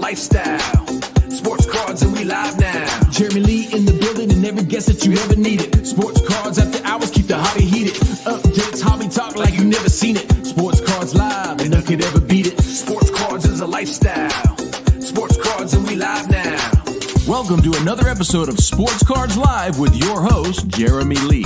lifestyle. Sports cards and we live now. Jeremy Lee in the building and every guest that you ever needed. Sports cards after hours keep the hobby heated. Updates, hobby talk like you never seen it. Sports cards live and none could ever beat it. Sports cards is a lifestyle. Sports cards and we live now. Welcome to another episode of Sports Cards Live with your host, Jeremy Lee.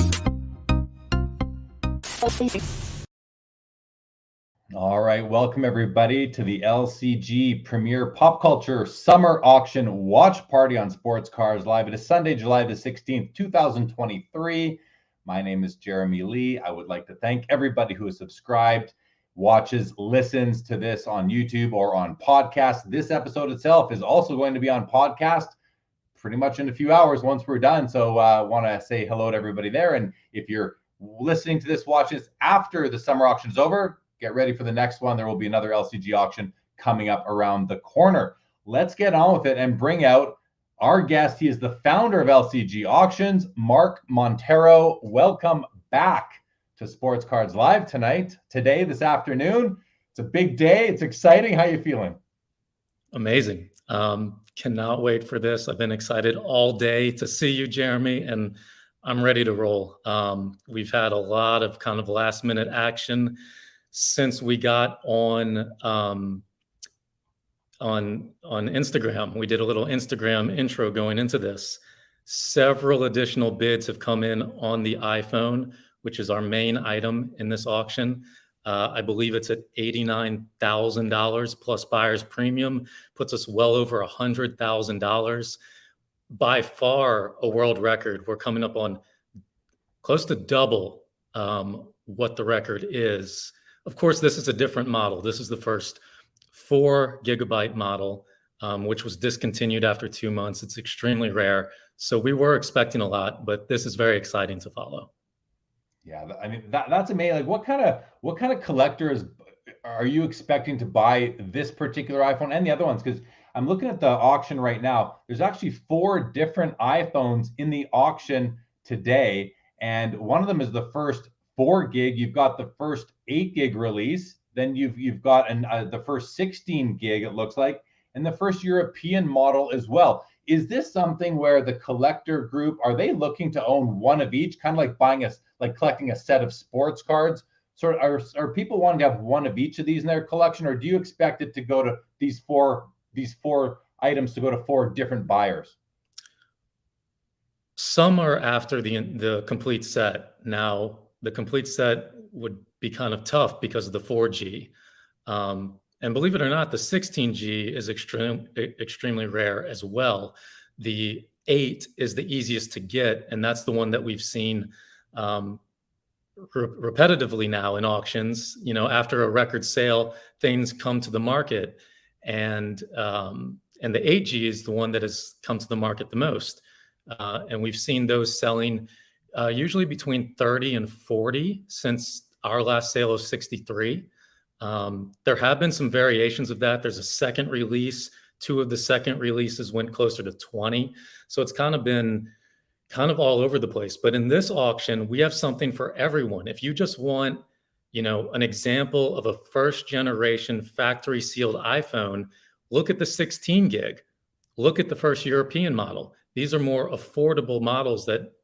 All right, welcome everybody to the LCG Premier Pop Culture Summer Auction Watch Party on Sports Cards Live. It is Sunday, July the 16th, 2023. My name is Jeremy Lee. I would like to thank everybody who has subscribed, watches, listens to this on YouTube or on podcast. This episode itself is also going to be on podcast pretty much in a few hours once we're done. So I want to say hello to everybody there. And if you're listening to this, watch this after the summer auction is over, get ready for the next one. There will be another LCG auction coming up around the corner. Let's get on with it and bring out our guest. He is the founder of LCG Auctions, Mark Montero. Welcome back to Sports Cards Live today, this afternoon. It's a big day. It's exciting. How are you feeling? Amazing. Cannot wait for this. I've been excited all day to see you, Jeremy, and I'm ready to roll. We've had a lot of kind of last minute action since we got on Instagram. We did a little Instagram intro going into this. Several additional bids have come in on the iPhone, which is our main item in this auction. I believe it's at $89,000 plus buyer's premium, puts us well over $100,000. By far a world record. We're coming up on close to double what the record is. Of course, this is a different model. This is the first 4 gigabyte model, which was discontinued after 2 months. It's extremely rare. So we were expecting a lot, but this is very exciting to follow. Yeah, I mean, that's amazing. Like, what kind of collectors are you expecting to buy this particular iPhone and the other ones? Because I'm looking at the auction right now. There's actually 4 different iPhones in the auction today, and one of them is the first 4 gig. You've got the first 8 gig release, then you've got the first 16 gig, it looks like, and the first European model as well. Is this something where the collector group, are they looking to own one of each, kind of like collecting a set of sports cards? Sort of, are people wanting to have one of each of these in their collection, or do you expect it to go to these four items to go to 4 different buyers? Some are after the complete set. Now, the complete set would be kind of tough because of the 4G. And believe it or not, the 16G is extremely rare as well. The 8 is the easiest to get, and that's the one that we've seen repetitively now in auctions. You know, after a record sale, things come to the market, and the 8G is the one that has come to the market the most. And we've seen those selling usually between 30 and 40 since our last sale of 63. There have been some variations of that. There's a second release. 2 of the second releases went closer to 20. So it's kind of been all over the place. But in this auction, we have something for everyone. If you just want, an example of a first generation factory sealed iPhone, look at the 16 gig. Look at the first European model. These are more affordable models that,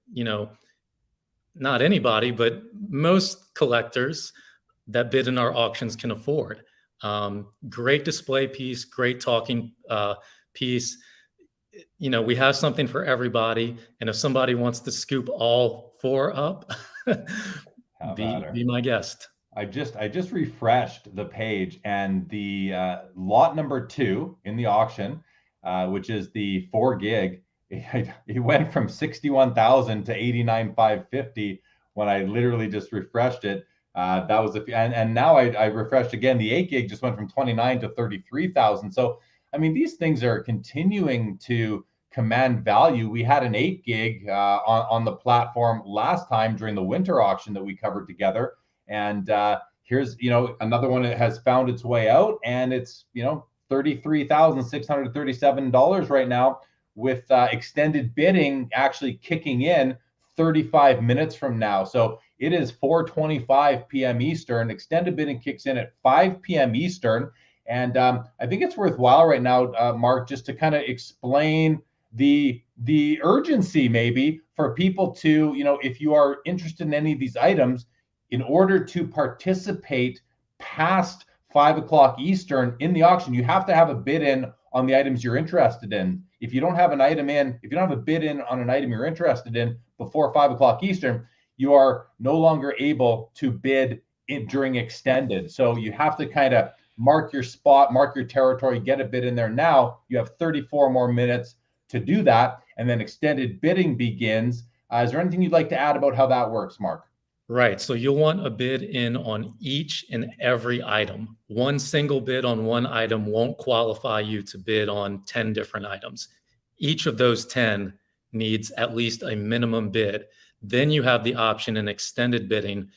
not anybody, but most collectors that bid in our auctions can afford. Great display piece, great talking piece. We have something for everybody. And if somebody wants to scoop all 4 up, be my guest. I just refreshed the page, and the lot number 2 in the auction, which is the 4 gig, it went from 61,000 to 89,550 when I literally just refreshed it. That was and now I refreshed again. The 8 gig just went from 29 to 33,000. So I mean, these things are continuing to command value. We had an 8 gig on the platform last time during the winter auction that we covered together, and here's another one that has found its way out, and it's $33,637 right now, with extended bidding actually kicking in 35 minutes from now. So it is 4:25 p.m. Eastern. Extended bidding kicks in at 5 p.m. Eastern. And I think it's worthwhile right now, Mark, just to kind of explain the urgency maybe for people to, if you are interested in any of these items, in order to participate past 5 o'clock Eastern in the auction, you have to have a bid in on the items you're interested in. If you don't have an item in, if you don't have a bid in on an item you're interested in before 5 o'clock Eastern, you are no longer able to bid during extended. So you have to kind of mark your spot, mark your territory, get a bid in there now. You have 34 more minutes to do that, and then extended bidding begins. Is there anything you'd like to add about how that works, Mark? Right. So you'll want a bid in on each and every item. One single bid on one item won't qualify you to bid on 10 different items. Each of those 10 needs at least a minimum bid. Then you have the option in extended bidding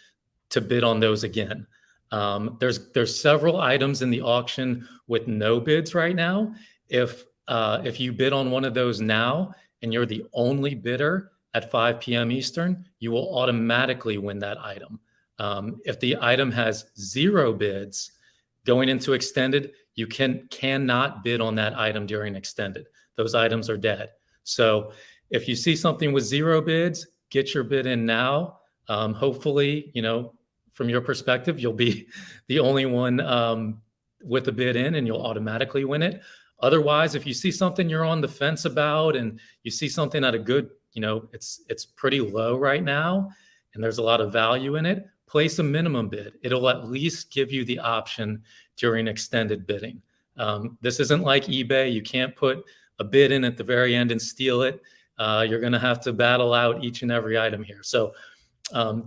to bid on those again. There's several items in the auction with no bids right now. If you bid on one of those now and you're the only bidder at 5 p.m. Eastern, you will automatically win that item. If the item has 0 bids going into extended, you cannot bid on that item during extended. Those items are dead. So if you see something with 0 bids, get your bid in now. Hopefully, from your perspective, you'll be the only one with a bid in and you'll automatically win it. Otherwise, if you see something you're on the fence about and you see something at a good, it's pretty low right now and there's a lot of value in it, place a minimum bid. It'll at least give you the option during extended bidding. This isn't like eBay. You can't put a bid in at the very end and steal it. You're going to have to battle out each and every item here. So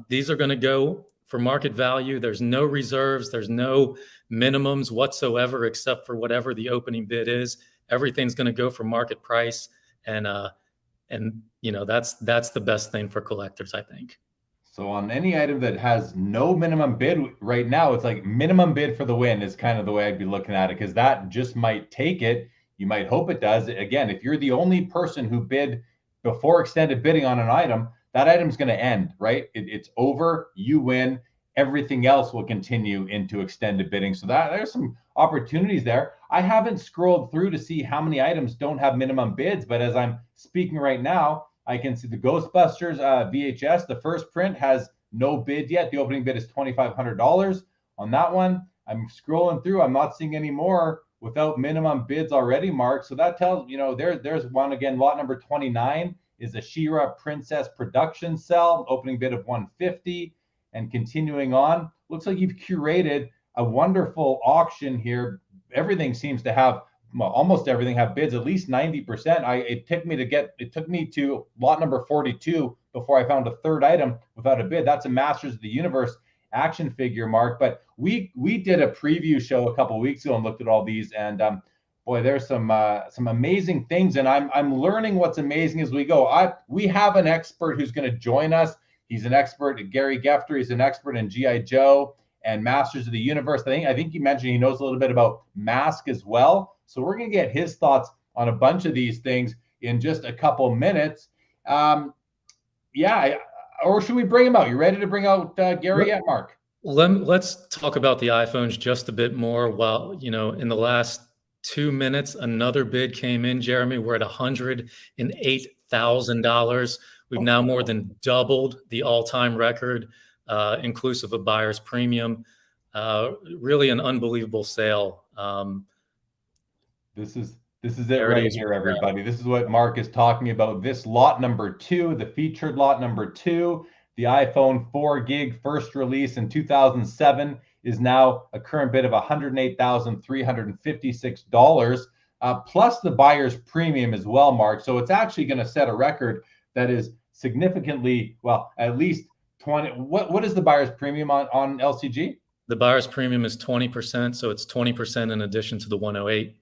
these are going to go for market value. There's no reserves. There's no minimums whatsoever, except for whatever the opening bid is. Everything's going to go for market price. And that's the best thing for collectors, I think. So on any item that has no minimum bid right now, it's like minimum bid for the win is kind of the way I'd be looking at it, because that just might take it. You might hope it does. Again, if you're the only person who bid before extended bidding on an item, that item's going to end, right? It's over. You win. Everything else will continue into extended bidding. So there's some opportunities there. I haven't scrolled through to see how many items don't have minimum bids, but as I'm speaking right now, I can see the Ghostbusters VHS. The first print has no bid yet. The opening bid is $2,500 on that one. I'm scrolling through. I'm not seeing any more without minimum bids already, Mark. So that tells, there's one again. Lot number 29 is a She-Ra Princess production cell, opening bid of $150. And continuing on, looks like you've curated a wonderful auction here. Everything seems to have, almost everything have bids, at least 90%. It took me to lot number 42 before I found a third item without a bid. That's a Masters of the Universe action figure, Mark. But we did a preview show a couple of weeks ago and looked at all these, and boy, there's some amazing things, and I'm learning what's amazing as we go. We have an expert who's going to join us. He's an expert at Gary Gefter. He's an expert in G.I. Joe and Masters of the Universe. I think you mentioned he knows a little bit about Mask as well. So we're going to get his thoughts on a bunch of these things in just a couple minutes. Or should we bring him out? You ready to bring out Gary yet, Mark? Let's talk about the iPhones just a bit more. Well, in the last 2 minutes, another bid came in, Jeremy. We're at $108,000. We've now more than doubled the all-time record, inclusive of buyer's premium. Really an unbelievable sale. This is it right here, everybody. This is what Mark is talking about. This lot number 2, the featured lot number 2, the iPhone 4 gig first release in 2007 is now a current bid of $108,356, plus the buyer's premium as well, Mark. So it's actually going to set a record that is significantly, at least 20. What is the buyer's premium on LCG? The buyer's premium is 20%, so it's 20% in addition to the 108.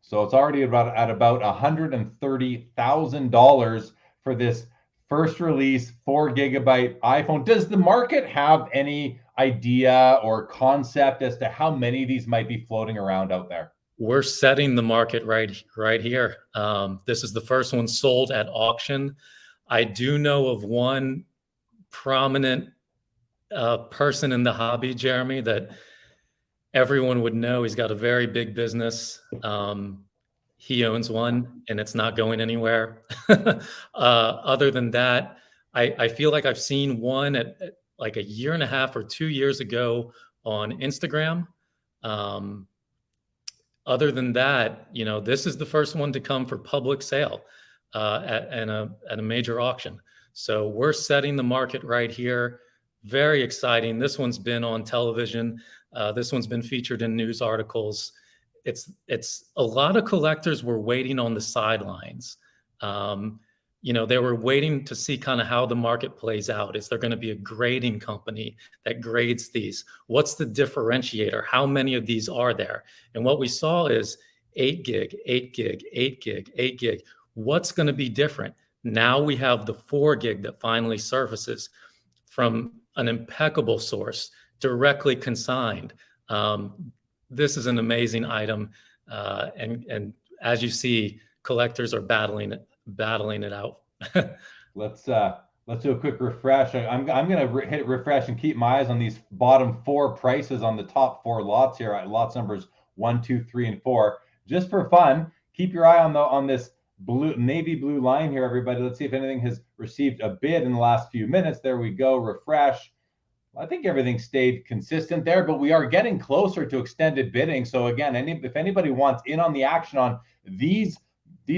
So it's already at about $130,000 for this first release 4 gigabyte iPhone. Does the market have any idea or concept as to how many of these might be floating around out there? We're setting the market right here. This is the first one sold at auction. I do know of one prominent person in the hobby, Jeremy, that everyone would know he's got a very big business. He owns one and it's not going anywhere. Other than that, I feel like I've seen one at like a year and a half or 2 years ago on Instagram. Other than that, you know, this is the first one to come for public sale at a major auction. So we're setting the market right here. Very exciting. This one's been on television. This one's been featured in news articles. It's a lot of collectors were waiting on the sidelines. You know, they were waiting to see kind of how the market plays out. Is there going to be a grading company that grades these? What's the differentiator? How many of these are there? And what we saw is 8 gig, 8 gig, 8 gig, 8 gig. What's going to be different? Now we have the 4 gig that finally surfaces from an impeccable source, directly consigned. This is an amazing item. And as you see, collectors are battling it out. Let's do a quick refresh. I'm going to hit refresh and keep my eyes on these bottom 4 prices on the top 4 lots here. Lots numbers 1, 2, 3, and 4. Just for fun, keep your eye on this navy blue line here, everybody. Let's see if anything has received a bid in the last few minutes. There we go. Refresh. I think everything stayed consistent there, but we are getting closer to extended bidding. So again, if anybody wants in on the action on these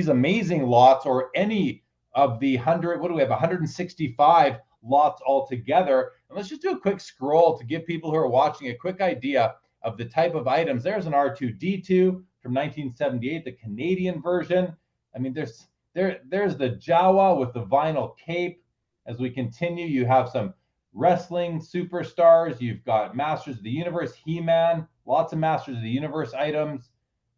amazing lots, or any of the 165 lots altogether, and let's just do a quick scroll to give people who are watching a quick idea of the type of items. There's an R2-D2 from 1978, the Canadian version. I mean, there's the Jawa with the vinyl cape. As we continue, you have some wrestling superstars. You've got Masters of the Universe, He-Man, lots of Masters of the Universe items.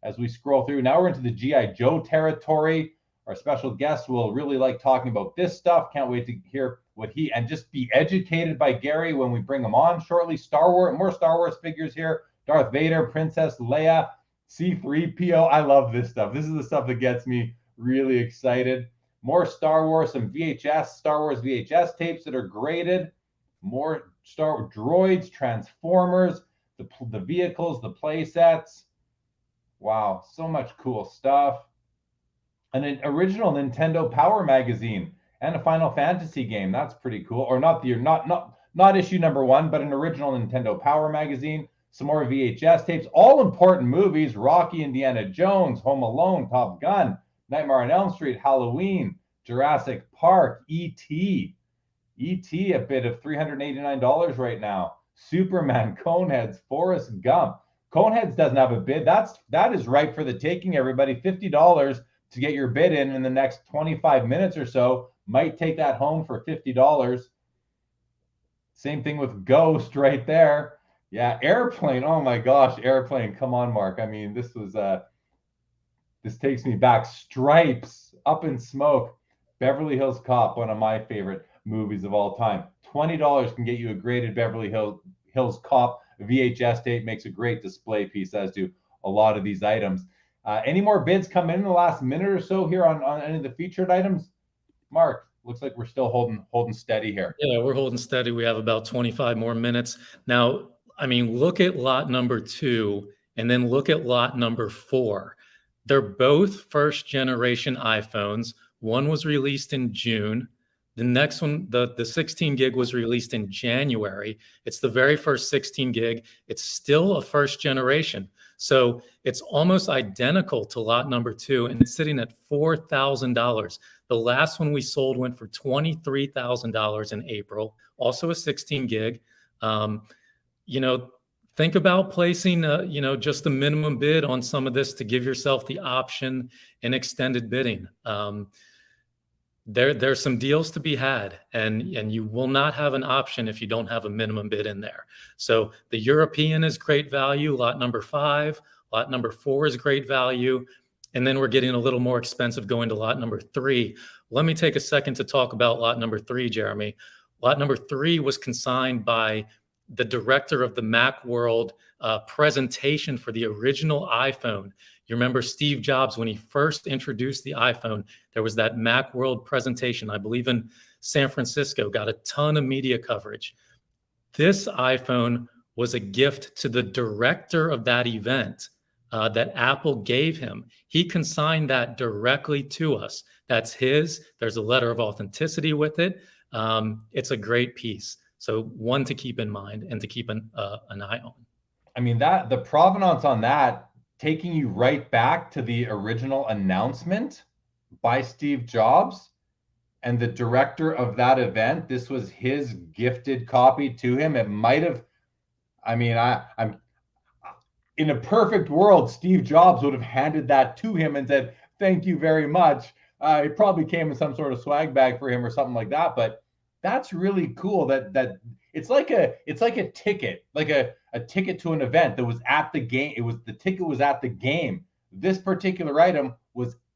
As we scroll through, now we're into the G.I. Joe territory. Our special guest will really like talking about this stuff. Can't wait to hear what and just be educated by Gary when we bring him on shortly. More Star Wars figures here. Darth Vader, Princess Leia, C-3PO. I love this stuff. This is the stuff that gets me really excited. More Star Wars, some Star Wars VHS tapes that are graded. More Star Wars droids, Transformers, the vehicles, the play sets. Wow, so much cool stuff. And an original Nintendo Power magazine and a Final Fantasy game. That's pretty cool. Or not issue number 1, but an original Nintendo Power magazine. Some more VHS tapes, all important movies: Rocky, Indiana Jones, Home Alone, Top Gun, Nightmare on Elm Street, Halloween, Jurassic Park, E.T. E.T. a bid of $389 right now. Superman, Coneheads, Forrest Gump. Coneheads doesn't have a bid. That is right for the taking, everybody. $50 to get your bid in the next 25 minutes or so. Might take that home for $50. Same thing with Ghost right there. Yeah, Airplane. Oh my gosh, Airplane. Come on, Mark. I mean, this takes me back. Stripes, Up in Smoke, Beverly Hills Cop, one of my favorite movies of all time. $20 can get you a graded Beverly Hills Cop VHS tape. Makes a great display piece, as do a lot of these items. Any more bids come in the last minute or so here on any of the featured items? Mark, looks like we're still holding steady here. Yeah, we're holding steady. We have about 25 more minutes. Now, I mean, look at lot number 2 and then look at lot number 4. They're both first generation iPhones. One was released in June. The next one, the 16 gig, was released in January. It's the very first 16 gig. It's still a first generation. So it's almost identical to lot number 2, and it's sitting at $4,000. The last one we sold went for $23,000 in April, also a 16 gig. You know, think about placing, just a minimum bid on some of this to give yourself the option in extended bidding. There's some deals to be had, and you will not have an option if you don't have a minimum bid in there. So the European is great value, lot number 5. Lot number 4 is great value. And then we're getting a little more expensive going to lot number 3. Let me take a second to talk about lot number 3, Jeremy. Lot number 3 was consigned by the director of the Macworld presentation for the original iPhone. You remember Steve Jobs, when he first introduced the iPhone, there was that Macworld presentation, I believe in San Francisco, got a ton of media coverage. This iPhone was a gift to the director of that event that Apple gave him. He consigned that directly to us. That's his. There's a letter of authenticity with it. It's a great piece. So one to keep in mind and to keep an eye on. I mean, that the provenance on that, taking you right back to the original announcement by Steve Jobs and the director of that event, this was his gifted copy to him. It might have, I mean, I'm in a perfect world, Steve Jobs would have handed that to him and said, thank you very much. It probably came in some sort of swag bag for him or something like that. But that's really cool that it's like a ticket, like a ticket to an event that was at the game. The ticket was at the game. This particular item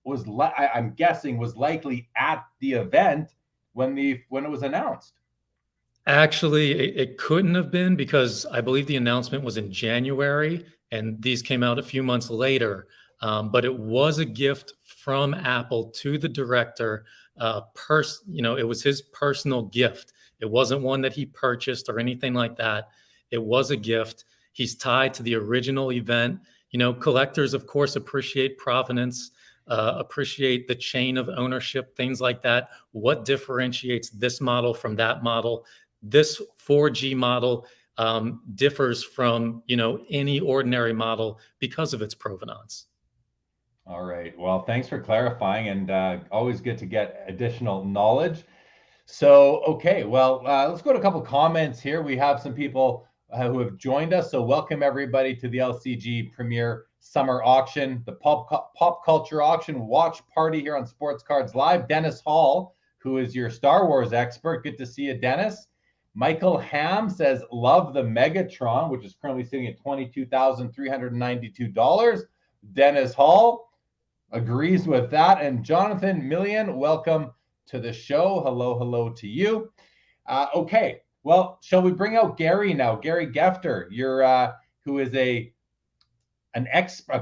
I'm guessing was likely at the event when it was announced. Actually, it couldn't have been, because I believe the announcement was in January and these came out a few months later. But it was a gift from Apple to the director. It was his personal gift. It wasn't one that he purchased or anything like that. It was a gift. He's tied to the original event. Collectors, of course, appreciate provenance, appreciate the chain of ownership, things like that. What differentiates this model from that model? This 4G model differs from, any ordinary model because of its provenance. All right. Well, thanks for clarifying, and always good to get additional knowledge. So, okay, well, let's go to a couple comments here. We have some people who have joined us. So welcome everybody to the LCG Premier Summer Auction, the pop culture auction watch party here on Sports Cards Live. Dennis Hall, who is your Star Wars expert. Good to see you, Dennis. Michael Ham says, love the Megatron, which is currently sitting at $22,392. Dennis Hall agrees with that. And Jonathan Million, welcome to the show. Hello to you. Okay, well, shall we bring out Gary now? Gary Gefter, who is a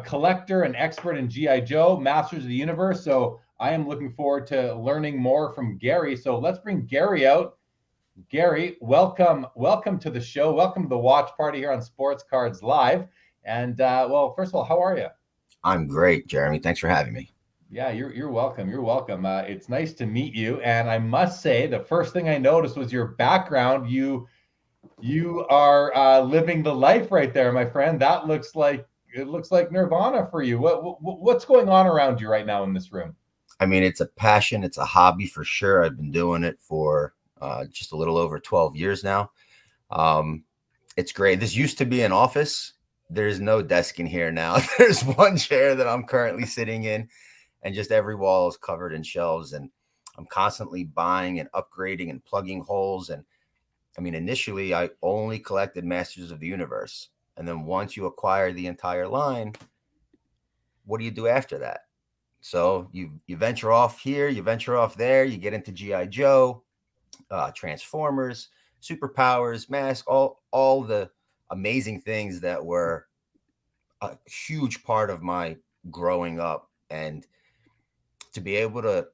collector, an expert in G.I. Joe, Masters of the Universe. So I am looking forward to learning more from Gary. So let's bring Gary out. Gary, welcome to the show. Welcome to the watch party here on Sports Cards Live. And well, first of all, how are you? I'm great, Jeremy. Thanks for having me. Yeah, you're welcome. You're welcome. It's nice to meet you. And I must say, the first thing I noticed was your background. You are living the life right there, my friend. It looks like Nirvana for you. What's going on around you right now in this room? I mean, it's a passion. It's a hobby for sure. I've been doing it for just a little over 12 years now. It's great. This used to be an office. There's no desk in here now. There's one chair that I'm currently sitting in, and just every wall is covered in shelves. And I'm constantly buying and upgrading and plugging holes. And I mean, initially, I only collected Masters of the Universe. And then once you acquire the entire line, what do you do after that? So you venture off here, you venture off there, you get into G.I. Joe, Transformers, Superpowers, Mask, all the amazing things that were a huge part of my growing up. And to be able to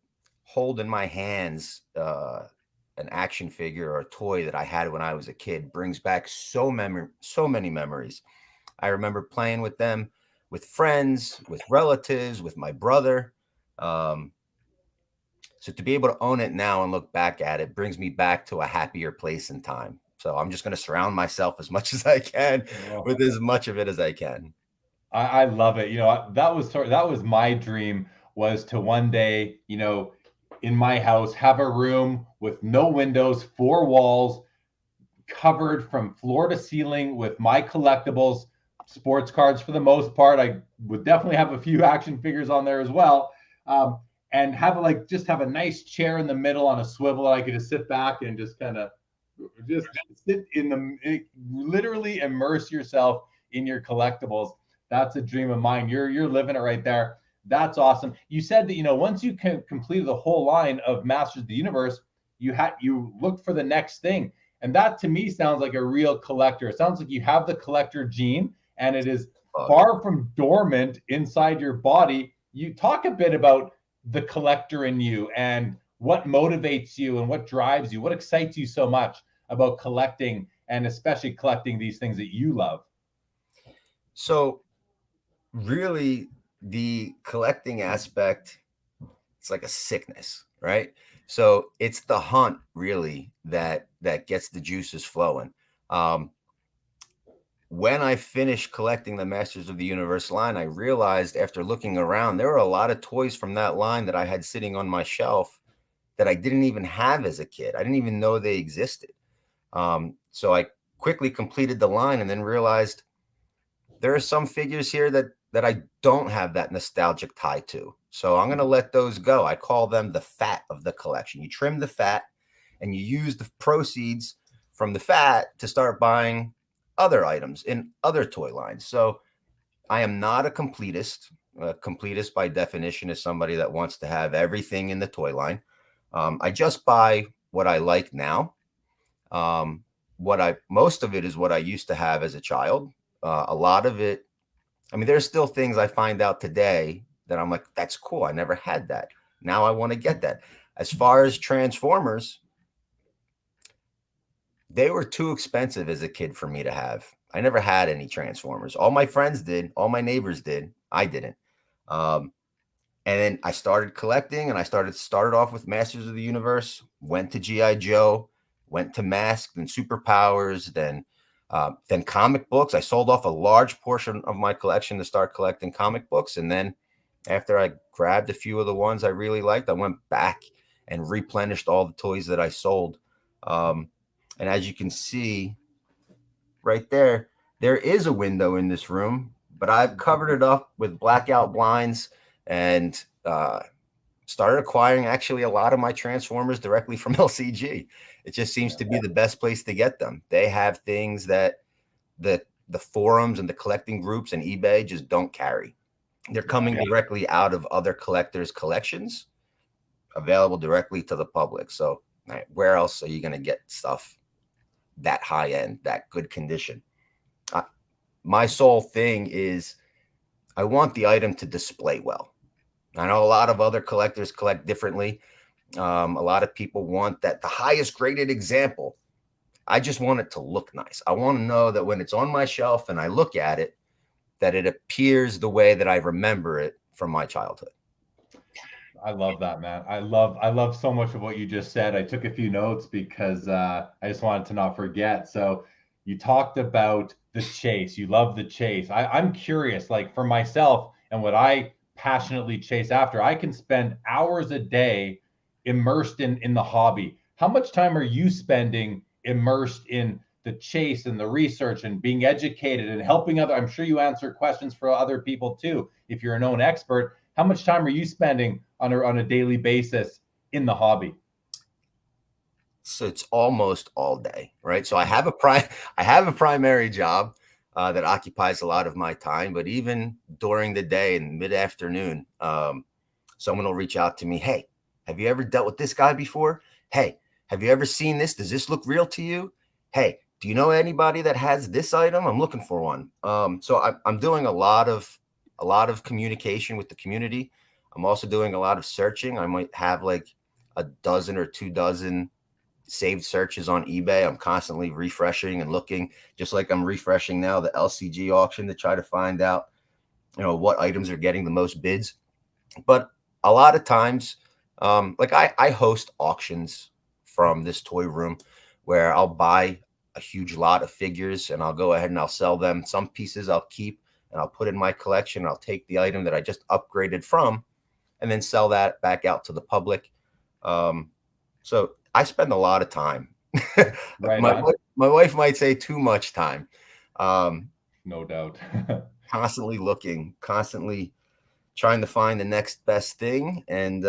hold in my hands an action figure or a toy that I had when I was a kid brings back so many memories. I remember playing with them, with friends, with relatives, with my brother. So to be able to own it now and look back at it brings me back to a happier place in time. So I'm just going to surround myself as much as I can with as much of it as I can. I love it. That was my dream, was to one day, in my house, have a room with no windows, 4 walls, covered from floor to ceiling with my collectibles, sports cards for the most part. I would definitely have a few action figures on there as well. And have a nice chair in the middle on a swivel that I could just sit back and just kind of just sit literally immerse yourself in your collectibles. That's a dream of mine. You're living it right there. That's awesome. You said that, once you completed the whole line of Masters of the Universe, you looked for the next thing. And that to me sounds like a real collector. It sounds like you have the collector gene, and it is far from dormant inside your body. You talk a bit about the collector in you and what motivates you and what drives you, what excites you so much about collecting and especially collecting these things that you love? So really the collecting aspect, it's like a sickness, right? So it's the hunt really that gets the juices flowing. When I finished collecting the Masters of the Universe line, I realized after looking around, there were a lot of toys from that line that I had sitting on my shelf that I didn't even have as a kid. I didn't even know they existed. So I quickly completed the line and then realized there are some figures here that I don't have that nostalgic tie to. So I'm going to let those go. I call them the fat of the collection. You trim the fat and you use the proceeds from the fat to start buying other items in other toy lines. So I am not a completist. A completist by definition is somebody that wants to have everything in the toy line. I just buy what I like now. Most of it is what I used to have as a child. A lot of it, I mean, there's still things I find out today that I'm like, that's cool. I never had that. Now I want to get that. As far as Transformers, they were too expensive as a kid for me to have. I never had any Transformers. All my friends did. All my neighbors did. I didn't. And then I started collecting, and I started off with Masters of the Universe, went to G.I. Joe, went to Masked and Superpowers, then comic books. I sold off a large portion of my collection to start collecting comic books. And then after I grabbed a few of the ones I really liked, I went back and replenished all the toys that I sold. And as you can see right there, there is a window in this room, but I've covered it up with blackout blinds and started acquiring actually a lot of my Transformers directly from LCG. It just seems to be the best place to get them. They have things that the forums and the collecting groups and eBay just don't carry. They're coming directly out of other collectors' collections, available directly to the public. So where else are you going to get stuff that high end, that good condition? My sole thing is I want the item to display well. I know a lot of other collectors collect differently. A lot of people want the highest graded example. I just want it to look nice. I want to know that when it's on my shelf and I look at it, that it appears the way that I remember it from my childhood. I love that, man. I love so much of what you just said. I took a few notes because I just wanted to not forget. So you talked about the chase. You love the chase. I'm curious, like for myself and what I passionately chase after, I can spend hours a day immersed in the hobby. How much time are you spending immersed in the chase and the research and being educated and helping other? I'm sure you answer questions for other people too. If you're a known expert, how much time are you spending on a daily basis in the hobby? So it's almost all day, right? So I have a primary job that occupies a lot of my time, but even during the day and mid-afternoon, someone will reach out to me. Hey, have you ever dealt with this guy before? Hey, have you ever seen this? Does this look real to you? Hey, do you know anybody that has this item? I'm looking for one. So I'm doing a lot of communication with the community. I'm also doing a lot of searching. I might have like a dozen or 2 dozen saved searches on eBay. I'm constantly refreshing and looking, just like I'm refreshing now the LCG auction to try to find out, what items are getting the most bids. But a lot of times, like I host auctions from this toy room where I'll buy a huge lot of figures and I'll go ahead and I'll sell them. Some pieces I'll keep and I'll put in my collection. I'll take the item that I just upgraded from and then sell that back out to the public. So I spend a lot of time. Right. My wife might say too much time. No doubt. Constantly looking, constantly trying to find the next best thing and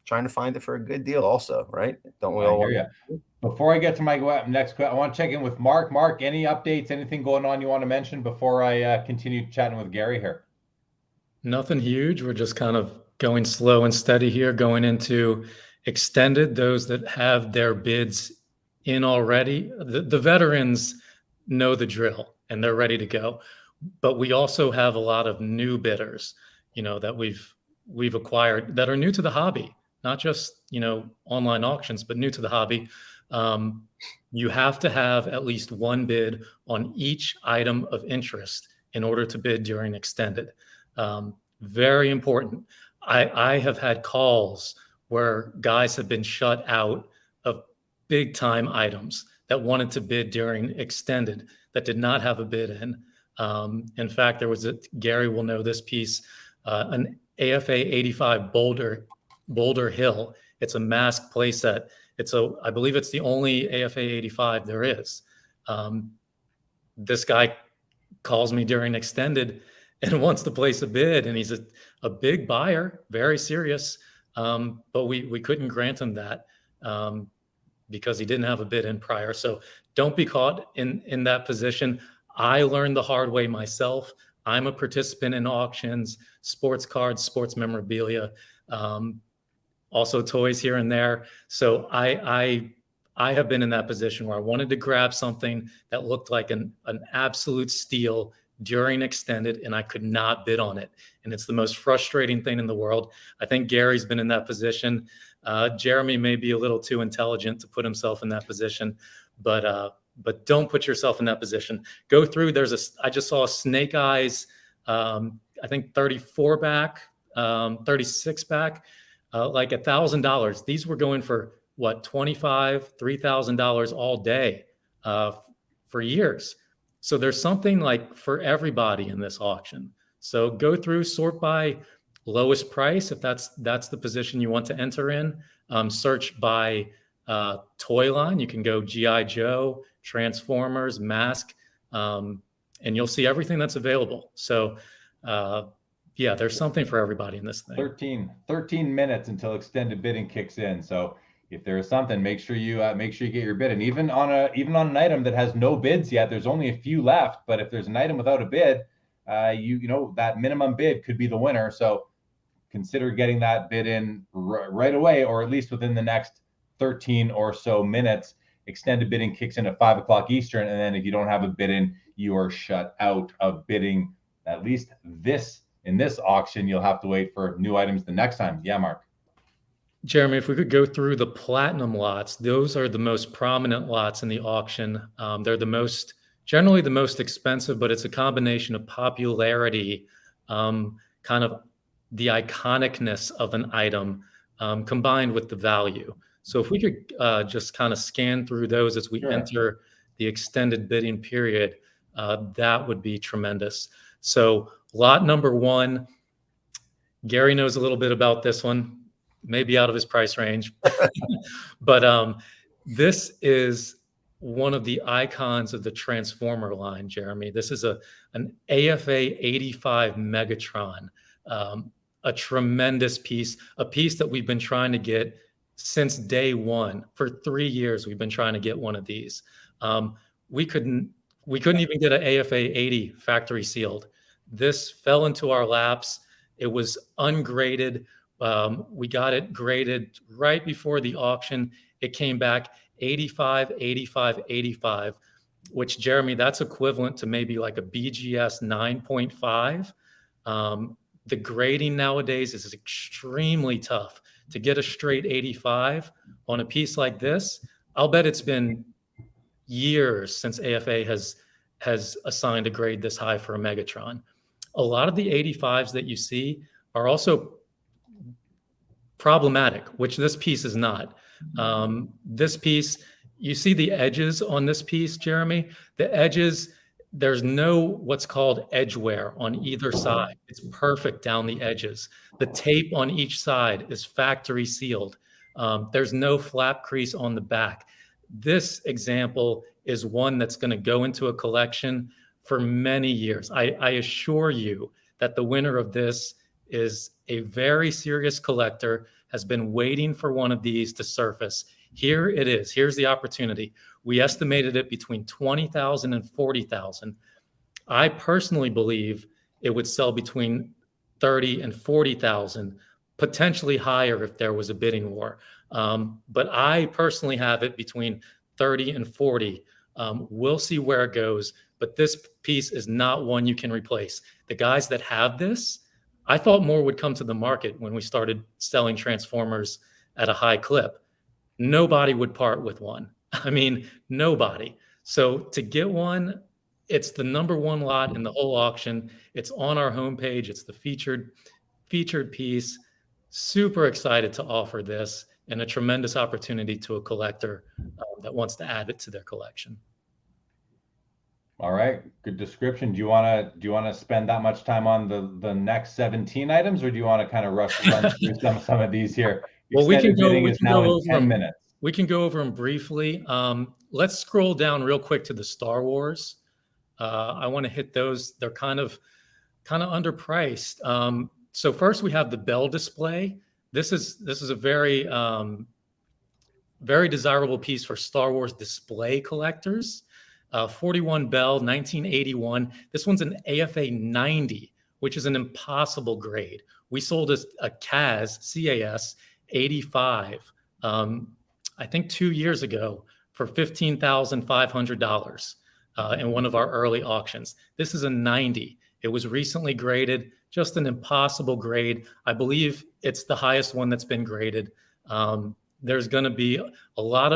trying to find it for a good deal also, right? Don't we all? I hear you. Before I get to my next question, I want to check in with Mark. Mark, any updates, anything going on you want to mention before I continue chatting with Gary here? Nothing huge. We're just kind of going slow and steady here, going into extended, those that have their bids in already. The veterans know the drill and they're ready to go. But we also have a lot of new bidders, that we've acquired that are new to the hobby, not just, online auctions, but new to the hobby. You have to have at least one bid on each item of interest in order to bid during extended. Very important. I have had calls where guys have been shut out of big time items that wanted to bid during extended that did not have a bid in. In fact, there was Gary will know this piece, an AFA 85 Boulder Hill. It's a mask playset. I believe it's the only AFA 85 there is. This guy calls me during extended and wants to place a bid, and he's a big buyer, very serious. But we couldn't grant him that because he didn't have a bid in prior. So don't be caught in that position. I learned the hard way myself. I'm a participant in auctions, sports cards, sports memorabilia, also toys here and there. So I have been in that position where I wanted to grab something that looked like an absolute steal during extended, and I could not bid on it. And it's the most frustrating thing in the world. I think Gary's been in that position. Jeremy may be a little too intelligent to put himself in that position, but don't put yourself in that position. Go through. I just saw a Snake Eyes, I think 34 back, 36 back, like $1,000. These were going for what, $2,500, $3,000 all day for years. So there's something like for everybody in this auction. So go through, sort by lowest price if that's the position you want to enter in. Search by toy line. You can go G.I. Joe, Transformers, Mask, and you'll see everything that's available. So yeah, there's something for everybody in this thing. 13 minutes until extended bidding kicks in. So if there is something, make sure you get your bid. And even on an item that has no bids yet, there's only a few left. But if there's an item without a bid, you know that minimum bid could be the winner. So consider getting that bid in right away, or at least within the next 13 or so minutes. Extended bidding kicks in at 5 o'clock Eastern, and then if you don't have a bid in, you are shut out of bidding. At least in this auction, you'll have to wait for new items the next time. Yeah, Mark. Jeremy, if we could go through the platinum lots, those are the most prominent lots in the auction. They're generally the most expensive, but it's a combination of popularity, kind of the iconicness of an item, combined with the value. So if we could just kind of scan through those as we enter the extended bidding period, that would be tremendous. So lot number 1, Gary knows a little bit about this one, maybe out of his price range, but this is one of the icons of the Transformer line, Jeremy. This is an AFA 85 Megatron, a tremendous piece, a piece that we've been trying to get since day one. For 3 years, we've been trying to get one of these. We couldn't even get an AFA 80 factory sealed. This fell into our laps. It was ungraded. We got it graded right before the auction. It came back 85, 85, 85, which, Jeremy, that's equivalent to maybe like a BGS 9.5. The grading nowadays is extremely tough. To get a straight 85 on a piece like this, I'll bet it's been years since AFA has assigned a grade this high for a Megatron. A lot of the 85s that you see are also problematic, which this piece is not. This piece, you see the edges on this piece, Jeremy? The edges, there's no what's called edge wear on either side. It's perfect down the edges. The tape on each side is factory sealed. There's no flap crease on the back. This example is one that's going to go into a collection for many years. I assure you that the winner of this is a very serious collector, has been waiting for one of these to surface. Here it is. Here's the opportunity. We estimated it between 20,000 and 40,000. I personally believe it would sell between 30 and 40,000, potentially higher if there was a bidding war. But I personally have it between 30 and 40. We'll see where it goes, but this piece is not one you can replace. The guys that have this, I thought more would come to the market when we started selling Transformers at a high clip. Nobody would part with one. I mean, nobody. So to get one, it's the #1 lot in the whole auction. It's on our homepage. It's the featured piece. Super excited to offer this, and a tremendous opportunity to a collector that wants to add it to their collection. All right, good description. Do you want to spend that much time on the next 17 items, or do you want to kind of run through some of these here? Well, we can go in 10 minutes. We can go over them briefly. Let's scroll down real quick to the Star Wars. I want to hit those. They're kind of underpriced. So first we have the Bell display. This is a very very desirable piece for Star Wars display collectors. 41 Bell, 1981. This one's an AFA 90, which is an impossible grade. We sold a CAS 85, I think 2 years ago for $15,500 in one of our early auctions. This is a 90. It was recently graded, just an impossible grade. I believe it's the highest one that's been graded. There's been a lot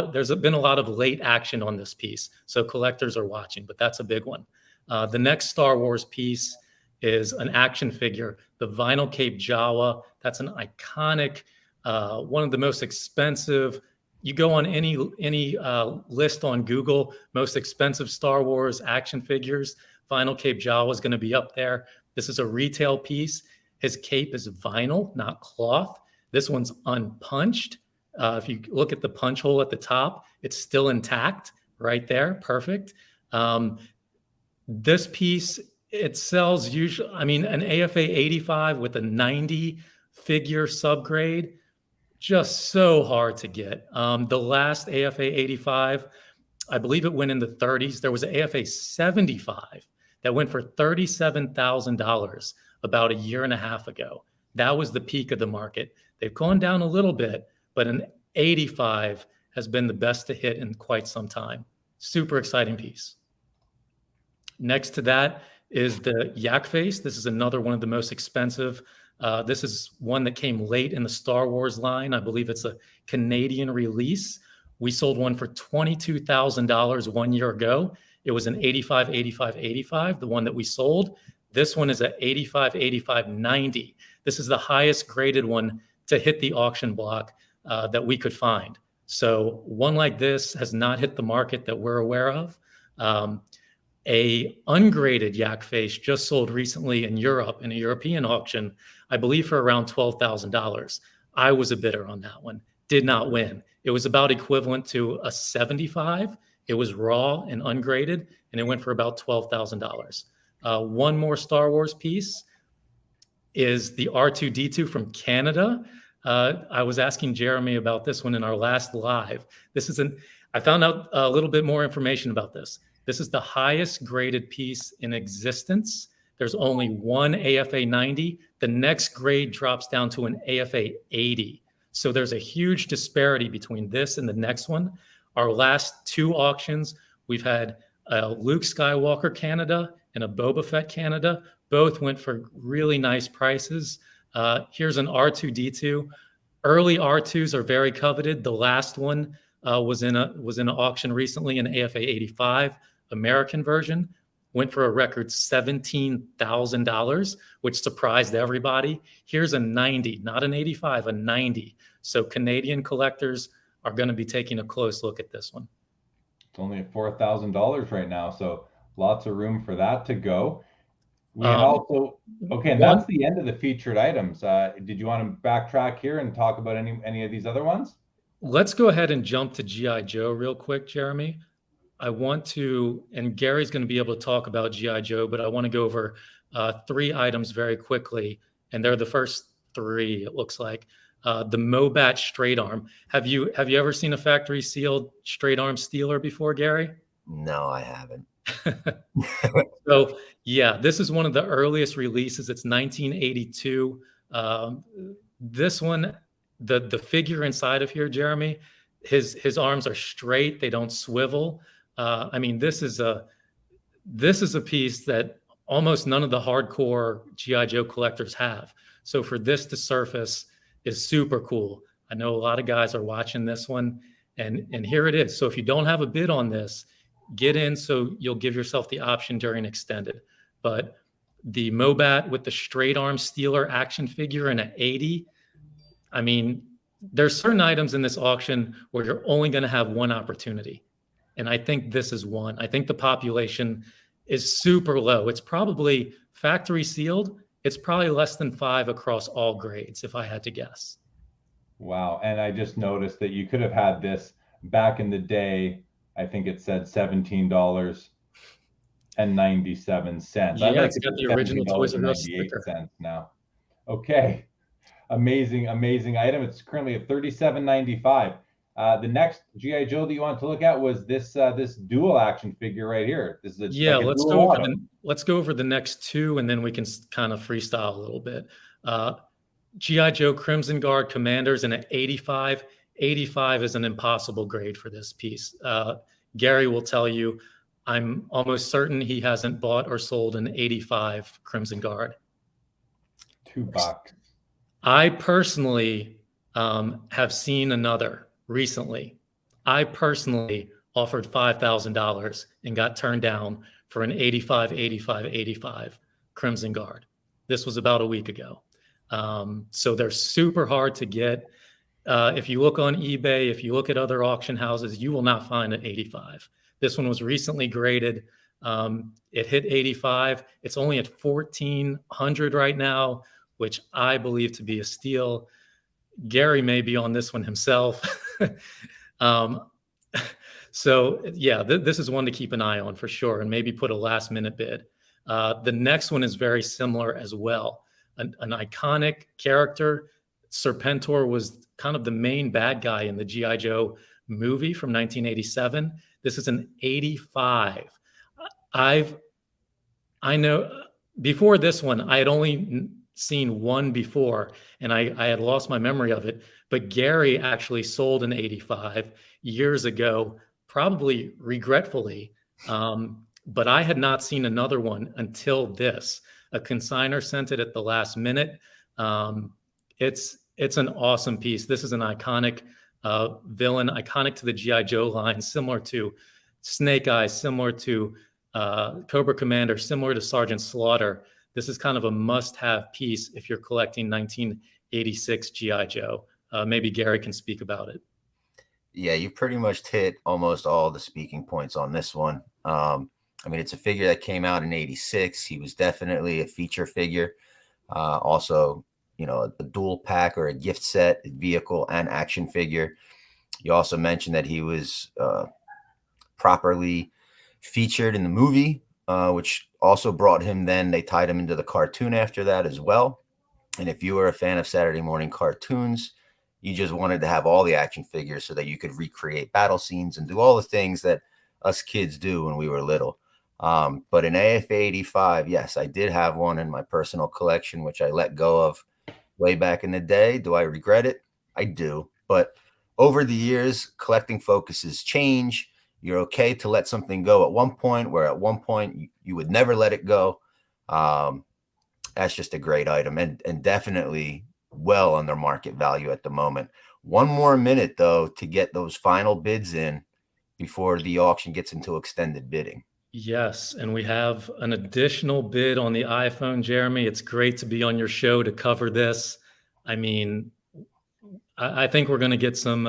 of late action on this piece, so collectors are watching, but that's a big one. The next Star Wars piece is an action figure, the Vinyl Cape Jawa. That's an iconic, one of the most expensive. You go on any list on Google, most expensive Star Wars action figures, Vinyl Cape Jawa is going to be up there. This is a retail piece. His cape is vinyl, not cloth. This one's unpunched. If you look at the punch hole at the top, it's still intact right there. Perfect. This piece, it sells usually, I mean, an AFA 85 with a 90 figure subgrade, just so hard to get. The last AFA 85, I believe it went in the 30s. There was an AFA 75 that went for $37,000 about a year and a half ago. That was the peak of the market. They've gone down a little bit, but an 85 has been the best to hit in quite some time. Super exciting piece. Next to that is the Yak Face. This is another one of the most expensive. This is one that came late in the Star Wars line. I believe it's a Canadian release. We sold one for $22,000 1 year ago. It was an 85, 85, 85, the one that we sold. This one is an 85, 85, 90. This is the highest graded one to hit the auction block that we could find. So one like this has not hit the market that we're aware of. A ungraded Yak Face just sold recently in Europe in a European auction, I believe for around $12,000. I was a bidder on that one, did not win. It was about equivalent to a 75. It was raw and ungraded, and it went for about $12,000. One more Star Wars piece is the R2-D2 from Canada. I was asking Jeremy about this one in our last live. I found out a little bit more information about this. This is the highest graded piece in existence. There's only one AFA 90. The next grade drops down to an AFA 80. So there's a huge disparity between this and the next one. Our last two auctions, we've had a Luke Skywalker Canada and a Boba Fett Canada. Both went for really nice prices. Here's an R2-D2. Early R2s are very coveted. The last one was in an auction recently, an AFA 85 American version. Went for a record $17,000, which surprised everybody. Here's a 90, not an 85, a 90. So Canadian collectors are going to be taking a close look at this one. It's only at $4,000 right now, so lots of room for that to go. We also, okay, and that's the end of the featured items. Did you want to backtrack here and talk about any of these other ones? Let's go ahead and jump to G.I. Joe real quick, Jeremy. I want to, and Gary's going to be able to talk about G.I. Joe, but I want to go over 3 items very quickly, and they're the first 3, it looks like. The Mobat straight arm. Have you ever seen a factory sealed straight arm Steeler before, Gary? No, I haven't. So yeah, this is one of the earliest releases. It's 1982. This one, the figure inside of here, Jeremy, his arms are straight. They don't swivel. I mean, this is a piece that almost none of the hardcore G.I. Joe collectors have. So for this to surface is super cool. I know a lot of guys are watching this one. And here it is. So if you don't have a bid on this, get in so you'll give yourself the option during extended. But the Mobat with the straight arm Steeler action figure and an 80, I mean, there's certain items in this auction where you're only going to have one opportunity. And I think this is one. I think the population is super low. It's probably factory sealed. It's probably less than 5 across all grades, if I had to guess. Wow. And I just noticed that you could have had this back in the day. I think it said $17.97. Yeah, it's got the original Toys R Us sticker now. Okay. Amazing item. It's currently at $37.95. The next GI Joe that you want to look at was this dual action figure right here. This is let's go over the next two, and then we can kind of freestyle a little bit. GI Joe Crimson Guard Commanders in an 85. 85 is an impossible grade for this piece. Gary will tell you, I'm almost certain he hasn't bought or sold an 85 Crimson Guard. $2. I personally have seen another recently. I personally offered $5,000 and got turned down for an 85 Crimson Guard. This was about a week ago. So they're super hard to get. If you look on eBay, if you look at other auction houses, you will not find an 85. This one was recently graded. It hit 85. It's only at 1,400 right now, which I believe to be a steal. Gary may be on this one himself. So yeah, this is one to keep an eye on for sure, and maybe put a last minute bid. The next one is very similar as well. An iconic character. Serpentor was kind of the main bad guy in the G.I. Joe movie from 1987. This is an 85. I know before this one, I had only seen one before, and I had lost my memory of it. But Gary actually sold an 85 years ago, probably regretfully. But I had not seen another one until this. A consignor sent it at the last minute. It's an awesome piece. This is an iconic villain, iconic to the G.I. Joe line, similar to Snake Eyes, similar to Cobra Commander, similar to Sergeant Slaughter. This is kind of a must-have piece if you're collecting 1986 G.I. Joe. Maybe Gary can speak about it. Yeah, you pretty much hit almost all the speaking points on this one. I mean, it's a figure that came out in 86. He was definitely a feature figure. Also, you know, a dual pack or a gift set, vehicle and action figure. You also mentioned that he was properly featured in the movie, which also brought him then. They tied him into the cartoon after that as well. And if you were a fan of Saturday morning cartoons, you just wanted to have all the action figures so that you could recreate battle scenes and do all the things that us kids do when we were little. But an AFA 85, yes, I did have one in my personal collection, which I let go of way back in the day. Do I regret it? I do. But over the years, collecting focuses change. You're okay to let something go at one point, where at one point you would never let it go. That's just a great item, and definitely well under market value at the moment. One more minute, though, to get those final bids in before the auction gets into extended bidding. Yes, and we have an additional bid on the iPhone, Jeremy. It's great to be on your show to cover this. I mean, I think we're going to get some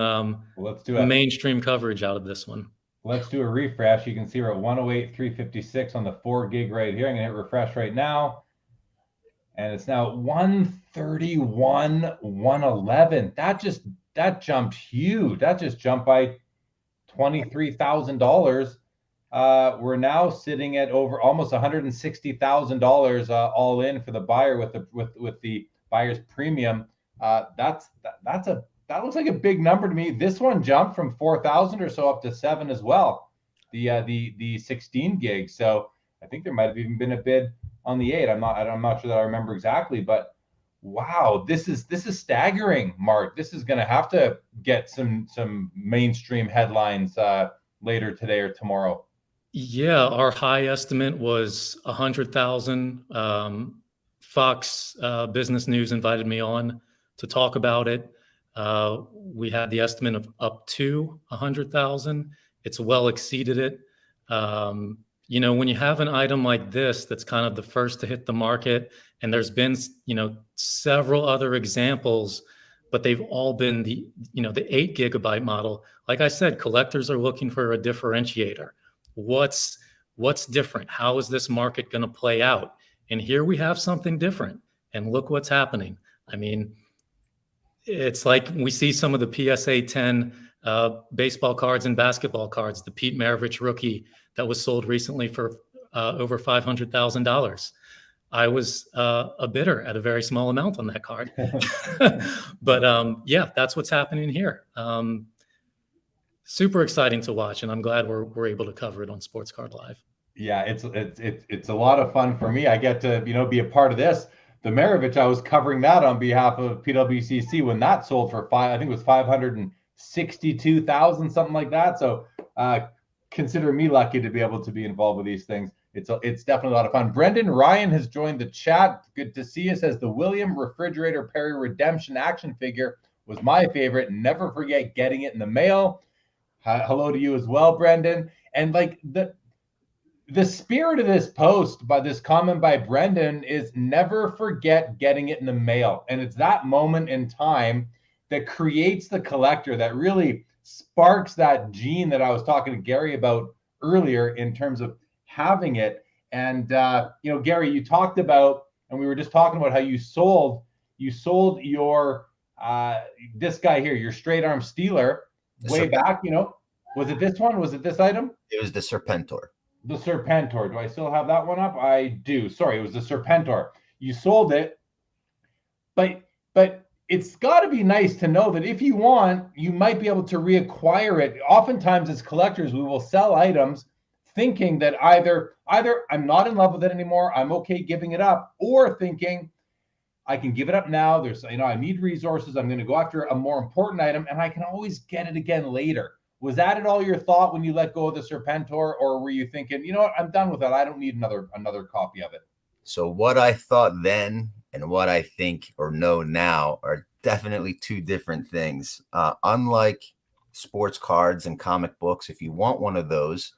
let's do mainstream coverage out of this one. Let's do a refresh. You can see we're at 108,356 on the 4 gig right here. I'm going to hit refresh right now. And it's now 131,111. That jumped huge. That just jumped by $23,000. We're now sitting at over almost $160,000 all in for the buyer with the buyer's premium. That looks like a big number to me. This one jumped from 4,000 or so up to 7 as well. The 16 gig. So I think there might have even been a bid on the 8. I'm not sure that I remember exactly, but wow, this is staggering, Mark. This is going to have to get some mainstream headlines later today or tomorrow. Yeah, our high estimate was 100,000. Fox Business News invited me on to talk about it. We had the estimate of up to 100,000. It's well exceeded it. You know, when you have an item like this, that's kind of the first to hit the market, and there's been, you know, several other examples, but they've all been the, you know, the 8 gigabyte model. Like I said, collectors are looking for a differentiator. What's different? How is this market going to play out? And here we have something different, and look what's happening. I mean, it's like we see some of the PSA 10 baseball cards and basketball cards, the Pete Maravich rookie that was sold recently for over $500,000. I was a bidder at a very small amount on that card. But yeah, that's what's happening here. Super exciting to watch, and I'm glad we're able to cover it on Sports Card Live. Yeah, it's a lot of fun for me. I get to, you know, be a part of this. The Maravich, I was covering that on behalf of PWCC when that sold for I think it was 562,000, something like that. So consider me lucky to be able to be involved with these things. It's definitely a lot of fun. Brendan Ryan has joined the chat. Good to see you. Says the William Refrigerator Perry Redemption action figure was my favorite. Never forget getting it in the mail. Hello to you as well, Brendan. And like the spirit of this post, by this comment by Brendan, is never forget getting it in the mail. And it's that moment in time that creates the collector, that really sparks that gene that I was talking to Gary about earlier in terms of having it. And you know, Gary, you talked about, and we were just talking about how you sold your this guy here, your straight arm Steeler, way back. You know, was it this one? Was it this item? It was the Serpentor. The Serpentor. Do I still have that one up? I do. Sorry, it was the Serpentor. You sold it, but it's got to be nice to know that if you want, you might be able to reacquire it. Oftentimes, as collectors, we will sell items thinking that either I'm not in love with it anymore, I'm okay giving it up, or thinking I can give it up now. There's, you know, I need resources. I'm going to go after a more important item, and I can always get it again later. Was that at all your thought when you let go of the Serpentor, or were you thinking, you know what, I'm done with that, I don't need another copy of it? So what I thought then and what I think or know now are definitely two different things. Unlike sports cards and comic books, if you want one of those,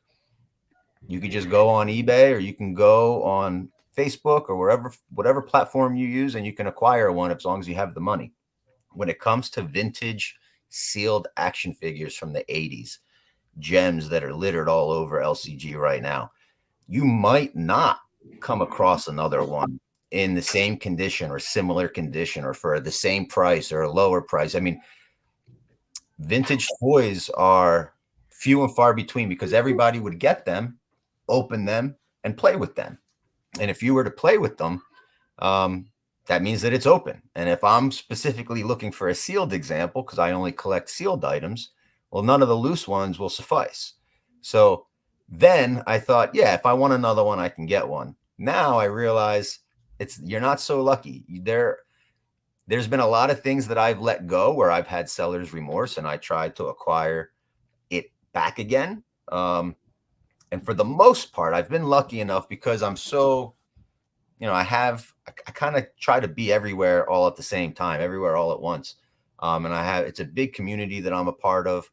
you could just go on eBay, or you can go on Facebook or whatever platform you use, and you can acquire one as long as you have the money. When it comes to vintage sealed action figures from the 80s, gems that are littered all over LCG right now, you might not come across another one in the same condition or similar condition, or for the same price or a lower price. I mean, vintage toys are few and far between because everybody would get them, open them, and play with them. And if you were to play with them, that means that it's open. And if I'm specifically looking for a sealed example, because I only collect sealed items, well, none of the loose ones will suffice. So then I thought, yeah, if I want another one, I can get one. Now I realize you're not so lucky. There's been a lot of things that I've let go where I've had seller's remorse, and I tried to acquire it back again. And for the most part, I've been lucky enough because I'm so, you know, I kind of try to be everywhere all at the same time, everywhere all at once. And it's a big community that I'm a part of.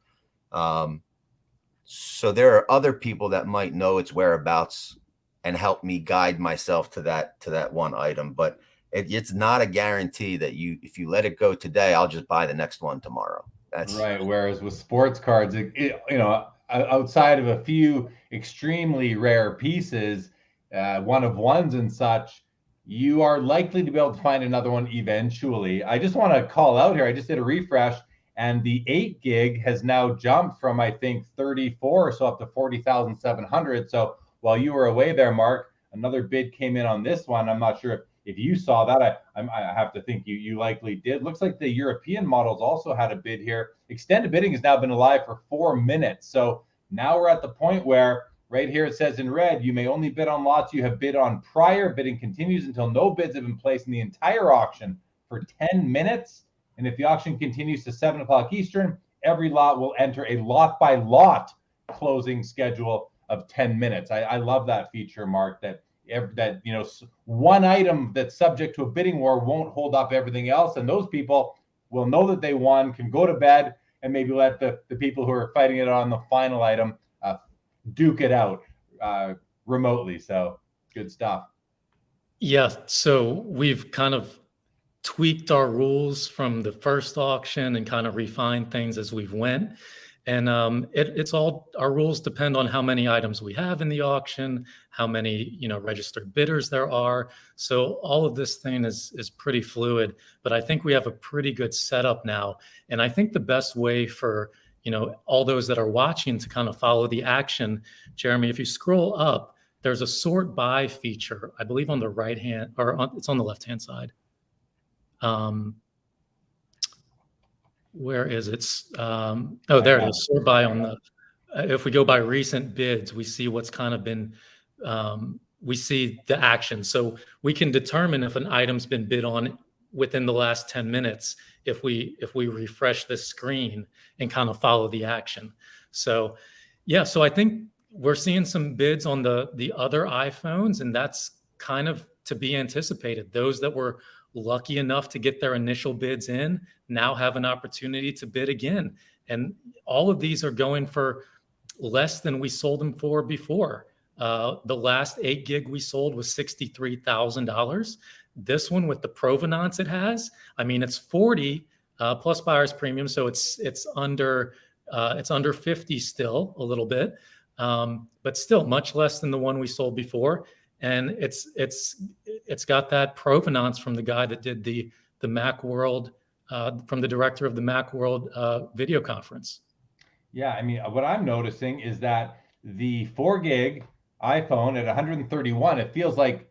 So there are other people that might know its whereabouts and help me guide myself to that one item. But it's not a guarantee that if you let it go today, I'll just buy the next one tomorrow. That's right. Whereas with sports cards, you know, outside of a few extremely rare pieces, one of ones and such, you are likely to be able to find another one eventually. I just want to call out here, I just did a refresh, and the 8 gig has now jumped from, I think, 34 or so up to 40,700. So while you were away there, Mark, another bid came in on this one. I'm not sure if you saw that. I have to think you likely did. Looks like the European models also had a bid here. Extended bidding has now been alive for 4 minutes. So now we're at the point where right here it says in red, you may only bid on lots you have bid on prior. Bidding continues until no bids have been placed in the entire auction for 10 minutes. And if the auction continues to 7 o'clock Eastern, every lot will enter a lot by lot closing schedule of 10 minutes. I love that feature, Mark, that you know, one item that's subject to a bidding war won't hold up everything else. And those people will know that they won, can go to bed, and maybe let the people who are fighting it on the final item duke it out remotely. So good stuff. Yeah, so we've kind of tweaked our rules from the first auction and kind of refined things as we've went. And it's all, our rules depend on how many items we have in the auction, how many, registered bidders there are. So all of this thing is pretty fluid, but I think we have a pretty good setup now. And I think the best way for, all those that are watching to kind of follow the action, Jeremy, if you scroll up, there's a sort by feature, I believe on the right hand, it's on the left-hand side. Where is it? Oh, there it is. Sort by on the, if we go by recent bids, we see what's kind of been, we see the action. So we can determine if an item's been bid on within the last 10 minutes, if we refresh the screen and kind of follow the action. So yeah, so I think we're seeing some bids on the other iPhones, and that's kind of to be anticipated. Those that were lucky enough to get their initial bids in now have an opportunity to bid again. And all of these are going for less than we sold them for before. The last 8 gig we sold was $63,000. This one with the provenance it has, I mean, it's 40 plus buyer's premium. So it's under 50 still a little bit, but still much less than the one we sold before. And it's got that provenance from the guy that did the Macworld, from the director of the Macworld video conference. Yeah, I mean, what I'm noticing is that the 4 gig iPhone at 131, it feels like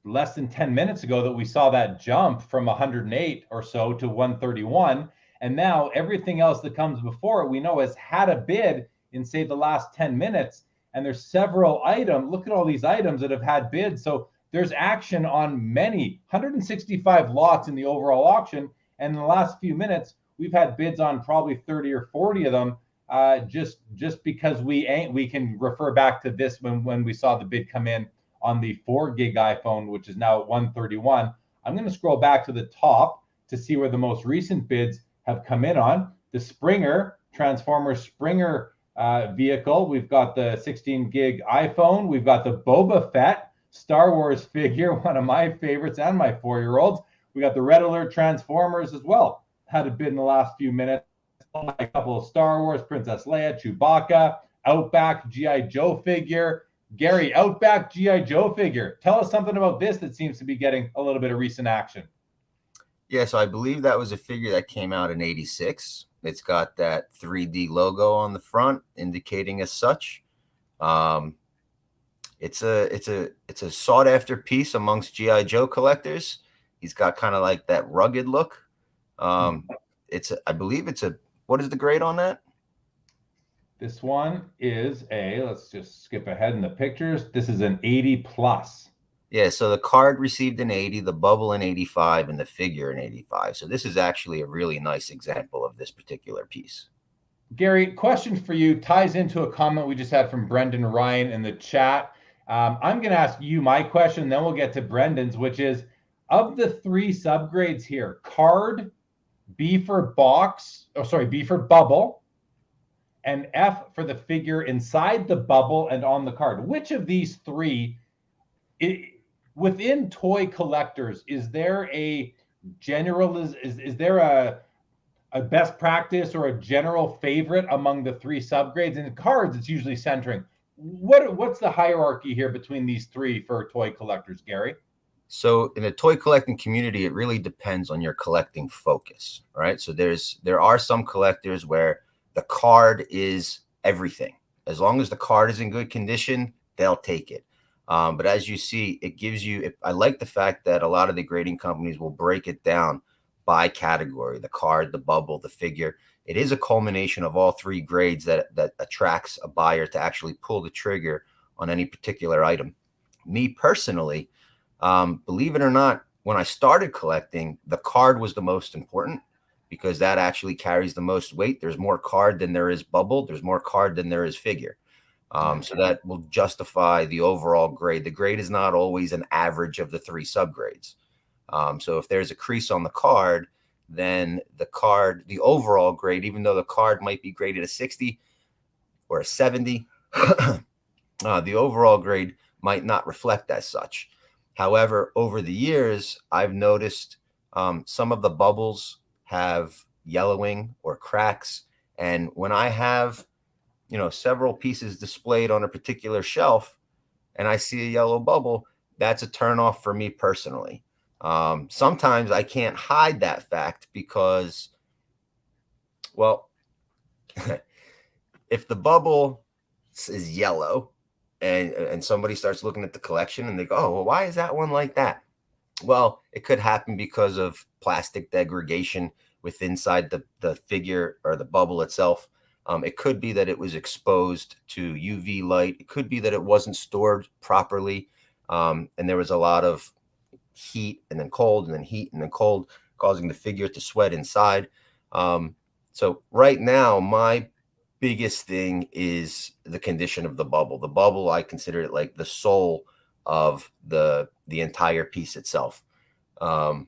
less than 10 minutes ago that we saw that jump from 108 or so to 131. And now everything else that comes before it, we know has had a bid in, say, the last 10 minutes. And there's several items. Look at all these items that have had bids. So there's action on many, 165 lots in the overall auction. And in the last few minutes, we've had bids on probably 30 or 40 of them, just because we can refer back to this when we saw the bid come in on the 4 gig iPhone, which is now at 131. I'm going to scroll back to the top to see where the most recent bids have come in on. The Springer, Transformers Springer vehicle. We've got the 16 gig iPhone. We've got the Boba Fett Star Wars figure, one of my favorites and my 4-year-olds. We got the Red Alert Transformers as well. Had a bid in the last few minutes. A couple of Star Wars, Princess Leia, Chewbacca, Outback G.I. Joe figure. Gary, Outback G.I. Joe figure. Tell us something about this that seems to be getting a little bit of recent action. Yeah, so I believe that was a figure that came out in '86. It's got that 3D logo on the front, indicating as such. It's a sought after piece amongst G.I. Joe collectors. He's got kind of like that rugged look. I believe it's a, what is the grade on that? This one is let's just skip ahead in the pictures. This is an 80 plus. Yeah, so the card received an 80, the bubble an 85, and the figure an 85. So this is actually a really nice example of this particular piece. Gary, question for you, ties into a comment we just had from Brendan Ryan in the chat. I'm going to ask you my question, then we'll get to Brendan's, which is, of the 3 subgrades here, card, B for box, B for bubble, and F for the figure inside the bubble and on the card. Which of these 3, within toy collectors, is there a general, is there a best practice or a general favorite among the 3 subgrades? In cards, it's usually centering. What's the hierarchy here between these 3 for toy collectors, Gary? So in the toy collecting community, it really depends on your collecting focus, right? So there are some collectors where the card is everything. As long as the card is in good condition, they'll take it. But as you see, it gives you, I like the fact that a lot of the grading companies will break it down by category, the card, the bubble, the figure. It is a culmination of all 3 grades that attracts a buyer to actually pull the trigger on any particular item. Me personally, believe it or not, when I started collecting, the card was the most important because that actually carries the most weight. There's more card than there is bubble. There's more card than there is figure. So that will justify the overall grade. The grade is not always an average of the 3 subgrades. So if there's a crease on the card, than the card, the overall grade, even though the card might be graded a 60 or a 70. The overall grade might not reflect as such. However, over the years, I've noticed some of the bubbles have yellowing or cracks. And when I have, several pieces displayed on a particular shelf and I see a yellow bubble, that's a turnoff for me personally. Sometimes I can't hide that fact because, well, if the bubble is yellow and somebody starts looking at the collection and they go, oh, well, why is that one like that? Well, it could happen because of plastic degradation inside the figure or the bubble itself. It could be that it was exposed to UV light. It could be that it wasn't stored properly. And there was a lot of heat and then cold and then heat and then cold, causing the figure to sweat inside. So right now, my biggest thing is the condition of the bubble. The bubble, I consider it like the soul of the entire piece itself. And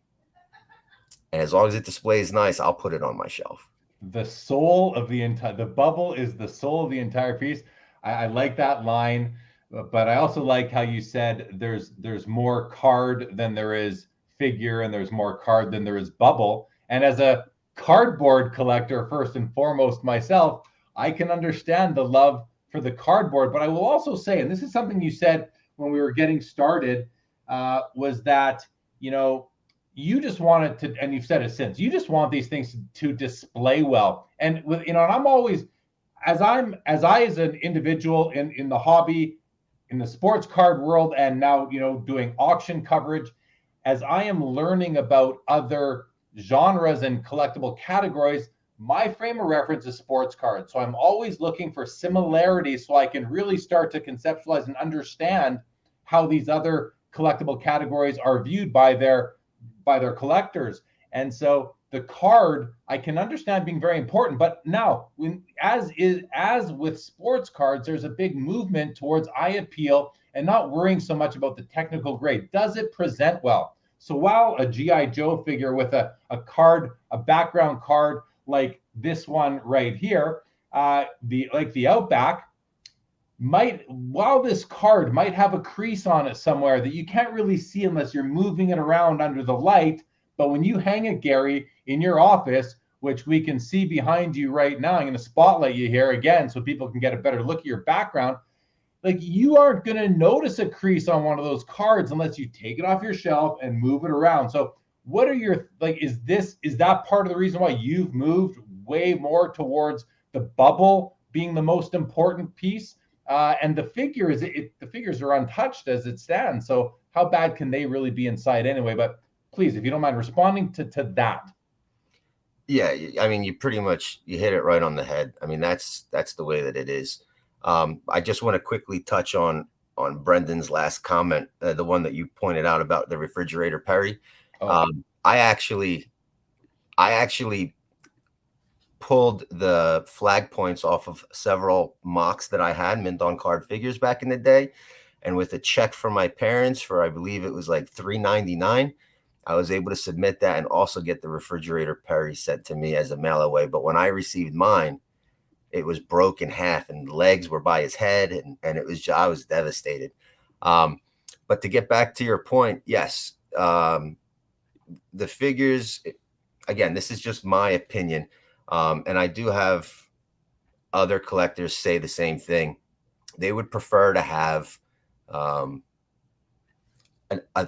as long as it displays nice, I'll put it on my shelf. The soul of the bubble is the soul of the entire piece. I like that line, but I also like how you said there's more card than there is figure, and there's more card than there is bubble. And as a cardboard collector, first and foremost myself, I can understand the love for the cardboard. But I will also say, and this is something you said when we were getting started, was that, you just want it to, and you've said it since, you just want these things to display well. And with, and I'm always, as an individual in the hobby, in the sports card world, and now, doing auction coverage, as I am learning about other genres and collectible categories, my frame of reference is sports cards. So I'm always looking for similarities so I can really start to conceptualize and understand how these other collectible categories are viewed by their collectors. And so the card, I can understand being very important, but now as with sports cards, there's a big movement towards eye appeal and not worrying so much about the technical grade. Does it present well? So while a G.I. Joe figure with a background card like this one right here, the Outback, while this card might have a crease on it somewhere that you can't really see unless you're moving it around under the light, but when you hang it, Gary, in your office, which we can see behind you right now, I'm going to spotlight you here again so people can get a better look at your background. Like, you aren't going to notice a crease on one of those cards unless you take it off your shelf and move it around. So what are your, is that part of the reason why you've moved way more towards the bubble being the most important piece? And the figures, the figures are untouched as it stands. So how bad can they really be inside anyway? But please, if you don't mind responding to that. Yeah, I mean, you hit it right on the head. I mean, that's the way that it is. I just want to quickly touch on Brendan's last comment, the one that you pointed out about the refrigerator Perry. Oh. I actually pulled the flag points off of several mocks that I had, mint on card figures back in the day, and with a check from my parents for, I believe it was like $3.99, I was able to submit that and also get the refrigerator Perry sent to me as a mail away. But when I received mine, it was broke in half and the legs were by his head, and it was, I was devastated. But to get back to your point, yes, the figures, again, this is just my opinion. And I do have other collectors say the same thing. They would prefer to have a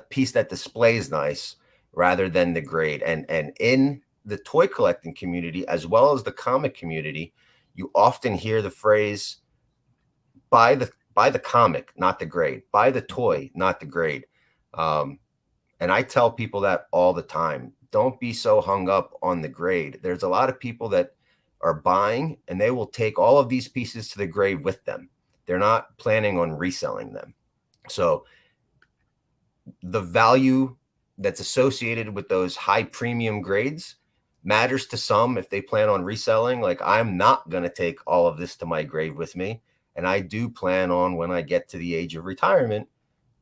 piece that displays nice rather than the grade. And in the toy collecting community, as well as the comic community, you often hear the phrase, buy the comic, not the grade. Buy the toy, not the grade. And I tell people that all the time. Don't be so hung up on the grade. There's a lot of people that are buying and they will take all of these pieces to the grave with them. They're not planning on reselling them. So the value that's associated with those high premium grades matters to some if they plan on reselling. Like, I'm not going to take all of this to my grave with me. And I do plan on, when I get to the age of retirement,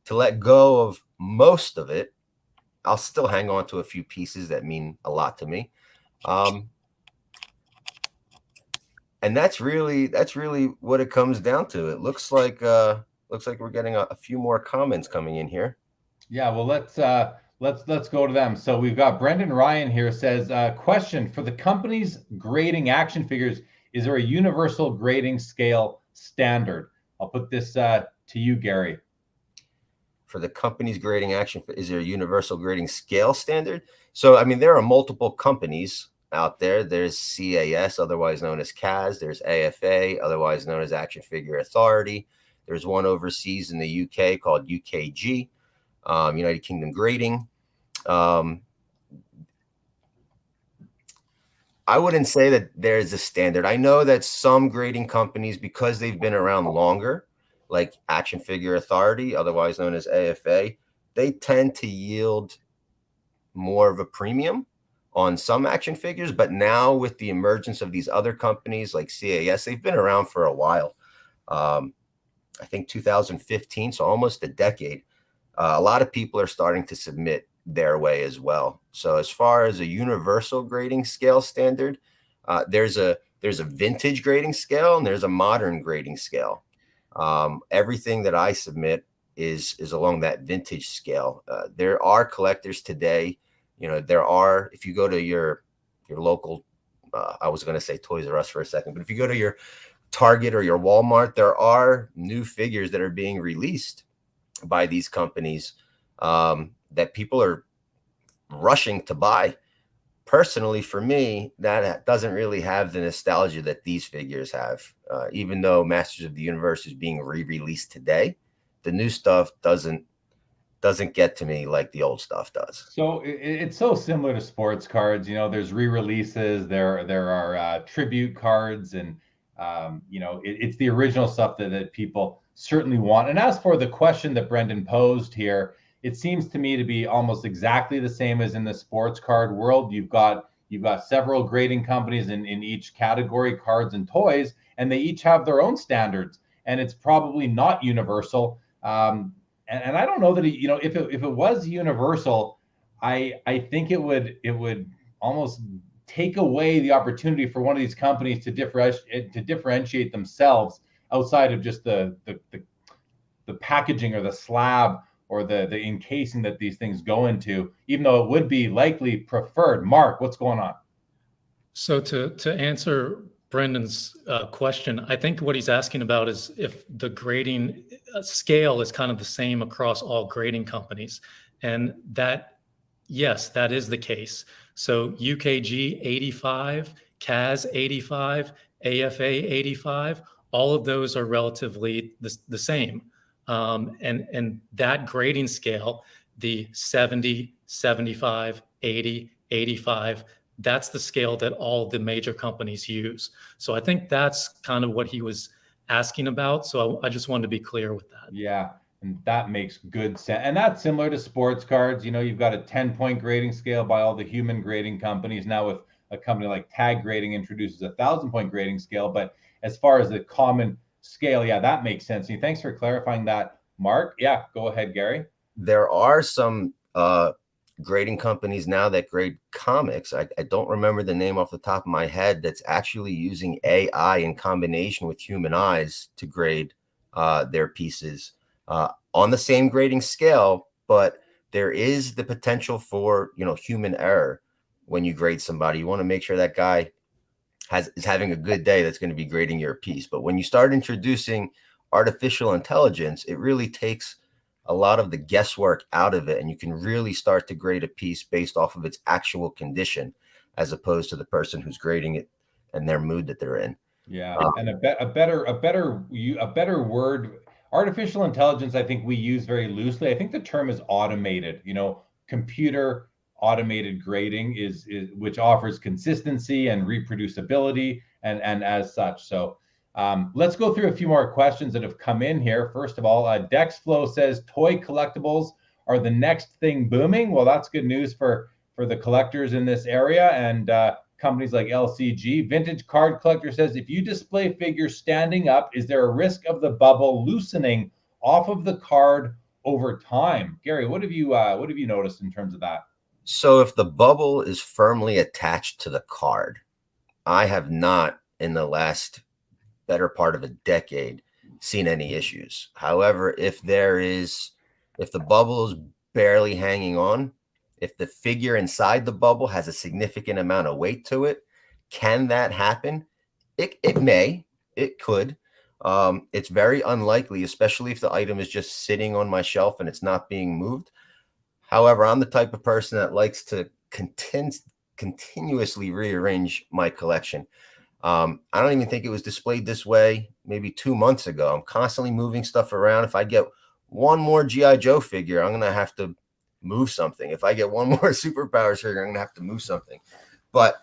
to let go of most of it. I'll still hang on to a few pieces that mean a lot to me. And that's really what it comes down to. It looks like we're getting a few more comments coming in here. Yeah, well, let's go to them. So we've got Brendan Ryan here says, question for the company's grading action figures, is there a universal grading scale standard? I'll put this to you, Gary. For the company's grading action, is there a universal grading scale standard? So, I mean, there are multiple companies out there. There's CAS, otherwise known as CAS. There's AFA, otherwise known as Action Figure Authority. There's one overseas in the UK called UKG, United Kingdom Grading. I wouldn't say that there's a standard. I know that some grading companies, because they've been around longer, like Action Figure Authority, otherwise known as AFA, they tend to yield more of a premium on some action figures. But now with the emergence of these other companies like CAS, they've been around for a while. I think 2015, so almost a decade. A lot of people are starting to submit their way as well. So as far as a universal grading scale standard, there's a vintage grading scale and there's a modern grading scale. Everything that I submit is along that vintage scale. There are collectors today, if you go to your local, I was going to say Toys R Us for a second, but if you go to your Target or your Walmart, there are new figures that are being released by these companies that people are rushing to buy. Personally, for me, that doesn't really have the nostalgia that these figures have. Even though Masters of the Universe is being re-released today, the new stuff doesn't get to me like the old stuff does. So it's so similar to sports cards. There's re-releases, there are tribute cards, and it's the original stuff that people certainly want. And as for the question that Brendan posed here, it seems to me to be almost exactly the same as in the sports card world. You've got several grading companies in each category, cards and toys, and they each have their own standards, and it's probably not universal. And I don't know that if it was universal, I think it would almost take away the opportunity for one of these companies to differentiate themselves outside of just the packaging or the slab or the encasing that these things go into, even though it would be likely preferred. Mark, what's going on? So to answer Brendan's question, I think what he's asking about is if the grading scale is kind of the same across all grading companies. And yes, that is the case. So UKG 85, CAS 85, AFA 85, all of those are relatively the same. And that grading scale, the 70, 75, 80, 85, that's the scale that all the major companies use. So I think that's kind of what he was asking about. So I just wanted to be clear with that. Yeah, and that makes good sense. And that's similar to sports cards. You've got a 10-point grading scale by all the human grading companies. Now with a company like Tag Grading introduces a 1,000-point grading scale. But as far as the common scale, yeah, that makes sense. And thanks for clarifying that, Mark. Yeah, go ahead, Gary. There are some grading companies now that grade comics. I don't remember the name off the top of my head, that's actually using AI in combination with human eyes to grade their pieces on the same grading scale, but there is the potential for human error when you grade somebody. You want to make sure that guy is having a good day that's going to be grading your piece. But when you start introducing artificial intelligence, it really takes a lot of the guesswork out of it, and you can really start to grade a piece based off of its actual condition, as opposed to the person who's grading it and their mood that they're in. Yeah, and a better word, artificial intelligence, I think we use very loosely. I think the term is automated. Computer automated grading is which offers consistency and reproducibility, and as such. So let's go through a few more questions that have come in here. First of all, Dexflow says toy collectibles are the next thing booming. Well, that's good news for the collectors in this area and companies like LCG. Vintage Card Collector says, if you display figures standing up, is there a risk of the bubble loosening off of the card over time? Gary, what have you noticed in terms of that? So if the bubble is firmly attached to the card, I have not in the last better part of a decade seen any issues. However, if the bubble is barely hanging on, if the figure inside the bubble has a significant amount of weight to it, can that happen? It may, it could. It's very unlikely, especially if the item is just sitting on my shelf and it's not being moved. However, I'm the type of person that likes to continuously rearrange my collection. I don't even think it was displayed this way maybe 2 months ago. I'm constantly moving stuff around. If I get one more G.I. Joe figure, I'm going to have to move something. If I get one more Superpowers figure, I'm going to have to move something. But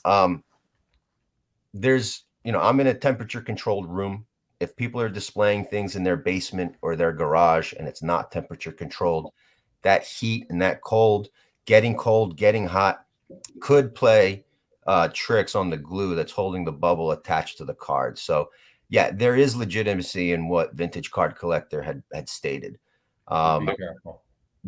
I'm in a temperature controlled room. If people are displaying things in their basement or their garage and it's not temperature controlled, that heat and that cold, getting hot could play tricks on the glue that's holding the bubble attached to the card. So yeah, there is legitimacy in what Vintage Card Collector had stated.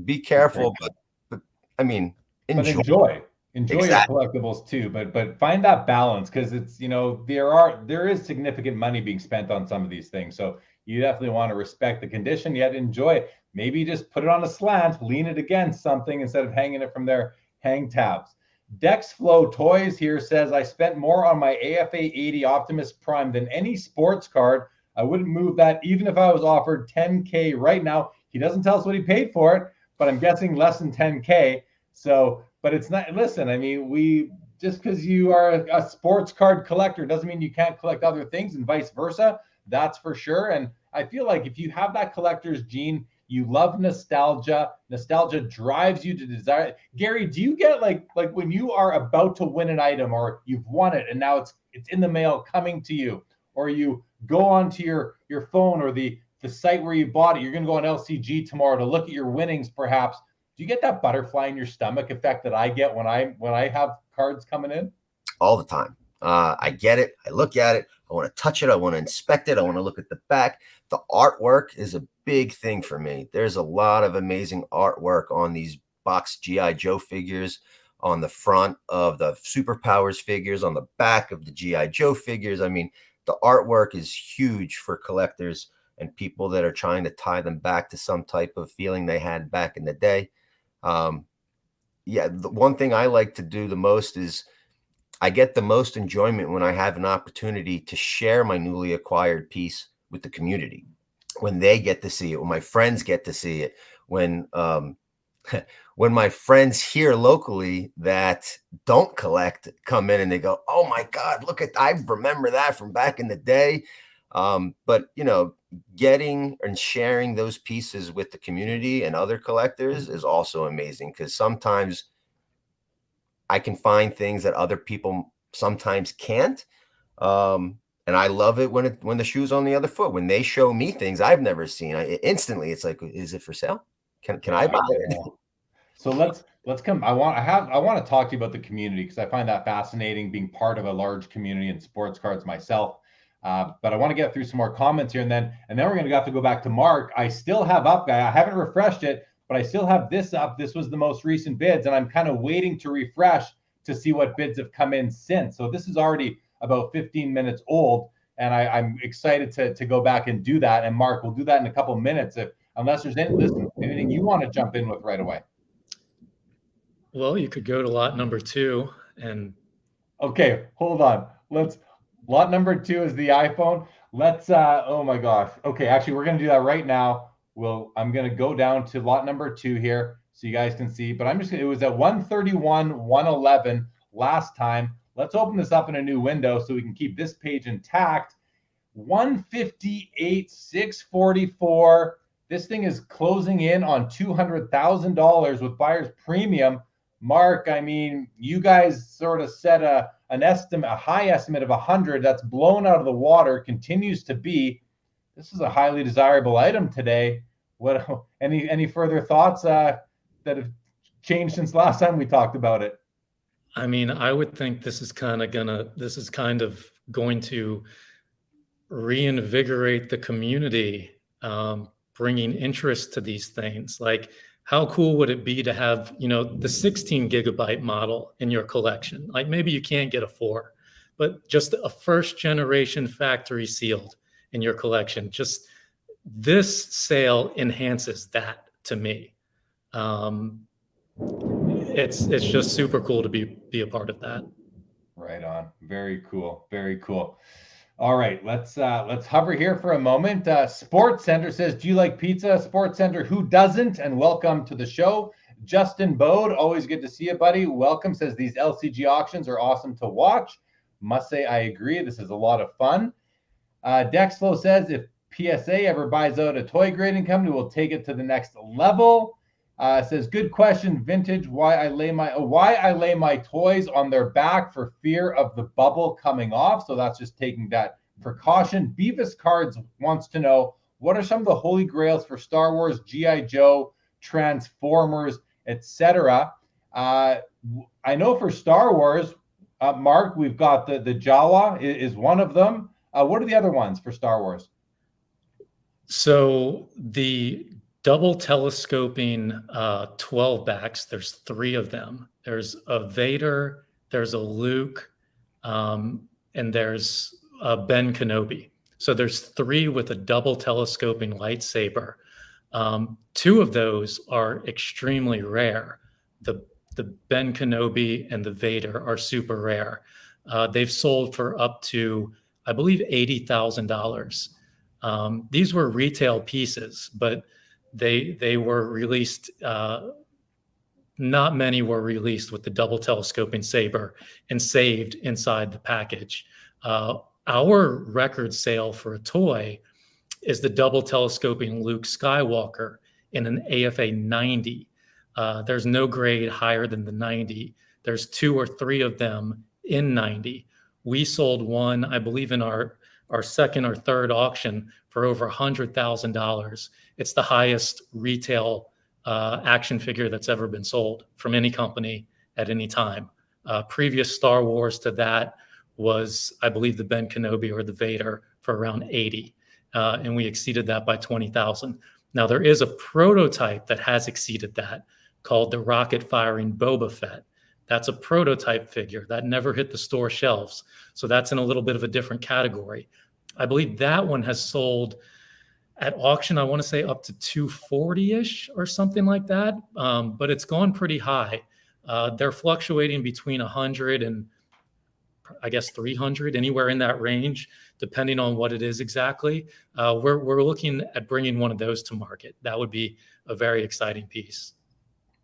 Be careful, but I mean, enjoy exactly. Your collectibles too, but find that balance, because it's, there is significant money being spent on some of these things. So you definitely want to respect the condition, yet enjoy it. Maybe just put it on a slant, lean it against something instead of hanging it from their hang tabs. Dex Flow Toys here says, I spent more on my AFA 80 Optimus Prime than any sports card. I wouldn't move that even if I was offered 10K right now. He doesn't tell us what he paid for it, but I'm guessing less than 10K. So, but it's not, listen, I mean, just because you are a sports card collector doesn't mean you can't collect other things, and vice versa. That's for sure. And I feel like if you have that collector's gene, you love nostalgia. Nostalgia drives you to desire. Gary, do you get like when you are about to win an item, or you've won it and now it's in the mail coming to you, or you go onto your phone or the site where you bought it, you're going to go on LCG tomorrow to look at your winnings perhaps. Do you get that butterfly in your stomach effect that I get when I have cards coming in? All the time. I get it. I look at it. I want to touch it. I want to inspect it. I want to look at the back. The artwork is a big thing for me. There's a lot of amazing artwork on these boxed G.I. Joe figures, on the front of the Superpowers figures, on the back of the G.I. Joe figures. I mean, the artwork is huge for collectors and people that are trying to tie them back to some type of feeling they had back in the day. The one thing I like to do the most is I get the most enjoyment when I have an opportunity to share my newly acquired piece with the community, when they get to see it, when my friends get to see it, when my friends here locally that don't collect come in and they go, oh my God, I remember that from back in the day. But getting and sharing those pieces with the community and other collectors is also amazing, because sometimes I can find things that other people sometimes can't. And I love it when the shoe's on the other foot, when they show me things I've never seen. Instantly, it's like, is it for sale? Can I buy it? So let's come. I want to talk to you about the community, because I find that fascinating, being part of a large community in sports cards myself. But I want to get through some more comments here, and then we're going to have to go back to Mark. I still have up, I haven't refreshed it, but I still have this up. This was the most recent bids, and I'm kind of waiting to refresh to see what bids have come in since. So this is already about 15 minutes old, and I'm excited to go back and do that. And Mark, we'll do that in a couple of minutes, unless there's anything you want to jump in with right away. Well, you could go to lot number 2 and. Okay, hold on. Lot number 2 is the iPhone. Oh my gosh. Okay, actually, we're going to do that right now. I'm going to go down to lot number 2 here so you guys can see, but it was at 131, 111 last time. Let's open this up in a new window so we can keep this page intact. 158, 644. This thing is closing in on $200,000 with buyer's premium. Mark, I mean, you guys sort of set a high estimate of 100. That's blown out of the water, continues to be. This is a highly desirable item today. What? Any further thoughts that have changed since last time we talked about it? I mean, I would think this is kind of going to reinvigorate the community, bringing interest to these things. Like, how cool would it be to have, the 16 gigabyte model in your collection? Like maybe you can't get a 4, but just a first generation factory sealed in your collection. Just this sale enhances that to me. It's just super cool to be a part of that. Right on. Very cool. Very cool. All right, let's hover here for a moment. Sports Center says, "Do you like pizza?" Sports Center, who doesn't? And welcome to the show, Justin Bode. Always good to see you, buddy. Welcome. Says these LCG auctions are awesome to watch. Must say I agree. This is a lot of fun. Dexflow says, if PSA ever buys out a toy grading company, we'll take it to the next level. Says, good question, Vintage. Why I lay my toys on their back for fear of the bubble coming off. So that's just taking that precaution. Beavis Cards wants to know, what are some of the holy grails for Star Wars, G.I. Joe, Transformers, etc.? I know for Star Wars, Mark, we've got the Jawa is one of them. What are the other ones for Star Wars? So the double telescoping 12 backs, there's 3 of them. There's a Vader, there's a Luke, and there's a Ben Kenobi. So there's 3 with a double telescoping lightsaber. 2 of those are extremely rare. The Ben Kenobi and the Vader are super rare. They've sold for up to, I believe, $80,000. These were retail pieces, but they were released. Not many were released with the double telescoping saber and saved inside the package. Our record sale for a toy is the double telescoping Luke Skywalker in an AFA 90. There's no grade higher than the 90. There's 2 or 3 of them in 90. We sold one, I believe, in our second or third auction for over $100,000. It's the highest retail action figure that's ever been sold from any company at any time. Previous Star Wars to that was, I believe, the Ben Kenobi or the Vader for around 80. And we exceeded that by 20,000. Now, there is a prototype that has exceeded that called the rocket firing Boba Fett. That's a prototype figure that never hit the store shelves. So that's in a little bit of a different category. I believe that one has sold at auction, I want to say up to 240-ish or something like that. But it's gone pretty high. They're fluctuating between 100 and I guess 300, anywhere in that range, depending on what it is exactly. We're looking at bringing one of those to market. That would be a very exciting piece.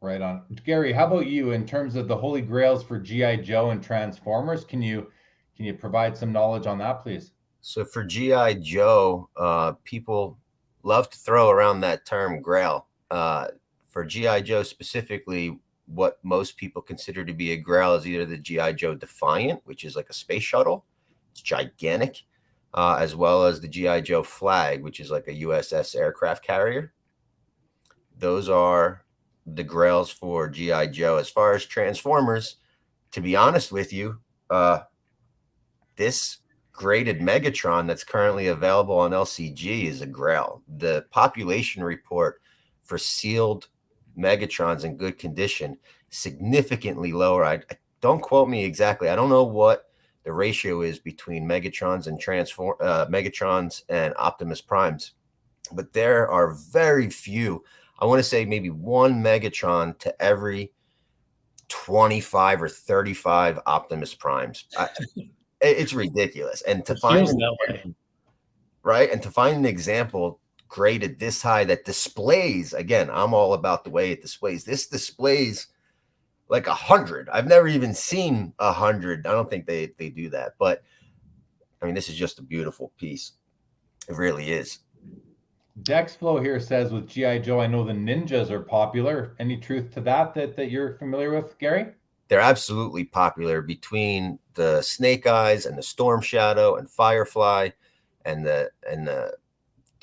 Right on. Gary, how about you in terms of the holy grails for G.I. Joe and Transformers? Can you provide some knowledge on that, please? So for G.I. Joe, people love to throw around that term grail. For G.I. Joe specifically, what most people consider to be a grail is either the G.I. Joe Defiant, which is like a space shuttle. It's gigantic, as well as the G.I. Joe Flag, which is like a USS aircraft carrier. Those are the grails for G.I. Joe. As far as Transformers, to be honest with you, this graded Megatron that's currently available on LCG is a grail. The population report for sealed Megatrons in good condition significantly lower. I don't quote me exactly. I don't know what the ratio is between Megatrons and Megatrons and Optimus Primes, but there are very few. I want to say maybe 1 Megatron to every 25 or 35 Optimus Primes. It's ridiculous. And to find that way. Right, and to find an example graded this high that displays, again, I'm all about the way it displays. This displays like 100. I've never even seen 100. I don't think they do that, but I mean, this is just a beautiful piece. It really is. Dexflow here says, with G.I. Joe, I know the ninjas are popular. Any truth to that you're familiar with, Gary? They're absolutely popular. Between the Snake Eyes and the Storm Shadow and Firefly and the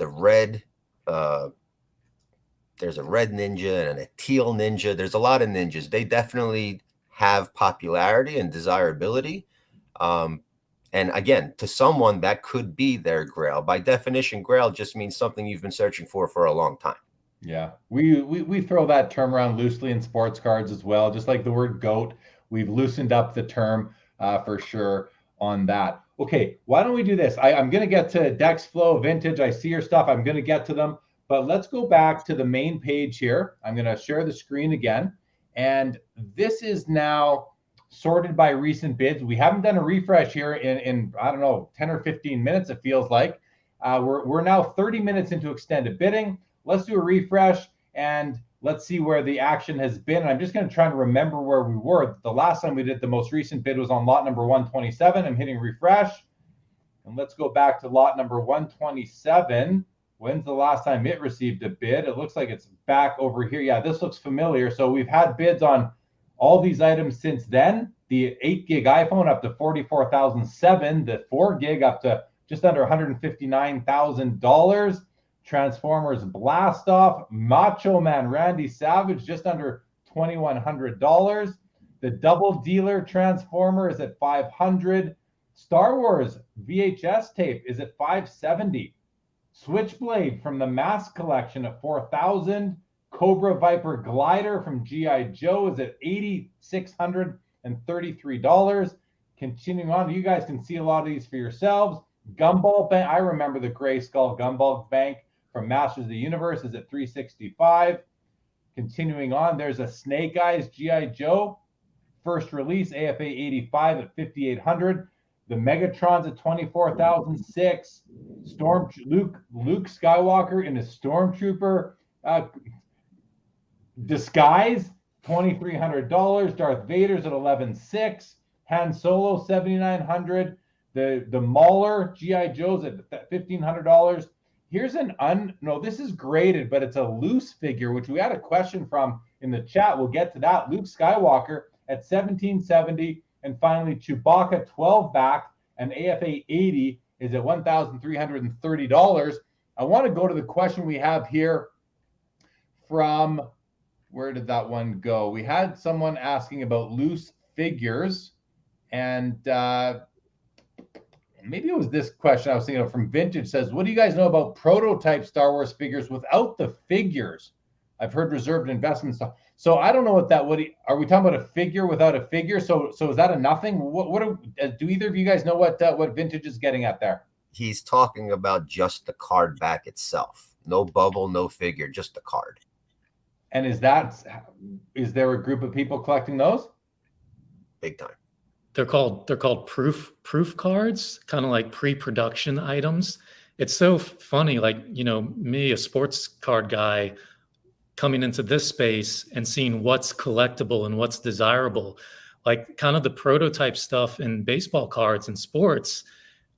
red, there's a red ninja and a teal ninja. There's a lot of ninjas. They definitely have popularity and desirability. And again, to someone that could be their grail. By definition, grail just means something you've been searching for a long time. Yeah, we throw that term around loosely in sports cards as well. Just like the word goat, we've loosened up the term for sure on that. Okay, why don't we do this? I'm going to get to Dex Flow Vintage. I see your stuff. I'm going to get to them, but let's go back to the main page here. I'm going to share the screen again, and this is now sorted by recent bids. We haven't done a refresh here in I don't know 10 or 15 minutes. It feels like we're now 30 minutes into extended bidding. Let's do a refresh and let's see where the action has been. I'm just going to try and remember where we were. The last time we did the most recent bid was on lot number 127. I'm hitting refresh. And let's go back to lot number 127. When's the last time it received a bid? It looks like it's back over here. Yeah, this looks familiar. So we've had bids on all these items since then. The 8 gig iPhone up to $44,007. The 4 gig up to just under $159,000. Transformers Blast Off, Macho Man Randy Savage, just under $2,100. The Double Dealer Transformer is at $500. Star Wars VHS tape is at $570. Switchblade from the Mask Collection at $4,000. Cobra Viper Glider from G.I. Joe is at $8,633. Continuing on, you guys can see a lot of these for yourselves. Gumball Bank, I remember the Grayskull Gumball Bank from Masters of the Universe is at $365. Continuing on, there's a Snake Eyes G.I. Joe first release AFA 85 at $5,800. The Megatron's at $24,006. Luke Skywalker in a Stormtrooper disguise, $2,300. Darth Vader's at $11,600. Han Solo $7,900. The Mauler G.I. Joe's at $1,500. Here's this is graded, but it's a loose figure, which we had a question from in the chat. We'll get to that. Luke Skywalker at $1,770. And finally, Chewbacca 12 back and AFA 80 is at $1,330. I want to go to the question we have here from, where did that one go? We had someone asking about loose figures, and maybe it was this question I was thinking of from Vintage. Says, what do you guys know about prototype Star Wars figures without the figures? I've heard reserved investment stuff. So I don't know what that, are we talking about a figure without a figure? So is that a nothing? Do either of you guys know what Vintage is getting at there? He's talking about just the card back itself. No bubble, no figure, just the card. And is there a group of people collecting those? Big time. They're called proof cards, kind of like pre-production items. It's so funny, like, me, a sports card guy, coming into this space and seeing what's collectible and what's desirable, like kind of the prototype stuff in baseball cards and sports,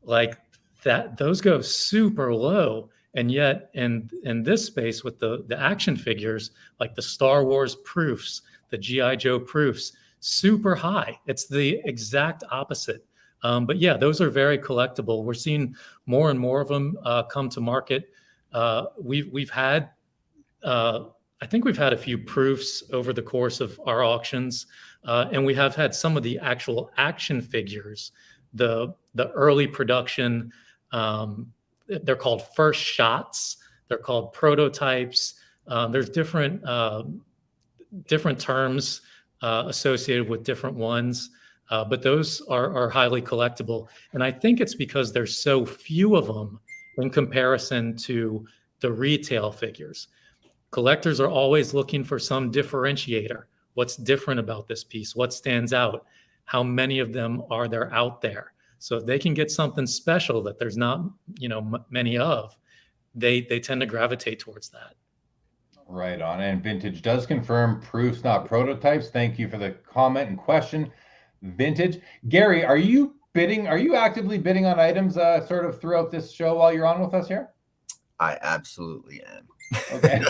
like that, those go super low. And yet in this space with the action figures, like the Star Wars proofs, the G.I. Joe proofs, super high. It's the exact opposite. But yeah, those are very collectible. We're seeing more and more of them come to market. We've had, I think we've had a few proofs over the course of our auctions, and we have had some of the actual action figures, the early production. They're called first shots. They're called prototypes. There's different terms associated with different ones, but those are highly collectible. And I think it's because there's so few of them in comparison to the retail figures. Collectors are always looking for some differentiator. What's different about this piece? What stands out? How many of them are there out there? So if they can get something special that there's not, many of, they tend to gravitate towards that. Right on. And Vintage does confirm proofs, not prototypes. Thank you for the comment and question, Vintage. Gary, are you actively bidding on items sort of throughout this show while you're on with us here? I absolutely am. Okay.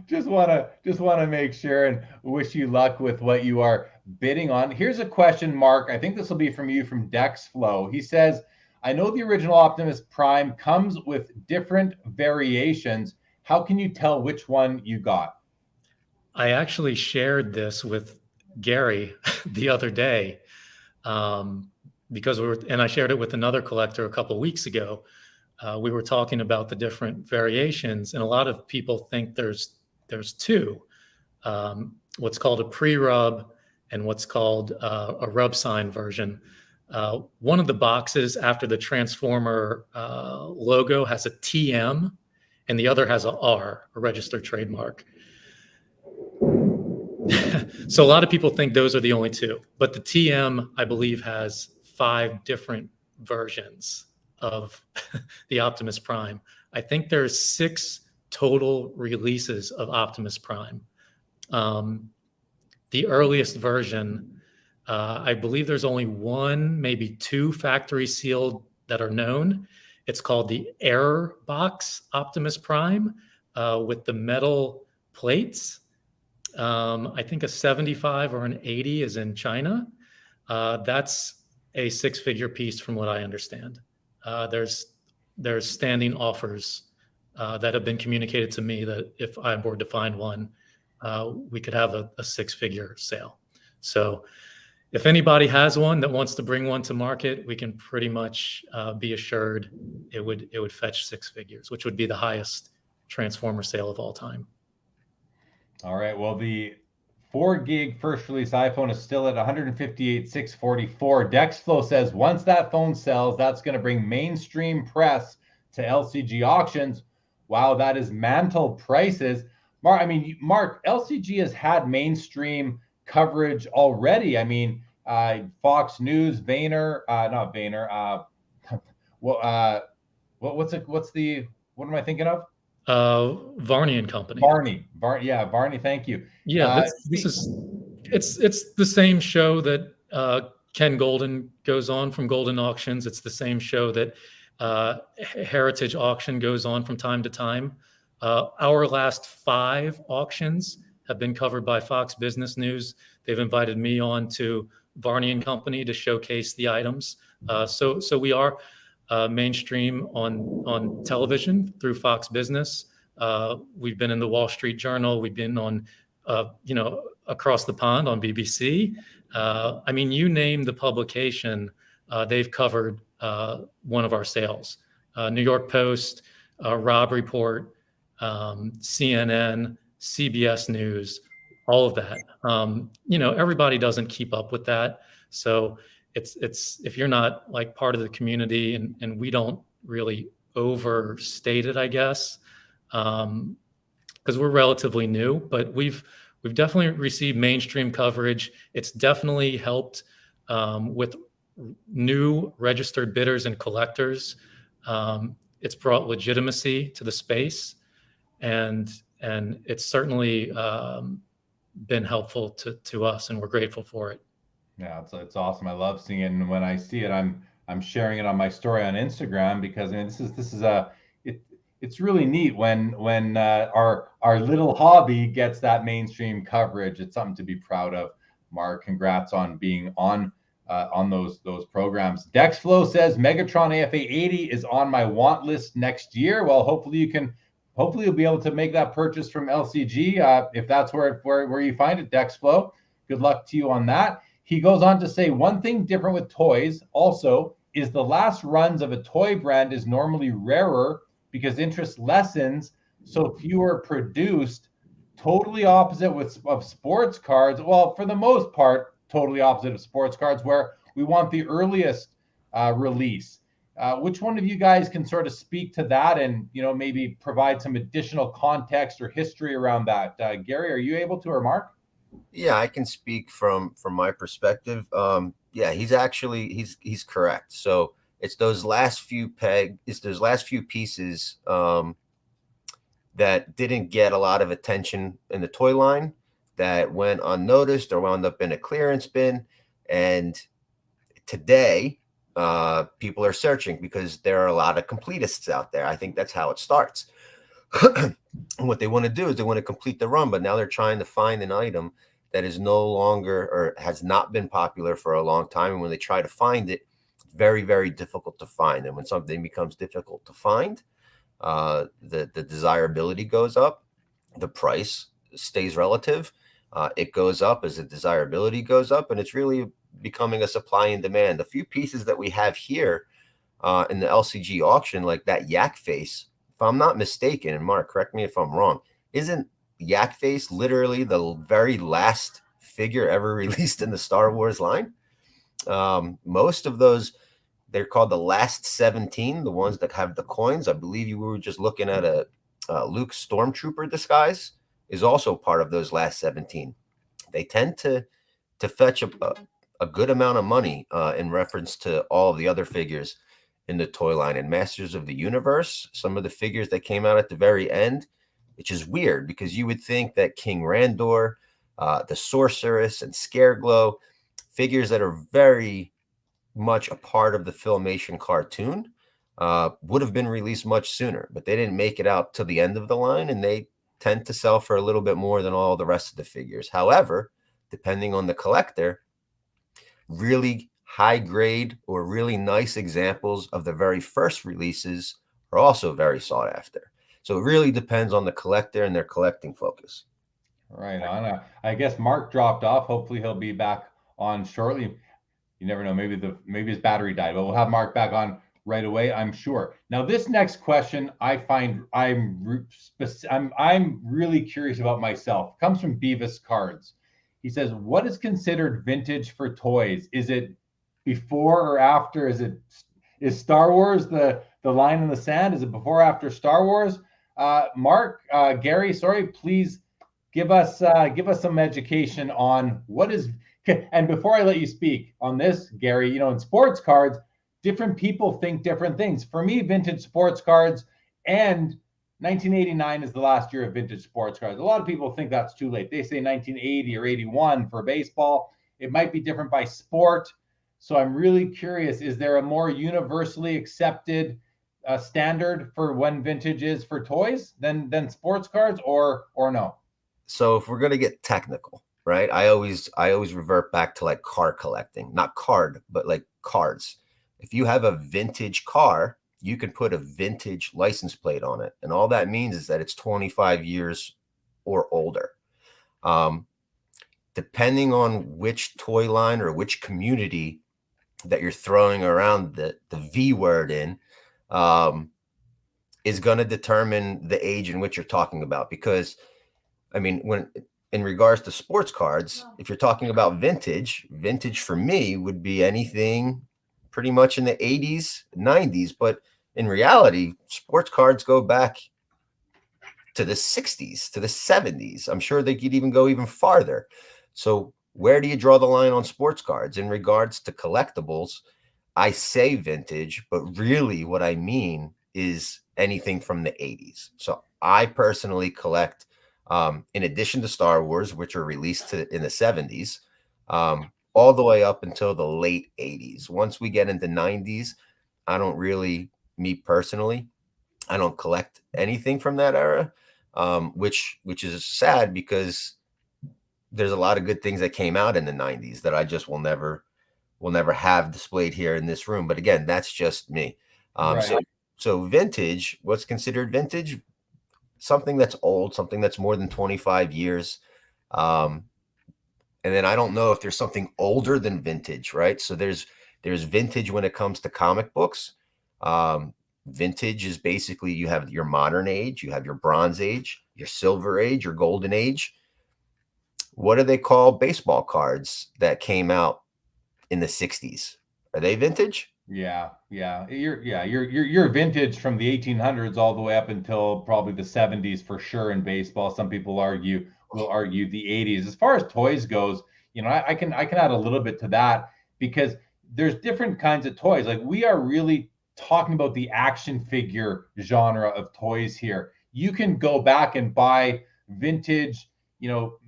just want to make sure and wish you luck with what you are bidding on. Here's a question, Mark. I think this will be from you, from Dex Flow. He says, I know the original Optimus Prime comes with different variations. How can you tell which one you got? I actually shared this with Gary the other day, because and I shared it with another collector a couple of weeks ago. we were talking about the different variations, and a lot of people think there's two, what's called a pre-rub and what's called a rub sign version. One of the boxes after the Transformer logo has a TM, and the other has a R, a registered trademark. So a lot of people think those are the only two, but the TM, I believe, has 5 different versions of the Optimus Prime. I think there's 6 total releases of Optimus Prime. The earliest version, I believe there's only 1, maybe 2 factory sealed that are known. It's called the Air Box Optimus Prime with the metal plates. I think a 75 or an 80 is in China. That's a 6-figure piece from what I understand. There's standing offers that have been communicated to me that if I were to find one, we could have a 6-figure sale. So if anybody has one that wants to bring one to market, we can pretty much be assured it would fetch 6 figures, which would be the highest Transformer sale of all time. All right. Well, the 4 gig first release iPhone is still at $158,644. Dexflow says once that phone sells, that's going to bring mainstream press to LCG auctions. Wow, that is mantle prices. Mark, LCG has had mainstream coverage already. I mean, Fox News, Vayner, not Vayner. What am I thinking of? Varney and Company. Varney, thank you. Yeah, it's the same show that Ken Golden goes on from Golden Auctions. It's the same show that Heritage Auction goes on from time to time. Our last 5 auctions have been covered by Fox Business News. They've invited me on to Varney and Company to showcase the items. So we are mainstream on television through Fox Business. We've been in the Wall Street Journal. We've been on, across the pond on BBC. I mean, you name the publication, they've covered one of our sales. New York Post, Rob Report, CNN, CBS News, all of that. Everybody doesn't keep up with that. So it's if you're not like part of the community, and we don't really overstate it, I guess, because we're relatively new, but we've definitely received mainstream coverage. It's definitely helped with new registered bidders and collectors. It's brought legitimacy to the space, and it's certainly been helpful to us, and we're grateful for it. Yeah, it's awesome. I love seeing it, and when I see it, I'm sharing it on my story on Instagram, because it's really neat when our little hobby gets that mainstream coverage. It's something to be proud of. Mark, congrats on being on those programs. Dexflow says Megatron AFA 80 is on my want list next year. Well, hopefully you'll be able to make that purchase from LCG if that's where you find it, Dexflow. Good luck to you on that. He goes on to say, one thing different with toys also is the last runs of a toy brand is normally rarer because interest lessens, so fewer produced. Totally opposite of sports cards. Well, for the most part, totally opposite of sports cards, where we want the earliest release. Which one of you guys can sort of speak to that and maybe provide some additional context or history around that? Gary, are you able to, or Mark? Yeah, I can speak from my perspective. Yeah, he's correct. So it's those last few pieces that didn't get a lot of attention in the toy line, that went unnoticed or wound up in a clearance bin. And today, people are searching because there are a lot of completists out there. I think that's how it starts. And what they want to do is they want to complete the run, but now they're trying to find an item that is no longer or has not been popular for a long time. And when they try to find it, it's very, very difficult to find. And when something becomes difficult to find, the desirability goes up, the price stays relative. It goes up as the desirability goes up, and it's really becoming a supply and demand. The few pieces that we have here in the LCG auction, like that yak face, if I'm not mistaken, and Mark, correct me if I'm wrong, isn't yak face literally the very last figure ever released in the Star Wars line? Most of those, they're called the last 17, the ones that have the coins. I believe you were just looking at a Luke Stormtrooper disguise is also part of those last 17. They tend to fetch a good amount of money in reference to all of the other figures in the toy line. And Masters of the Universe, some of the figures that came out at the very end, which is weird because you would think that King Randor, the Sorceress, and Scareglow, figures that are very much a part of the Filmation cartoon, would have been released much sooner, but they didn't make it out to the end of the line, and they tend to sell for a little bit more than all the rest of the figures. However, depending on the collector, really high grade or really nice examples of the very first releases are also very sought after. So it really depends on the collector and their collecting focus. Right on. I guess Mark dropped off. Hopefully he'll be back on shortly. You never know. Maybe his battery died, but we'll have Mark back on right away, I'm sure. Now, this next question, I find I'm really curious about myself. It comes from Beavis Cards. He says, "What is considered vintage for toys? Is it before or after? Is Star Wars the line in the sand? Is it before or after Star Wars?" Mark, Gary, sorry, please give us some education on what is. And before I let you speak on this, Gary, you know, in sports cards, different people think different things. For me, vintage sports cards and 1989 is the last year of vintage sports cards. A lot of people think that's too late. They say 1980 or 81 for baseball. It might be different by sport. So I'm really curious, is there a more universally accepted standard for when vintage is for toys than sports cards, or no? So if we're going to get technical, right, I always revert back to like car collecting, not card, but like cards. If you have a vintage car, you can put a vintage license plate on it. And all that means is that it's 25 years or older. Depending on which toy line or which community that you're throwing around the V word in, is going to determine the age in which you're talking about. Because, I mean, when in regards to sports cards, if you're talking about vintage for me would be anything pretty much in the 80s, 90s. But in reality, sports cards go back to the 60s, to the 70s. I'm sure they could even go even farther. So where do you draw the line on sports cards? In regards to collectibles, I say vintage, but really what I mean is anything from the 80s. So I personally collect, in addition to Star Wars, which were released in the 70s, all the way up until the late 80s. Once we get into 90s, I don't really, me personally, I don't collect anything from that era, which is sad because there's a lot of good things that came out in the 90s that I just will never have displayed here in this room. But again, that's just me. Right. So vintage, what's considered vintage? Something that's old, something that's more than 25 years. And then I don't know if there's something older than vintage, right? So there's vintage when it comes to comic books. Vintage is basically you have your modern age, you have your bronze age, your silver age, your golden age. What do they call baseball cards that came out in the 60s? Are they vintage? Yeah. You're vintage from the 1800s all the way up until probably the 70s for sure in baseball. Some people will argue the 80s. As far as toys goes, you know, I can add a little bit to that because there's different kinds of toys. Like we are really talking about the action figure genre of toys here. You can go back and buy vintage, you know,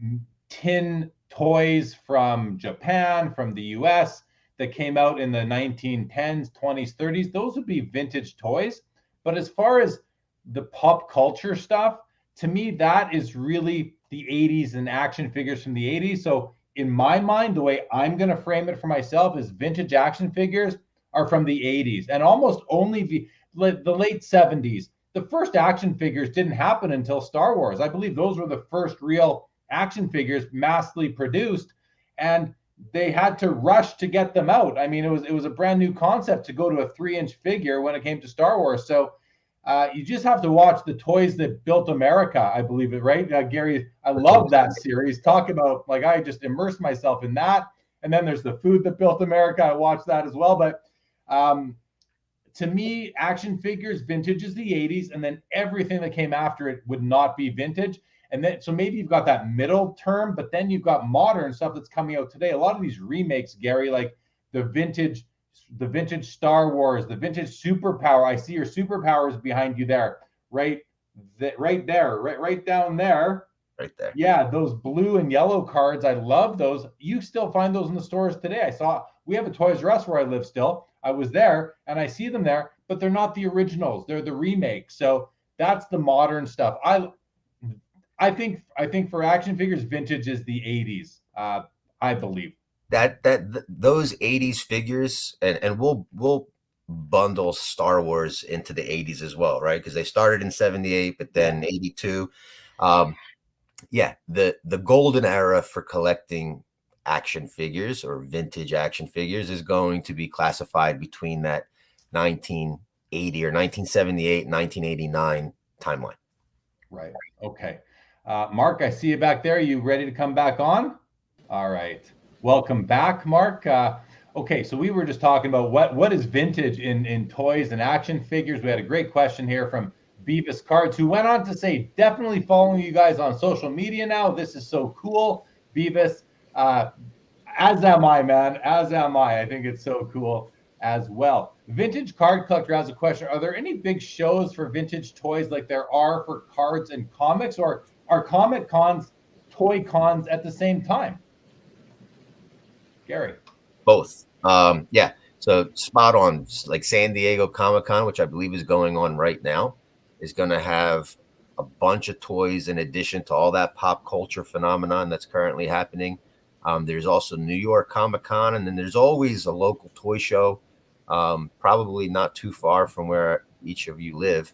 tin toys from Japan, from the US that came out in the 1910s, 20s, 30s. Those would be vintage toys. But as far as the pop culture stuff, to me, that is really the 80s and action figures from the 80s. So in my mind, the way I'm going to frame it for myself is vintage action figures are from the 80s and almost only the late 70s. The first action figures didn't happen until Star Wars. I believe those were the first real action figures massively produced. And they had to rush to get them out. I mean, it was a brand new concept to go to a 3-inch figure when it came to Star Wars. So you just have to watch the Toys That Built America, I believe it, right? Gary, I love that series. Talk about, like, I just immersed myself in that. And then there's the Food That Built America. I watched that as well. But to me, action figures, vintage is the 80s, and then everything that came after it would not be vintage. And then, so maybe you've got that middle term, but then you've got modern stuff that's coming out today. A lot of these remakes, Gary, like the vintage Star Wars, the vintage superpower. I see your superpowers behind you there, right there, right down there. Right there. Yeah, those blue and yellow cards. I love those. You still find those in the stores today. We have a Toys R Us where I live still. I was there and I see them there, but they're not the originals. They're the remakes. So that's the modern stuff. I think for action figures, vintage is the 80s. I believe those 80s figures, and we'll bundle Star Wars into the 80s as well, right? Because they started in 78, but then 82. Yeah, the golden era for collecting action figures or vintage action figures is going to be classified between that 1980 or 1978, 1989 timeline. Right. Okay. Mark, I see you back there. You ready to come back on? All right. Welcome back, Mark. Okay, so we were just talking about what is vintage in toys and action figures. We had a great question here from Beavis Cards, who went on to say, definitely following you guys on social media now. This is so cool, Beavis. As am I, man. As am I. I think it's so cool as well. Vintage Card Collector has a question. Are there any big shows for vintage toys like there are for cards and comics, or are comic cons toy cons at the same time? Gary. Both. Yeah. So spot on. Like San Diego Comic-Con, which I believe is going on right now, is going to have a bunch of toys in addition to all that pop culture phenomenon that's currently happening. There's also New York Comic-Con, and then there's always a local toy show, probably not too far from where each of you live,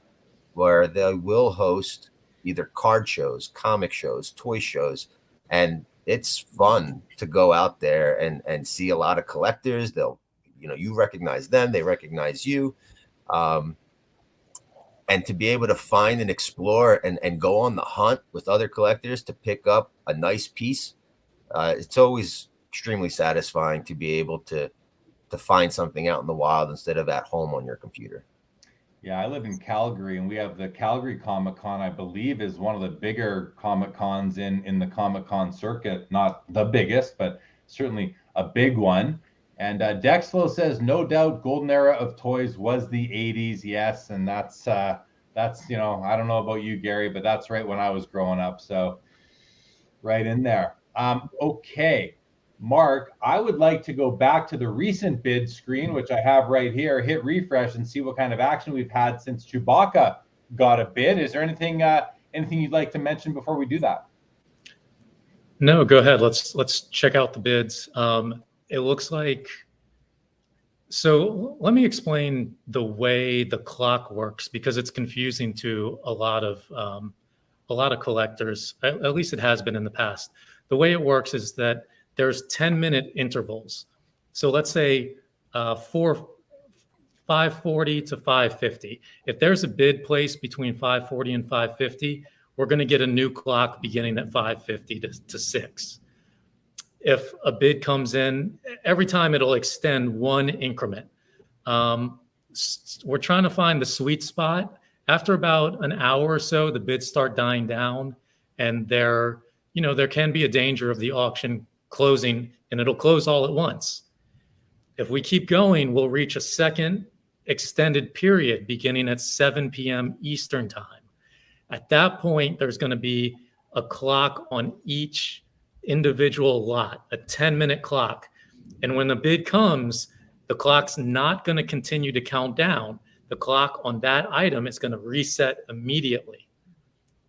where they will host either card shows, comic shows, toy shows, and it's fun to go out there and see a lot of collectors. You recognize them, they recognize you. And to be able to find and explore and go on the hunt with other collectors to pick up a nice piece, it's always extremely satisfying to be able to find something out in the wild instead of at home on your computer. Yeah, I live in Calgary, and we have the Calgary Comic-Con, I believe, is one of the bigger Comic-Cons in the Comic-Con circuit. Not the biggest, but certainly a big one. And Dexflow says, no doubt, golden era of toys was the 80s. Yes, and that's I don't know about you, Gary, but that's right when I was growing up. So right in there. Okay. Mark, I would like to go back to the recent bid screen, which I have right here, hit refresh and see what kind of action we've had since Chewbacca got a bid. Is there anything you'd like to mention before we do that? No, go ahead. Let's check out the bids. It looks like, so let me explain the way the clock works, because it's confusing to a lot of collectors. At least it has been in the past. The way it works is that there's 10-minute intervals. So let's say 540 to 550. If there's a bid placed between 540 and 550, we're going to get a new clock beginning at 550 to 6. If a bid comes in, every time it'll extend one increment. We're trying to find the sweet spot. After about an hour or so, the bids start dying down, and there can be a danger of the auction closing, and it'll close all at once. If we keep going, we'll reach a second extended period beginning at 7 p.m. Eastern time. At that point, there's going to be a clock on each individual lot, a 10-minute clock. And when the bid comes, the clock's not going to continue to count down. The clock on that item is going to reset immediately.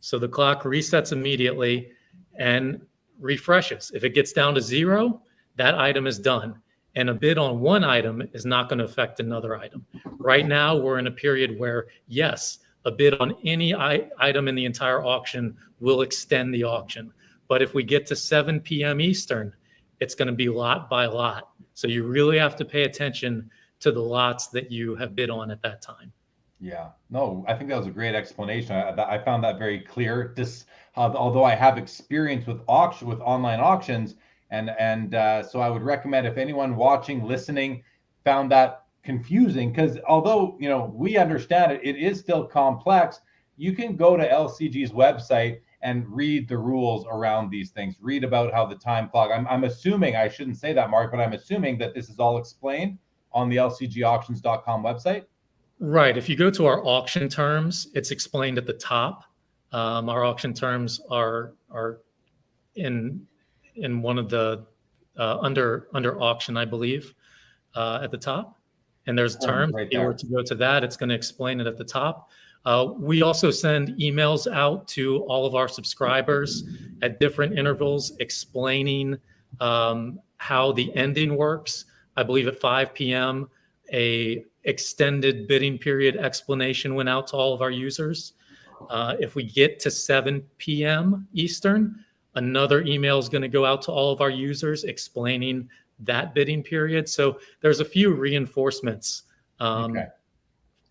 So the clock resets immediately and refreshes. If it gets down to 0, that item is done. And a bid on one item is not going to affect another item. Right now, we're in a period where, yes, a bid on any item in the entire auction will extend the auction. But if we get to 7 p.m. Eastern, it's going to be lot by lot. So you really have to pay attention to the lots that you have bid on at that time. Yeah, no, I think that was a great explanation. I found that very clear. Although I have experience with online auctions, so I would recommend if anyone watching, listening, found that confusing, because although we understand it, it is still complex. You can go to LCG's website and read the rules around these things. Read about how the time clock. I'm assuming, I shouldn't say that, Mark, but I'm assuming that this is all explained on the LCGauctions.com website. Right. If you go to our auction terms, it's explained at the top. Our auction terms are in one of the under auction, I believe, at the top. And there's terms. Right if you there. were to go to that, it's going to explain it at the top. We also send emails out to all of our subscribers at different intervals explaining how the ending works. I believe at 5 p.m. a extended bidding period explanation went out to all of our users. If we get to 7 p.m. Eastern, another email is going to go out to all of our users explaining that bidding period. So there's a few reinforcements for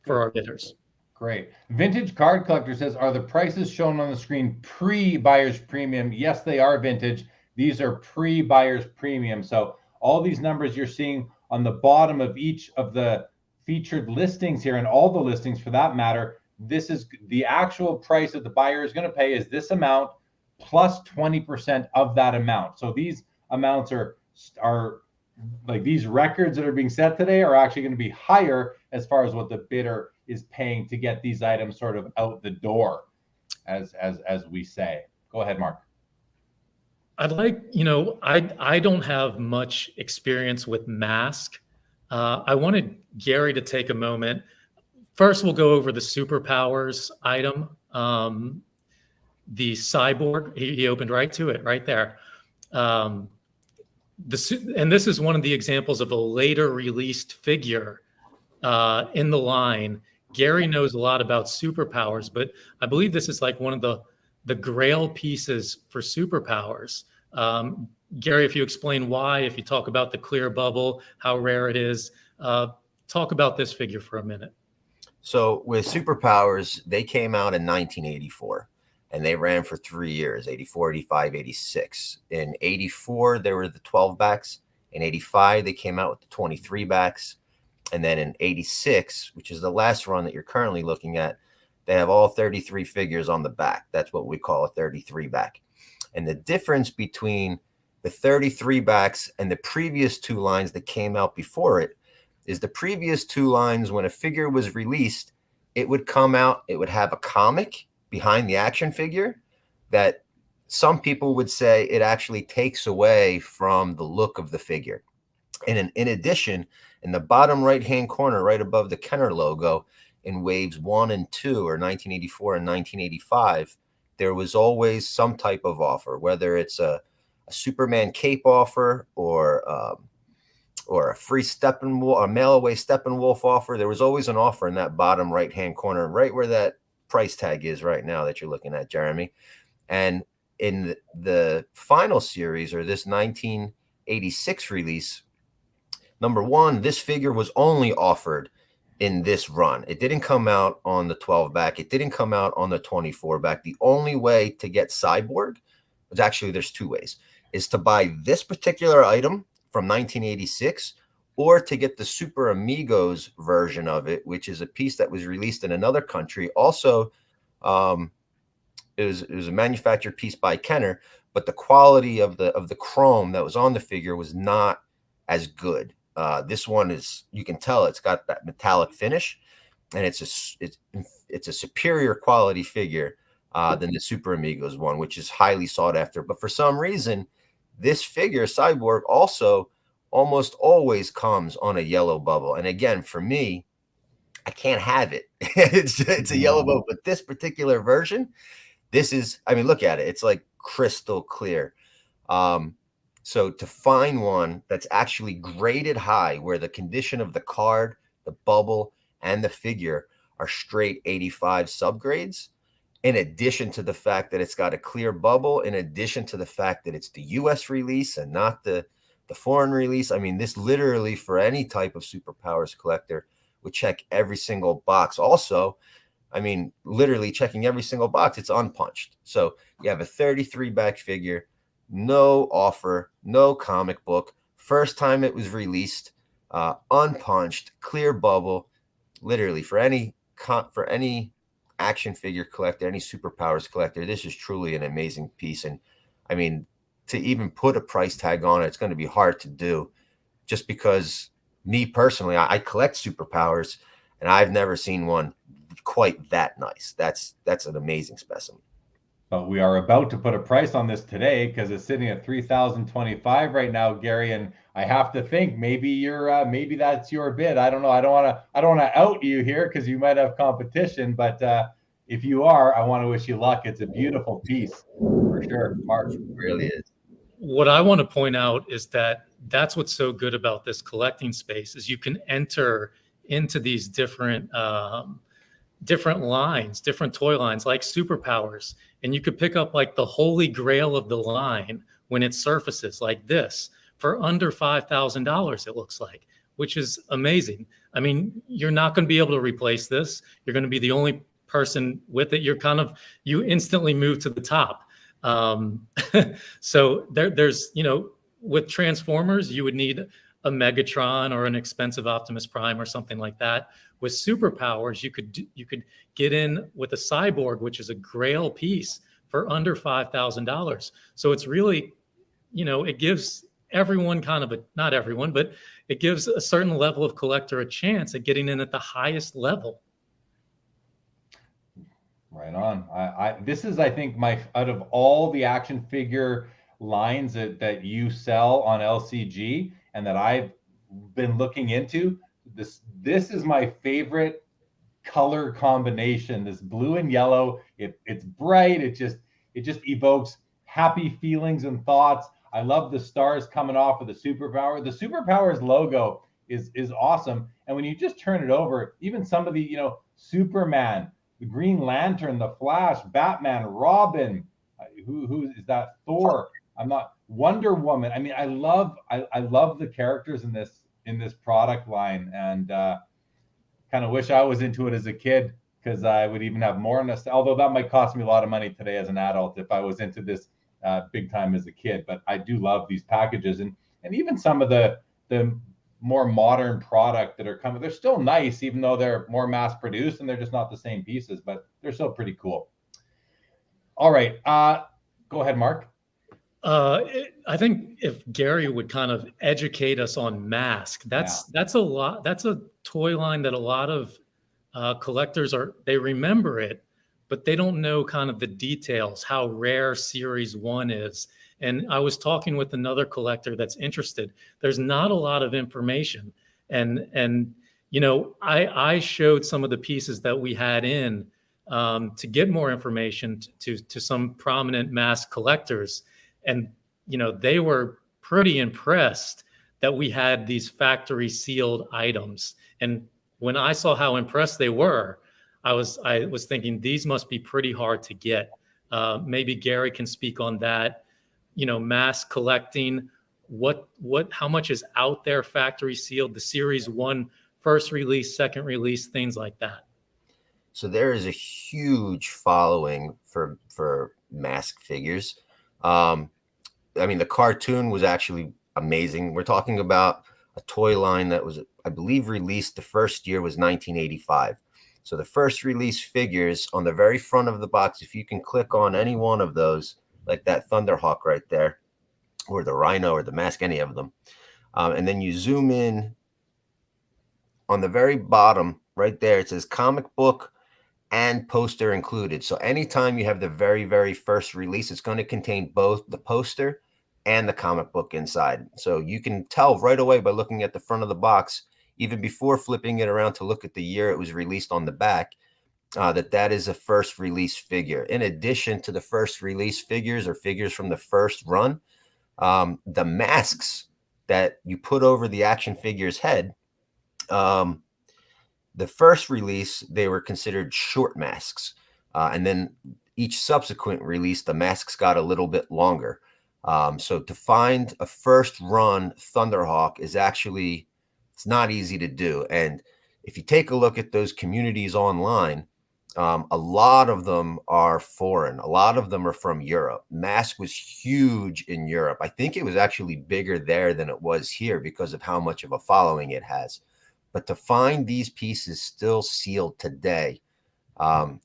our bidders. Great. Vintage Card Collector says, are the prices shown on the screen pre-buyer's premium? Yes, they are, Vintage. These are pre-buyer's premium. So all these numbers you're seeing on the bottom of each of the featured listings here, and all the listings for that matter, this is the actual price that the buyer is going to pay is this amount plus 20% of that amount. So these amounts are like these records that are being set today are actually going to be higher as far as what the bidder is paying to get these items sort of out the door, as we say. Go ahead, Mark. I'd like, I don't have much experience with mask. I wanted Gary to take a moment. First, we'll go over the superpowers item. The cyborg, he opened right to it, right there. And this is one of the examples of a later released figure in the line. Gary knows a lot about superpowers, but I believe this is like one of the grail pieces for superpowers. Gary, if you explain why, if you talk about the clear bubble, how rare it is, talk about this figure for a minute. So with superpowers, they came out in 1984 and they ran for 3 years, 84, 85, 86. In 84, there were the 12 backs. In 85, they came out with the 23 backs. And then in 86, which is the last run that you're currently looking at, they have all 33 figures on the back. That's what we call a 33 back. And the difference between the 33 backs and the previous two lines that came out before it is the previous two lines, when a figure was released, it would come out, it would have a comic behind the action figure that some people would say it actually takes away from the look of the figure. And in addition, in the bottom right-hand corner, right above the Kenner logo, in waves 1 and 2, or 1984 and 1985, there was always some type of offer, whether it's a Superman cape offer or a free a mail-away Steppenwolf offer. There was always an offer in that bottom right-hand corner, right where that price tag is right now that you're looking at, Jeremy. And in the final series, or this 1986 release, number one, this figure was only offered in this run. It didn't come out on the 12 back. It didn't come out on the 24 back. The only way to get Cyborg, was actually there's two ways, is to buy this particular item from 1986 or to get the Super Amigos version of it, which is a piece that was released in another country. Also, it was a manufactured piece by Kenner, but the quality of the chrome that was on the figure was not as good. This one is, you can tell it's got that metallic finish, and it's a superior quality figure than the Super Amigos one, which is highly sought after. But for some reason, this figure, Cyborg, also almost always comes on a yellow bubble. And again, for me, I can't have it. it's a yellow bubble, but this particular version, this is, I mean, look at it. It's like crystal clear. So to find one that's actually graded high, where the condition of the card, the bubble, and the figure are straight 85 subgrades, in addition to the fact that it's got a clear bubble, in addition to the fact that it's the US release and not the the foreign release. I mean, this literally for any type of superpowers collector would check every single box. Also, I mean, literally checking every single box, it's unpunched. So you have a 33 back figure, no offer, no comic book, first time it was released, unpunched, clear bubble. Literally for any action figure collector, any superpowers collector, this is truly an amazing piece. And I mean, to even put a price tag on it, it's going to be hard to do, just because me personally, I collect superpowers and I've never seen one quite that nice. That's an amazing specimen. But we are about to put a price on this today because it's sitting at $3,025 right now, Gary. And I have to think maybe maybe that's your bid. I don't know. I don't want to out you here because you might have competition. But if you are, I want to wish you luck. It's a beautiful piece for sure. Mark, It really is. What I want to point out is that that's what's so good about this collecting space is you can enter into these different lines, different toy lines like superpowers, and you could pick up like the holy grail of the line when it surfaces like this for under $5,000. It looks like, which is amazing. I mean, you're not going to be able to replace this. You're going to be the only person with it. You instantly move to the top. So there's, with Transformers, you would need a Megatron or an expensive Optimus Prime or something like that. With superpowers, you could get in with a Cyborg, which is a grail piece for under $5,000. So it's really, it gives everyone not everyone, but it gives a certain level of collector a chance at getting in at the highest level. Right on. This is, I think, out of all the action figure lines that you sell on LCG and that I've been looking into, this is my favorite color combination. This blue and yellow. It's bright. It just evokes happy feelings and thoughts. I love the stars coming off of the superpower. The superpowers logo is awesome. And when you just turn it over, even some of the Superman, the Green Lantern, the Flash, Batman, Robin, who is that? Thor. Wonder Woman. I mean, I love the characters in this product line, and kind of wish I was into it as a kid because I would even have more nostalgia. Although that might cost me a lot of money today as an adult if I was into this big time as a kid. But I do love these packages, and even some of the more modern product that are coming. They're still nice, even though they're more mass produced and they're just not the same pieces, but they're still pretty cool. All right. Go ahead, Mark. I think if Gary would kind of educate us on Mask, that's a lot. That's a toy line that a lot of collectors they remember it, but they don't know kind of the details, how rare Series 1 is. And I was talking with another collector that's interested. There's not a lot of information. And I showed some of the pieces that we had in to get more information to some prominent Mask collectors. And, they were pretty impressed that we had these factory sealed items. And when I saw how impressed they were, I was thinking these must be pretty hard to get. Maybe Gary can speak on that. Mass collecting, how much is out there factory sealed, the Series 1 first release, second release, things like that. So there is a huge following for Mask figures. I mean, the cartoon was actually amazing. We're talking about a toy line that was, I believe, released the first year was 1985. So the first release figures on the very front of the box, if you can click on any one of those, like that Thunderhawk right there, or the Rhino or the Mask, any of them. And then you zoom in on the very bottom right there, it says comic book and poster included. So anytime you have the very, very first release, it's going to contain both the poster and the comic book inside. So you can tell right away by looking at the front of the box, even before flipping it around to look at the year it was released on the back, that is a first release figure. In addition to the first release figures or figures from the first run, the masks that you put over the action figure's head, the first release, they were considered short masks. And then each subsequent release, the masks got a little bit longer. So to find a first run Thunderhawk is actually, it's not easy to do. And if you take a look at those communities online, a lot of them are foreign. A lot of them are from Europe. Mask was huge in Europe. I think it was actually bigger there than it was here because of how much of a following it has. But to find these pieces still sealed today,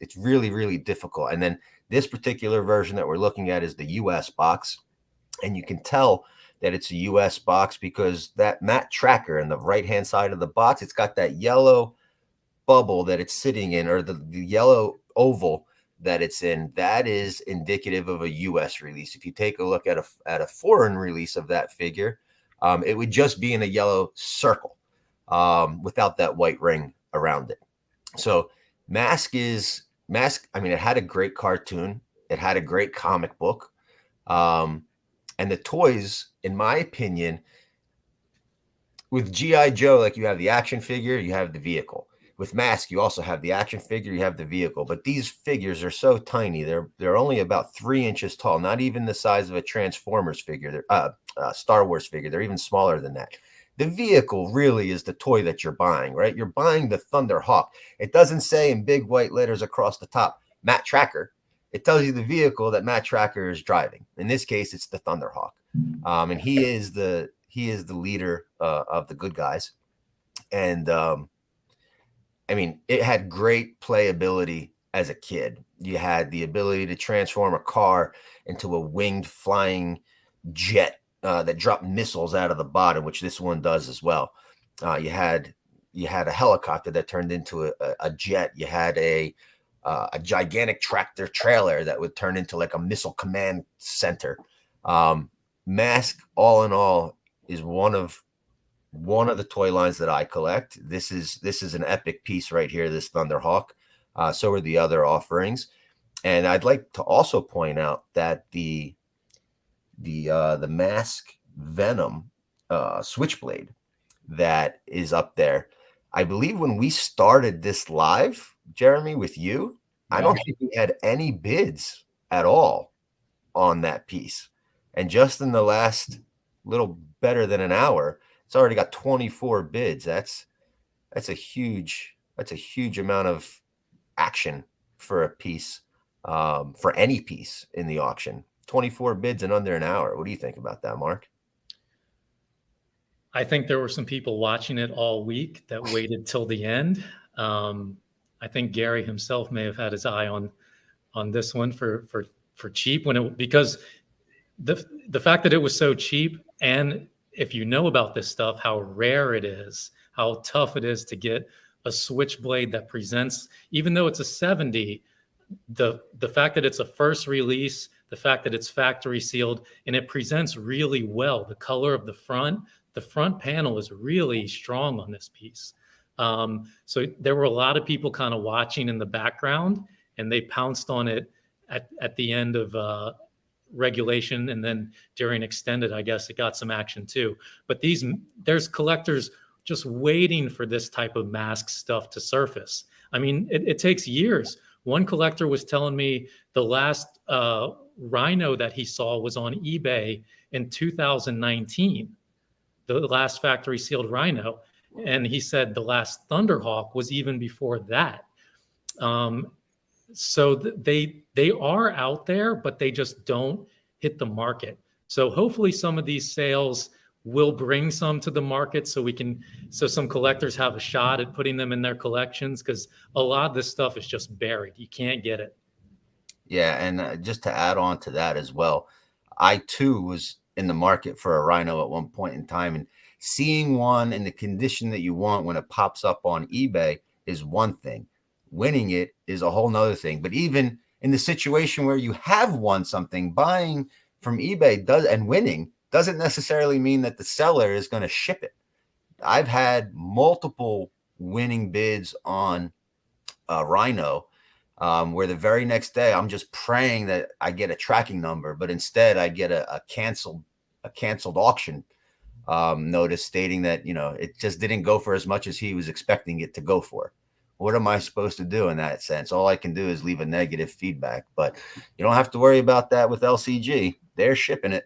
it's really, really difficult. And then this particular version that we're looking at is the US box. And you can tell that it's a US box because that matte tracker in the right-hand side of the box, it's got that yellow bubble that it's sitting in, or the yellow oval that it's in. That is indicative of a US release. If you take a look at a foreign release of that figure, it would just be in a yellow circle without that white ring around it. So Mask, I mean, it had a great cartoon. It had a great comic book. And the toys, in my opinion, with G.I. Joe, like you have the action figure, you have the vehicle. With Mask, you also have the action figure, you have the vehicle. But these figures are so tiny. They're only about 3 inches tall, not even the size of a Transformers figure. They're Star Wars figure. They're even smaller than that. The vehicle really is the toy that you're buying, right? You're buying the Thunderhawk. It doesn't say in big white letters across the top, Matt Tracker. It tells you the vehicle that Matt Tracker is driving. In this case, it's the Thunderhawk. And he is the leader of the good guys. And I mean, it had great playability as a kid. You had the ability to transform a car into a winged flying jet that dropped missiles out of the bottom, which this one does as well. You had a helicopter that turned into a jet. You had a gigantic tractor trailer that would turn into like a missile command center. Mask, all in all, is one of the toy lines that I collect. This is an epic piece right here, this Thunderhawk. So are the other offerings. And I'd like to also point out that the Mask Venom Switchblade that is up there, I believe when we started this live, Jeremy, with you, I don't think we had any bids at all on that piece. And just in the last little better than an hour, it's already got 24 bids. That's a huge amount of action for a piece, for any piece in the auction. 24 bids in under an hour. What do you think about that, Mark? I think there were some people watching it all week that waited till the end. I think Gary himself may have had his eye on this one for cheap because the fact that it was so cheap, and if you know about this stuff, how rare it is, how tough it is to get a Switchblade that presents, even though it's a 70, the fact that it's a first release, the fact that it's factory sealed, and it presents really well. The color of the front panel is really strong on this piece. So there were a lot of people kind of watching in the background, and they pounced on it at the end of regulation, and then during extended, I guess it got some action too. But there's collectors just waiting for this type of Mask stuff to surface. I mean, it takes years. One collector was telling me the last Rhino that he saw was on eBay in 2019, the last factory sealed Rhino. And he said the last Thunderhawk was even before that. So they are out there, but they just don't hit the market. So hopefully some of these sales will bring some to the market so some collectors have a shot at putting them in their collections, because a lot of this stuff is just buried. You can't get it. Yeah, and just to add on to that as well, I too was in the market for a Rhino at one point in time, and seeing one in the condition that you want when it pops up on eBay is one thing. Winning it is a whole nother thing. But even in the situation where you have won something, buying from eBay and winning doesn't necessarily mean that the seller is going to ship it. I've had multiple winning bids on a Rhino where the very next day I'm just praying that I get a tracking number, but instead I get a canceled auction notice stating that, it just didn't go for as much as he was expecting it to go for, what am I supposed to do in that sense? All I can do is leave a negative feedback, but you don't have to worry about that with LCG. They're shipping it.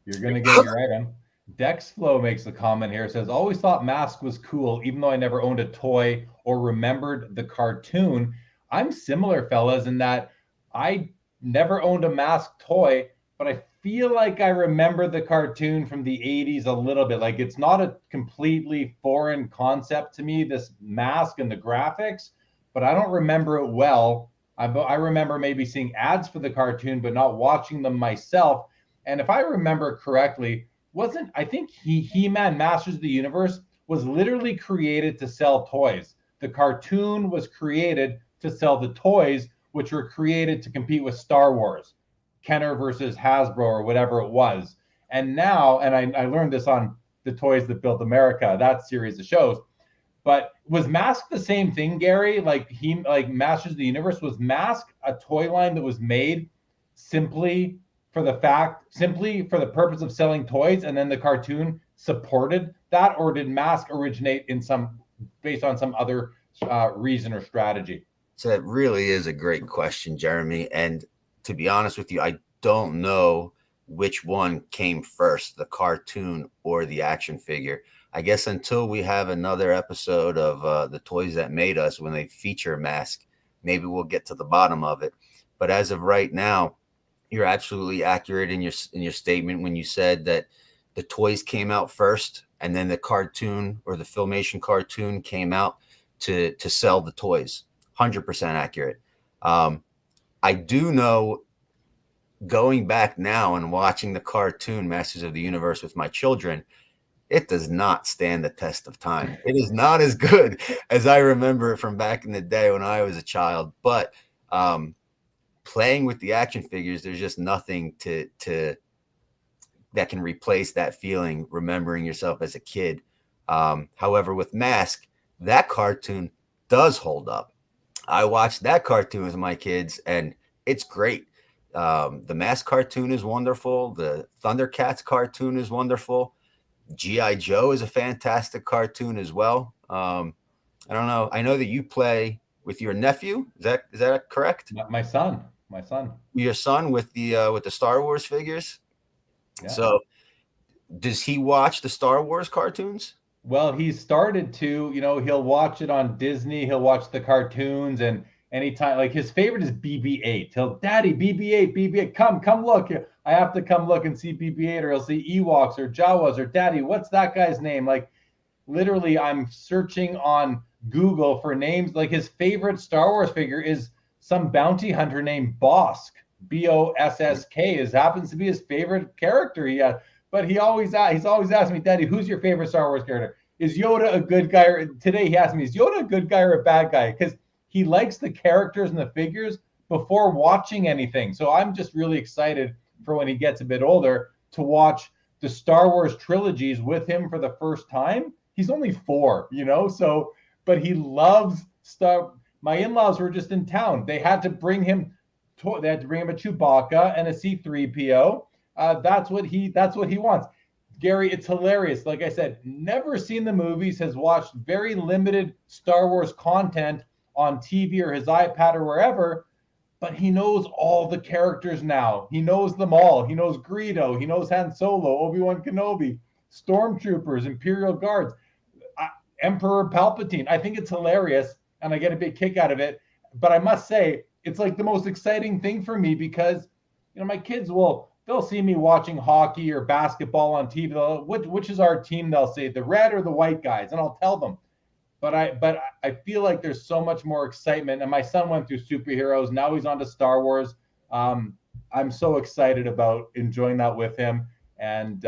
You're going to get your item. Dexflow makes a comment here. It says, always thought Mask was cool, even though I never owned a toy or remembered the cartoon. I'm similar, fellas, in that I never owned a Mask toy, but I feel like I remember the cartoon from the 80s a little bit. Like, it's not a completely foreign concept to me, this Mask and the graphics, but I don't remember it well. I remember maybe seeing ads for the cartoon, but not watching them myself. And if I remember correctly, I think He-Man Masters of the Universe was literally created to sell toys. The cartoon was created to sell the toys, which were created to compete with Star Wars, Kenner versus Hasbro or whatever it was. And now, and I learned this on the Toys That Built America, that series of shows, but was Mask the same thing, Gary? Like Masters of the Universe, was Mask a toy line that was made simply for the purpose of selling toys, and then the cartoon supported that, or did Mask originate based on some other reason or strategy? So that really is a great question, Jeremy. And to be honest with you, I don't know which one came first, the cartoon or the action figure. I guess until we have another episode of the Toys That Made Us, when they feature Mask, maybe we'll get to the bottom of it. But as of right now, you're absolutely accurate in your statement when you said that the toys came out first and then the cartoon or the Filmation cartoon came out to sell the toys. 100% accurate. I do know, going back now and watching the cartoon Masters of the Universe with my children, it does not stand the test of time. It is not as good as I remember it from back in the day when I was a child. But playing with the action figures, there's just nothing that can replace that feeling, remembering yourself as a kid. However, with Mask, that cartoon does hold up. I watched that cartoon with my kids, and it's great. The Mask cartoon is wonderful. The Thundercats cartoon is wonderful. G.I. Joe is a fantastic cartoon as well. I don't know. I know that you play with your nephew. Is that correct? My son. Your son with the Star Wars figures. Yeah. So does he watch the Star Wars cartoons? Well, he started to, he'll watch it on Disney. He'll watch the cartoons, and anytime, like, his favorite is BB-8. Daddy, BB-8, come look. I have to come look and see BB-8, or he'll see Ewoks or Jawas, or Daddy, what's that guy's name? Like, literally, I'm searching on Google for names. Like, his favorite Star Wars figure is some bounty hunter named Bosk. B-O-S-S-K happens to be his favorite character he has. But he's always asking me, Daddy, who's your favorite Star Wars character? Is Yoda a good guy? Today he asked me, is Yoda a good guy or a bad guy? Because he likes the characters and the figures before watching anything. So I'm just really excited for when he gets a bit older to watch the Star Wars trilogies with him for the first time. He's only 4, so, but he loves stuff. My in-laws were just in town. They had to bring him a Chewbacca and a C-3PO. That's what he wants. Gary, it's hilarious. Like I said, never seen the movies, has watched very limited Star Wars content on TV or his iPad or wherever, but he knows all the characters now. He knows them all. He knows Greedo. He knows Han Solo, Obi-Wan Kenobi, Stormtroopers, Imperial Guards, Emperor Palpatine. I think it's hilarious, and I get a big kick out of it. But I must say, it's like the most exciting thing for me because, my kids they'll see me watching hockey or basketball on TV. Which is our team? They'll say the red or the white guys, and I'll tell them. But I feel like there's so much more excitement. And my son went through superheroes. Now he's on to Star Wars. I'm so excited about enjoying that with him. And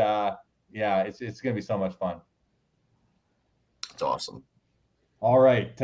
it's going to be so much fun. It's awesome. All right.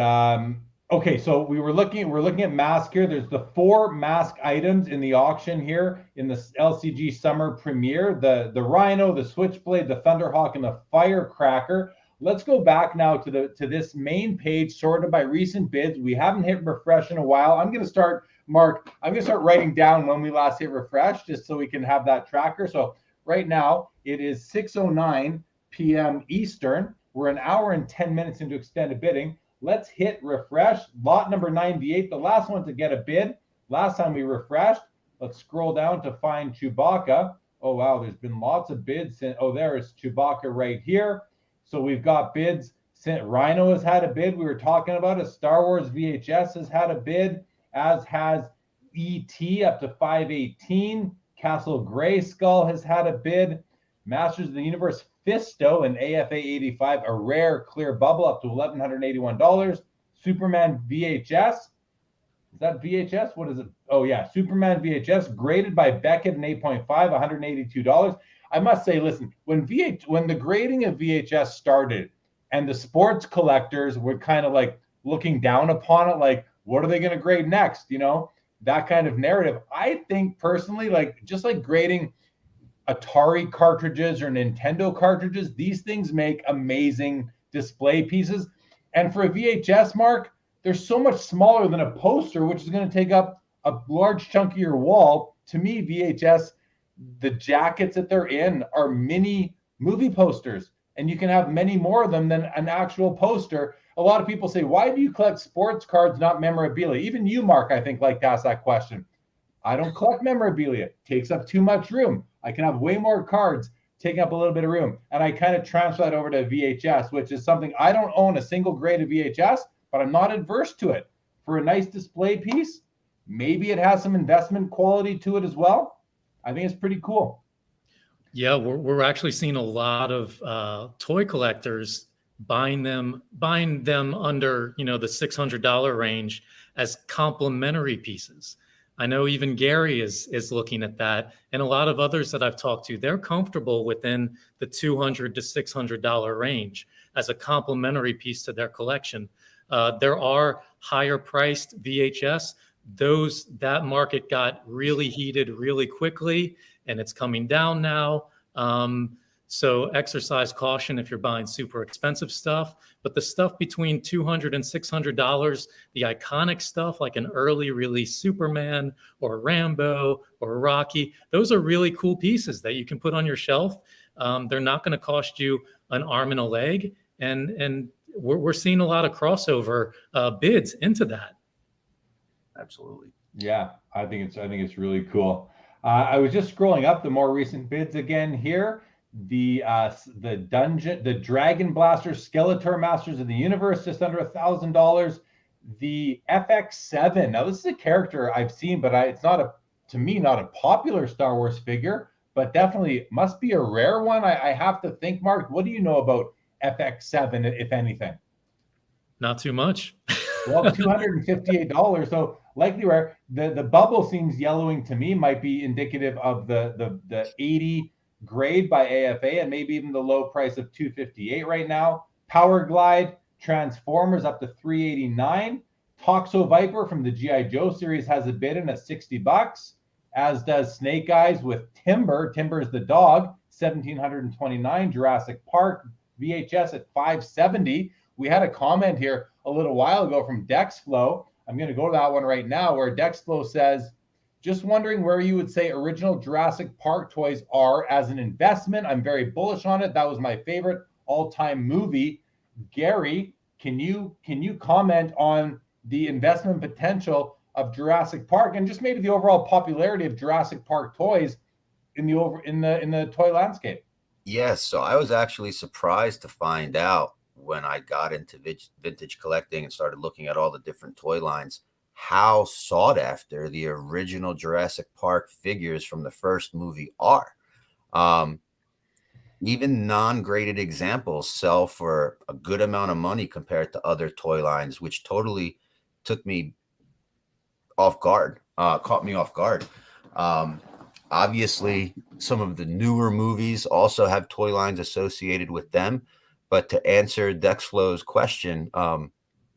Okay, so we're looking at Mask here. There's the 4 Mask items in the auction here in the LCG Summer Premiere: the Rhino, the Switchblade, the Thunderhawk, and the Firecracker. Let's go back now to this main page, sorted by recent bids. We haven't hit refresh in a while. I'm going to start writing down when we last hit refresh, just so we can have that tracker. So right now it is 6:09 p.m. Eastern. We're an hour and 10 minutes into extended bidding. Let's hit refresh. Lot number 98, the last one to get a bid. Last time we refreshed. Let's scroll down to find Chewbacca. Oh, wow, there's been lots of bids. Oh, there is Chewbacca right here. So we've got bids. Rhino has had a bid. We were talking about it. Star Wars VHS has had a bid, as has ET up to 518. Castle Grayskull has had a bid. Masters of the Universe Fisto and AFA 85, a rare clear bubble up to $1,181. Superman VHS. Is that VHS? What is it? Oh, yeah. Superman VHS graded by Beckett an 8.5, $182. I must say, listen, when the grading of VHS started and the sports collectors were kind of like looking down upon it, like, what are they going to grade next? You know, that kind of narrative. I think personally, like, just like grading Atari cartridges or Nintendo cartridges, these things make amazing display pieces. And for a VHS, Mark, they're so much smaller than a poster, which is going to take up a large chunk of your wall. To me, VHS, the jackets that they're in are mini movie posters, and you can have many more of them than an actual poster. A lot of people say, why do you collect sports cards, not memorabilia? Even you, Mark, I think, like to ask that question. I don't collect memorabilia. It takes up too much room. I can have way more cards taking up a little bit of room. And I kind of transfer that over to VHS, which is something I don't own a single grade of VHS, but I'm not adverse to it. For a nice display piece, maybe it has some investment quality to it as well. I think it's pretty cool. Yeah, we're actually seeing a lot of toy collectors buying them under, the $600 range as complementary pieces. I know even Gary is looking at that, and a lot of others that I've talked to, they're comfortable within the $200 to $600 range as a complementary piece to their collection. There are higher priced VHS. That market got really heated really quickly, and it's coming down now. So exercise caution if you're buying super expensive stuff, but the stuff between $200 and $600, the iconic stuff like an early release Superman or Rambo or Rocky, those are really cool pieces that you can put on your shelf. They're not going to cost you an arm and a leg. And we're seeing a lot of crossover bids into that. Absolutely. Yeah, I think it's really cool. I was just scrolling up the more recent bids again here. The Dragon Blaster Skeletor Masters of the Universe, just under $1,000. The FX7. Now this is a character I've seen, but it's not to me not a popular Star Wars figure, but definitely must be a rare one. I have to think, Mark. What do you know about FX7, if anything? Not too much. Well, $258. So likely rare. The bubble seems yellowing to me. Might be indicative of the 80 grade by AFA, and maybe even the low price of $258 right now. Power Glide Transformers up to $389. Toxo Viper from the G.I. Joe series has a bid in at $60, as does Snake Eyes with Timber. Timber's the dog, $1,729. Jurassic Park VHS at $570. We had a comment here a little while ago from Dexflow. I'm going to go to that one right now, where Dexflow says, just wondering where you would say original Jurassic Park toys are as an investment. I'm very bullish on it. That was my favorite all-time movie. Gary, can you comment on the investment potential of Jurassic Park and just maybe the overall popularity of Jurassic Park toys in the toy landscape? Yes, so I was actually surprised to find out when I got into vintage collecting and started looking at all the different toy lines, how sought after the original Jurassic Park figures from the first movie are. Even non-graded examples sell for a good amount of money compared to other toy lines, which totally took me off guard, caught me off guard. Obviously, some of the newer movies also have toy lines associated with them. But to answer Dexflow's question,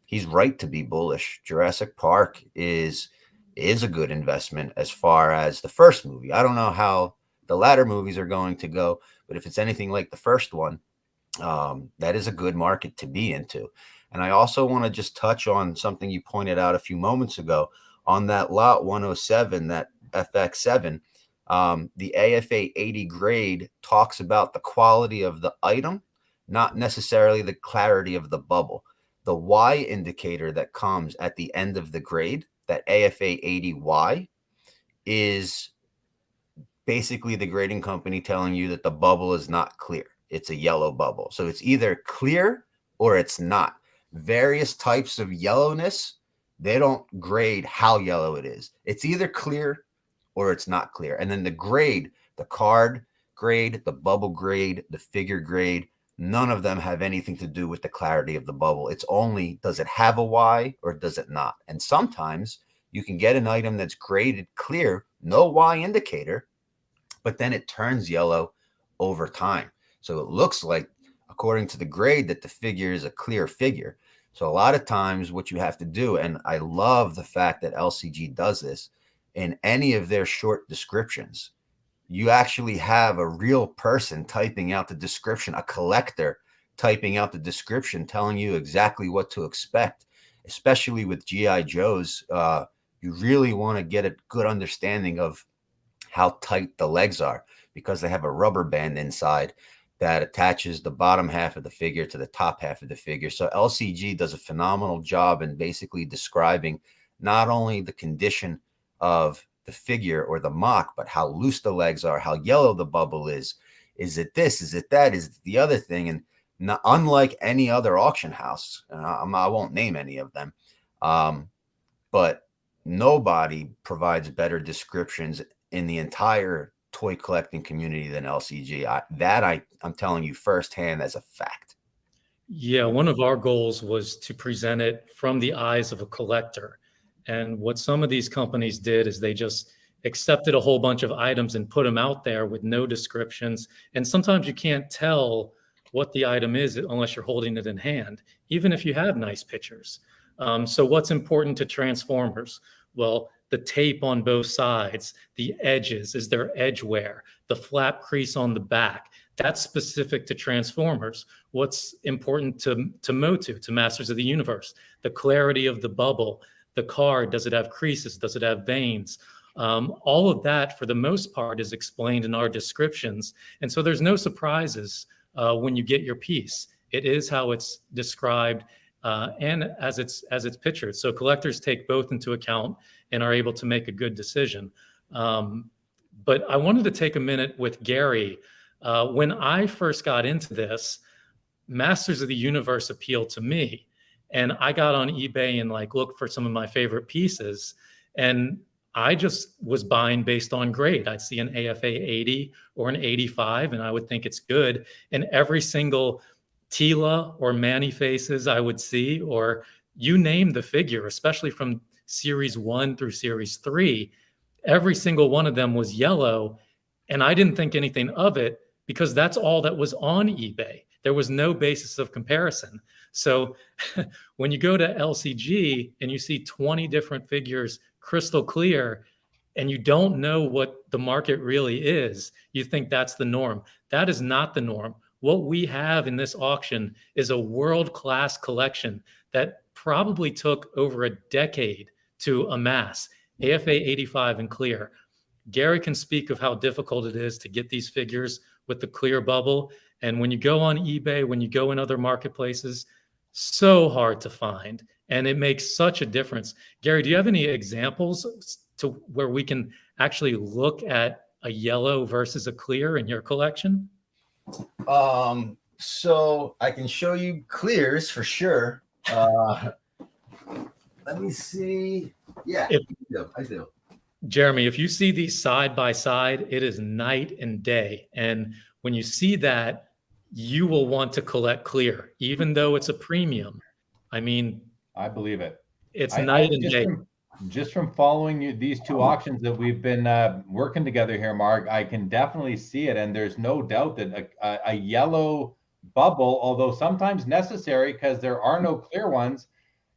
he's right to be bullish. Jurassic Park is a good investment as far as the first movie. I don't know how the latter movies are going to go, but if it's anything like the first one, that is a good market to be into. And I also want to just touch on something you pointed out a few moments ago on that lot 107, that FX7. The AFA 80 grade talks about the quality of the item, not necessarily the clarity of the bubble. the Y indicator that comes at the end of the grade, that AFA 80Y, is basically the grading company telling you that the bubble is not clear. It's a yellow bubble. So it's either clear or it's not. Various types of yellowness, they don't grade how yellow it is. It's either clear or it's not clear. And then the grade, the card grade, the bubble grade, the figure grade, none of them have anything to do with the clarity of the bubble. It's only, does it have a Y or does it not? And sometimes you can get an item that's graded clear, no Y indicator, but then it turns yellow over time. So it looks like, according to the grade, that the figure is a clear figure. So a lot of times what you have to do, and I love the fact that LCG does this, in any of their short descriptions, you actually have a real person typing out the description, a collector typing out the description, telling you exactly what to expect. Especially with GI Joes, you really want to get a good understanding of how tight the legs are, because they have a rubber band inside that attaches the bottom half of the figure to the top half of the figure. So LCG does a phenomenal job in basically describing not only the condition of the figure or the mock, but how loose the legs are, how yellow the bubble is. Is it this? Is it that? Is it the other thing? And not, unlike any other auction house, and I won't name any of them, but nobody provides better descriptions in the entire toy collecting community than LCG. I'm telling you firsthand as a fact. Yeah, one of our goals was to present it from the eyes of a collector. And what some of these companies did is they just accepted a whole bunch of items and put them out there with no descriptions. And sometimes you can't tell what the item is unless you're holding it in hand, even if you have nice pictures. So what's important to Transformers? Well, the tape on both sides, the edges, is there edge wear, the flap crease on the back. That's specific to Transformers. What's important to MOTU, to Masters of the Universe? The clarity of the bubble, the card, does it have creases? Does it have veins? All of that, for the most part, is explained in our descriptions. And so there's no surprises when you get your piece. It is how it's described and as it's pictured. So collectors take both into account and are able to make a good decision. But I wanted to take a minute with Gary. When I first got into this, Masters of the Universe appealed to me. And I got on eBay and looked for some of my favorite pieces. And I just was buying based on grade. I'd see an AFA 80 or an 85, and I would think it's good. And every single Tila or Manny faces I would see, or you name the figure, especially from series 1 through series 3, every single one of them was yellow. And I didn't think anything of it because that's all that was on eBay. There was no basis of comparison. So when you go to LCG and you see 20 different figures crystal clear and you don't know what the market really is, you think that's the norm. That is not the norm. What we have in this auction is a world-class collection that probably took over a decade to amass. AFA 85 and clear. Gary can speak of how difficult it is to get these figures with the clear bubble. And when you go on eBay, when you go in other marketplaces, so hard to find. And it makes such a difference. Gary, do you have any examples to where we can actually look at a yellow versus a clear in your collection? So I can show you clears for sure. Let me see. Yeah, I do. Jeremy, if you see these side by side, it is night and day. And when you see that, you will want to collect clear, even though it's a premium. I mean, I believe it. It's night and day. Just from following these two auctions that we've been working together here, Mark, I can definitely see it. And there's no doubt that a yellow bubble, although sometimes necessary because there are no clear ones,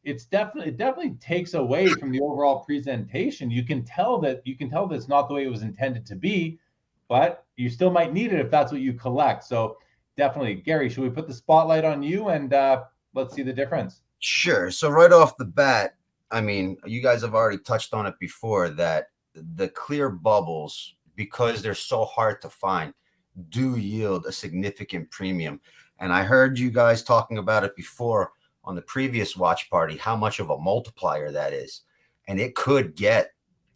it definitely takes away from the overall presentation. You can tell that it's not the way it was intended to be, but you still might need it if that's what you collect. So definitely, Gary, should we put the spotlight on you and let's see the difference? Sure. So right off the bat, I mean, you guys have already touched on it before that the clear bubbles, because they're so hard to find, do yield a significant premium. And I heard you guys talking about it before on the previous watch party how much of a multiplier that is. And it could get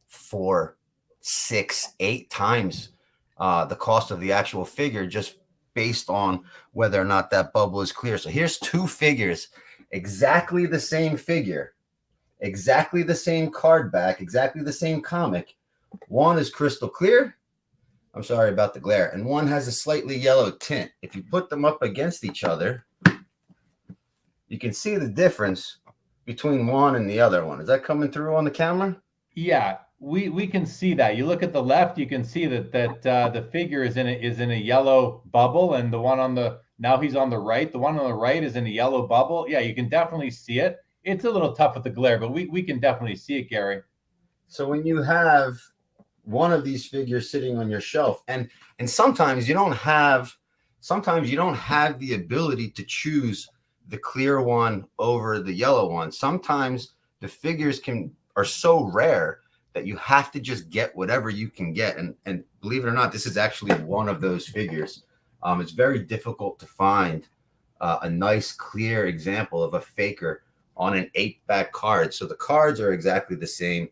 4, 6, 8 times the cost of the actual figure, just based on whether or not that bubble is clear. So here's 2 figures, exactly the same figure, exactly the same card back, exactly the same comic. One is crystal clear. I'm sorry about the glare. And one has a slightly yellow tint. If you put them up against each other, you can see the difference between one and the other one. Is that coming through on the camera? Yeah, we can see that. You look at the left, you can see that the figure is in a yellow bubble, and the one on the now he's on the right. The one on the right is in a yellow bubble. Yeah, you can definitely see it. It's a little tough with the glare, but we can definitely see it, Gary. So when you have one of these figures sitting on your shelf, and sometimes you don't have the ability to choose the clear one over the yellow one. Sometimes the figures are so rare that you have to just get whatever you can get. And believe it or not, this is actually one of those figures. It's very difficult to find a nice clear example of a faker on an 8-back card. So the cards are exactly the same,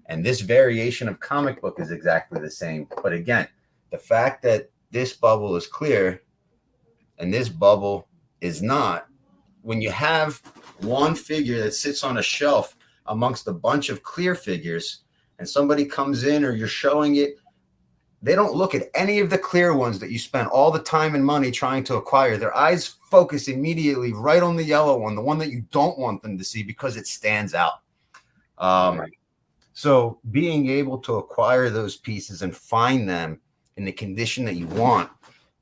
and this variation of comic book is exactly the same. But again, the fact that this bubble is clear and this bubble is not, when you have one figure that sits on a shelf amongst a bunch of clear figures and somebody comes in or you're showing it, they don't look at any of the clear ones that you spent all the time and money trying to acquire. Their eyes focus immediately right on the yellow one, the one that you don't want them to see because it stands out. So being able to acquire those pieces and find them in the condition that you want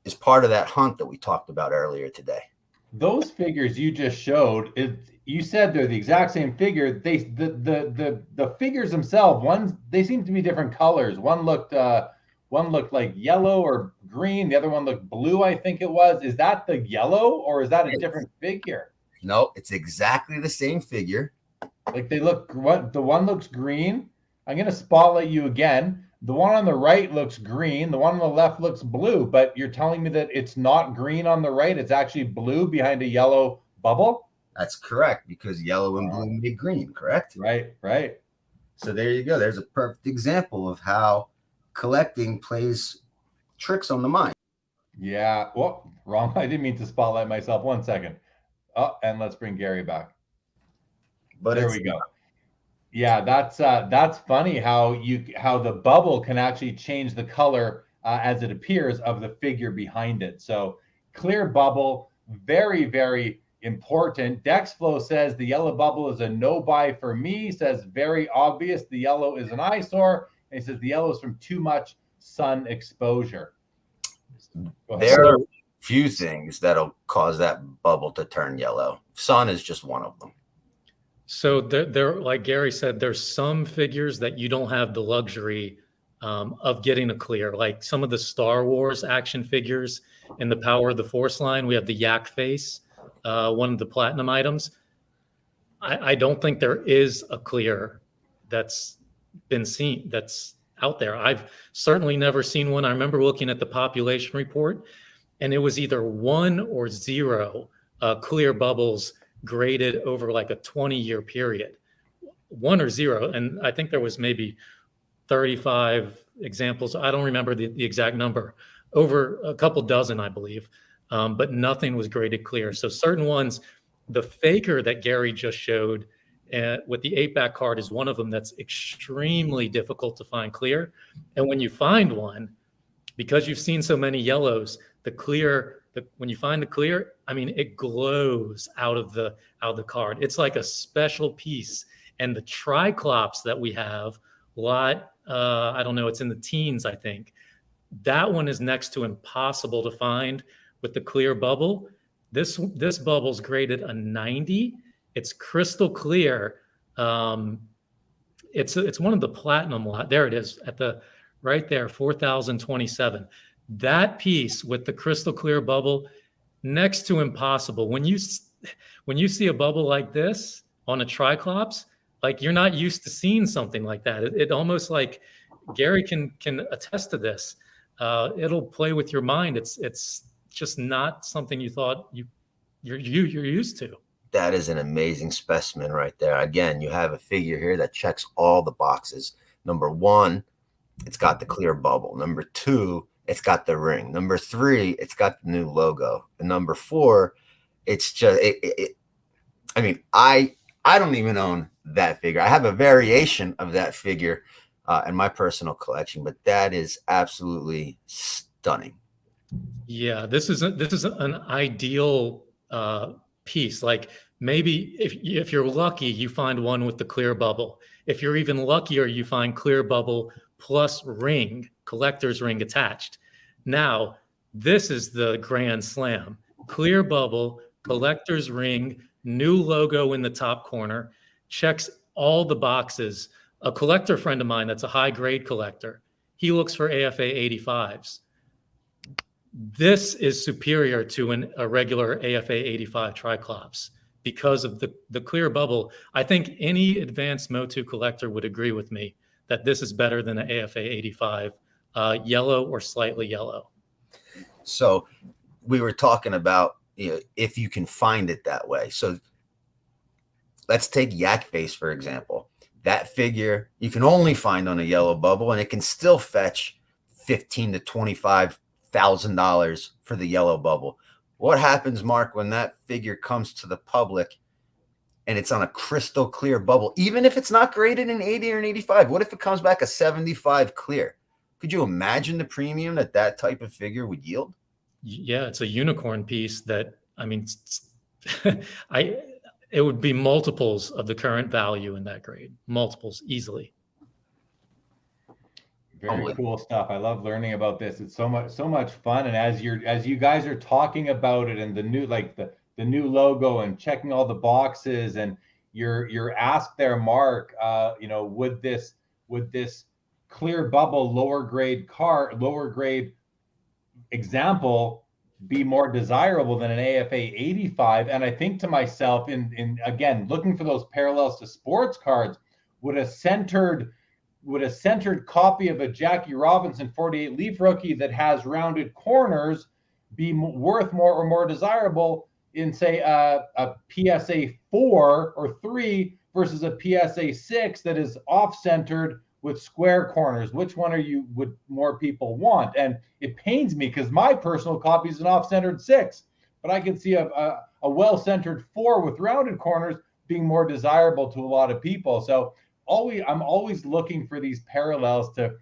is part of that hunt that we talked about earlier today. Those figures you just showed, you said they're the exact same figure. The figures themselves, they seem to be different colors. One looked like yellow or green. The other one looked blue, I think it was. Is that the yellow, or is that a different figure? No, it's exactly the same figure. Like the one looks green. I'm going to spotlight you again. The one on the right looks green. The one on the left looks blue, but you're telling me that it's not green on the right. It's actually blue behind a yellow bubble. That's correct, because yellow and blue make green, correct? Right. So there you go. There's a perfect example of how collecting plays tricks on the mind. Yeah. Well, wrong. I didn't mean to spotlight myself. 1 second. Oh, and let's bring Gary back. But there we go. Yeah, that's funny how the bubble can actually change the color as it appears of the figure behind it. So clear bubble, very, very important. Dexflow says the yellow bubble is a no buy for me. Says very obvious. The yellow is an eyesore. And he says the yellow is from too much sun exposure. There are few things that'll cause that bubble to turn yellow. Sun is just one of them. So there, like Gary said, there's some figures that you don't have the luxury of getting a clear, like some of the Star Wars action figures in the Power of the Force line. We have the Yak face, one of the platinum items. I don't think there is a clear that's been seen, that's out there. I've certainly never seen one. I remember looking at the population report, and it was either 1 or 0 clear bubbles graded over like a 20-year period, 1 or 0. And I think there was maybe 35 examples. I don't remember the exact number, over a couple dozen, I believe, but nothing was graded clear. So certain ones, the faker that Gary just showed with the 8-back card is one of them that's extremely difficult to find clear. And when you find one, because you've seen so many yellows, the clear, when you find the clear, I mean, it glows out of the card. It's like a special piece. And the Triclops that we have, I don't know, it's in the teens, I think. That one is next to impossible to find with the clear bubble. This bubble's graded a 90. It's crystal clear. It's one of the platinum lot. There it is at the right there, 4,027. That piece with the crystal clear bubble, next to impossible. When you see a bubble like this on a Triclops, like you're not used to seeing something like that. It almost, like Gary can attest to this. It'll play with your mind. It's just not something you thought you're used to. that is an amazing specimen right there. Again, you have a figure here that checks all the boxes. Number one, it's got the clear bubble. Number two, it's got the ring. Number three, it's got the new logo. And number four, it's just I mean, I don't even own that figure. I have a variation of that figure in my personal collection, but that is absolutely stunning. Yeah, this is an ideal piece. Like maybe if you're lucky, you find one with the clear bubble. If you're even luckier, you find clear bubble plus ring, collector's ring attached. Now, this is the grand slam. Clear bubble, collector's ring, new logo in the top corner, checks all the boxes. A collector friend of mine that's a high grade collector, he looks for AFA 85s. This is superior to a regular AFA 85 Triclops because of the clear bubble. I think any advanced MOTU collector would agree with me that this is better than an AFA 85 yellow or slightly yellow. So we were talking about, you know, if you can find it that way. So let's take Yak Face, for example. That figure you can only find on a yellow bubble, and it can still fetch $15,000 to $25,000 for the yellow bubble. What happens, Mark, when that figure comes to the public and it's on a crystal clear bubble, even if it's not graded an 80 or an 85? What if it comes back a 75 clear? Could you imagine the premium that that type of figure would yield? Yeah, it's a unicorn piece that, I mean, it would be multiples of the current value in that grade, multiples easily. Very cool stuff. I love learning about this. It's so much fun. And as you guys are talking about it, and the new, like the new logo and checking all the boxes, and you're asked there, Mark, you know, would this clear bubble lower grade example be more desirable than an AFA 85? And I think to myself, in again, looking for those parallels to sports cards, would a centered copy of a Jackie Robinson 48 Leaf rookie that has rounded corners be worth more or more desirable in, say, a PSA 4 or 3 versus a PSA 6 that is off-centered with square corners? Which one would more people want? And it pains me because my personal copy is an off-centered 6, but I can see a well-centered 4 with rounded corners being more desirable to a lot of people. So I'm always looking for these parallels to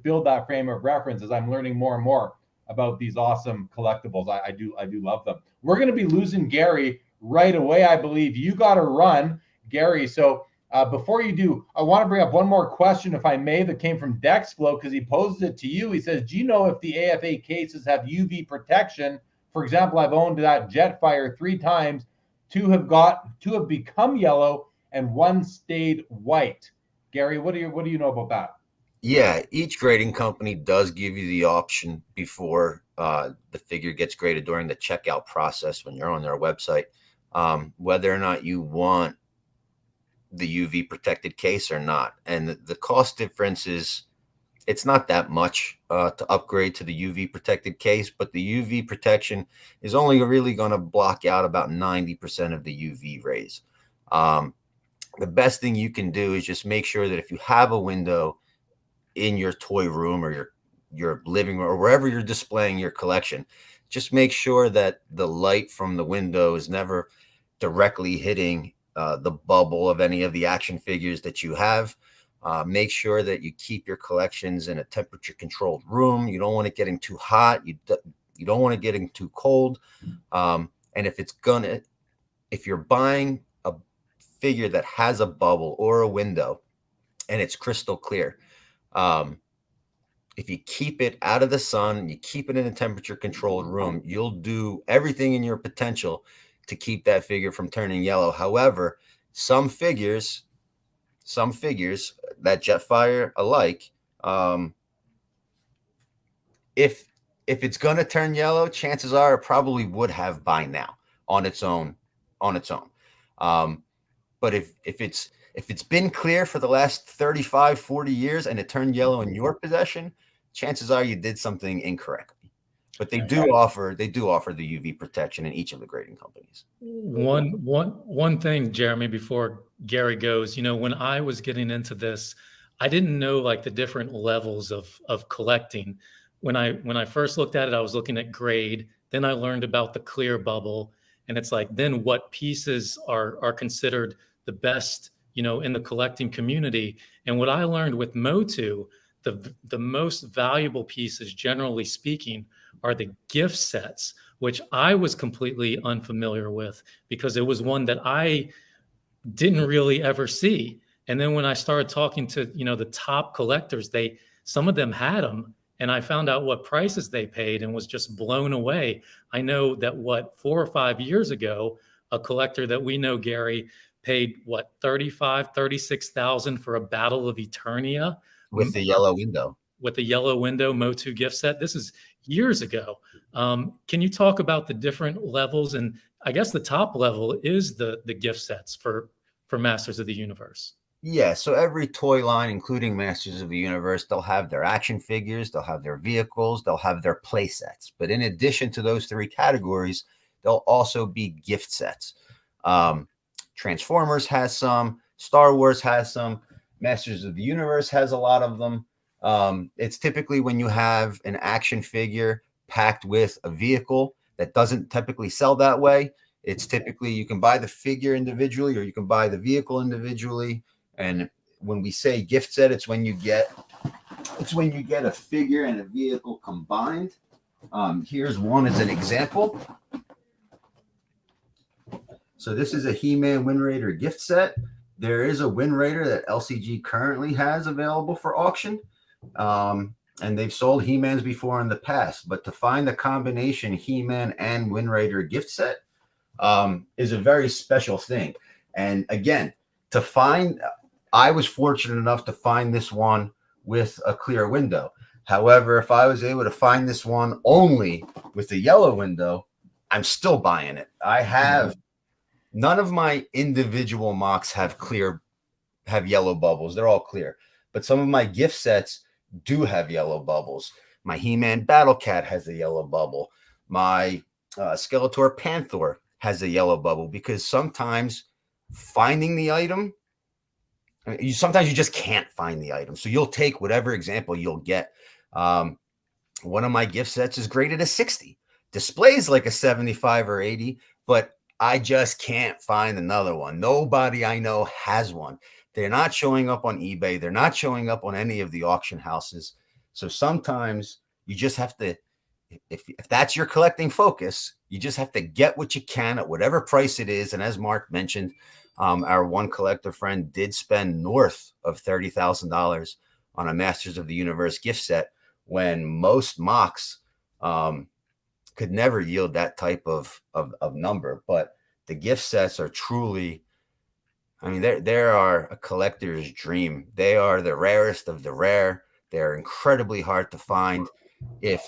build that frame of reference as I'm learning more and more about these awesome collectibles. I do love them. We're going to be losing Gary right away, I believe. You got to run, Gary. So before you do, I want to bring up one more question, if I may, that came from Dexflow, because he posed it to you. He says, do you know if the AFA cases have UV protection? For example, I've owned that Jetfire 3 times. Two have become yellow and one stayed white. Gary, what do you know about that? Yeah, each grading company does give you the option before the figure gets graded during the checkout process when you're on their website, whether or not you want the UV protected case or not. And the cost difference it's not that much to upgrade to the UV protected case, but the UV protection is only really going to block out about 90% of the UV rays. The best thing you can do is just make sure that if you have a window in your toy room or your living room or wherever you're displaying your collection, just make sure that the light from the window is never directly hitting the bubble of any of the action figures that you have. Make sure that you keep your collections in a temperature controlled room. You don't want it getting too hot. You don't want it getting too cold. And if you're buying a figure that has a bubble or a window and it's crystal clear, if you keep it out of the sun, you keep it in a temperature controlled room, you'll do everything in your potential to keep that figure from turning yellow. However, some figures that Jetfire alike, if it's going to turn yellow, chances are it probably would have by now on its own. But if it's been clear for the last 35, 40 years and it turned yellow in your possession, chances are you did something incorrectly. But they do offer the UV protection in each of the grading companies. One thing, Jeremy, before Gary goes, when I was getting into this, I didn't know like the different levels of collecting. When I first looked at it, I was looking at grade. Then I learned about the clear bubble, and it's like then what pieces are considered the best, in the collecting community. And what I learned with MOTU, the most valuable pieces, generally speaking, are the gift sets, which I was completely unfamiliar with because it was one that I didn't really ever see. And then when I started talking to, the top collectors, some of them had them, and I found out what prices they paid and was just blown away. I know that 4 or 5 years ago, a collector that we know, Gary, paid 36,000 for a Battle of Eternia with the yellow window. With the yellow window MOTU gift set. This is years ago. Can you talk about the different levels? And I guess the top level is the gift sets for Masters of the Universe. Yeah, so every toy line, including Masters of the Universe, they'll have their action figures, they'll have their vehicles, they'll have their play sets. But in addition to those three categories, there'll also be gift sets. Transformers has some, Star Wars has some, Masters of the Universe has a lot of them. It's typically when you have an action figure packed with a vehicle that doesn't typically sell that way. It's typically you can buy the figure individually or you can buy the vehicle individually. And when we say gift set, it's when you get a figure and a vehicle combined. Here's one as an example. So this is a He-Man Wind Raider gift set. There is a Wind Raider that LCG currently has available for auction. And they've sold He-Mans before in the past, but to find the combination He-Man and Wind Raider gift set is a very special thing. And again, I was fortunate enough to find this one with a clear window. However, if I was able to find this one only with the yellow window, I'm still buying it. None of my individual mocks have yellow bubbles. They're all clear. But some of my gift sets do have yellow bubbles. My He-Man Battle Cat has a yellow bubble. My Skeletor Panther has a yellow bubble because sometimes finding the item, sometimes you just can't find the item. So you'll take whatever example you'll get. One of my gift sets is graded a 60. Displays like a 75 or 80, but I just can't find another one. Nobody I know has one. They're not showing up on eBay. They're not showing up on any of the auction houses. So sometimes you just have to, if that's your collecting focus, you just have to get what you can at whatever price it is. And as Mark mentioned, our one collector friend did spend north of $30,000 on a Masters of the Universe gift set when most mocks could never yield that type of number. But the gift sets are truly, they are a collector's dream. They are the rarest of the rare. They're incredibly hard to find. If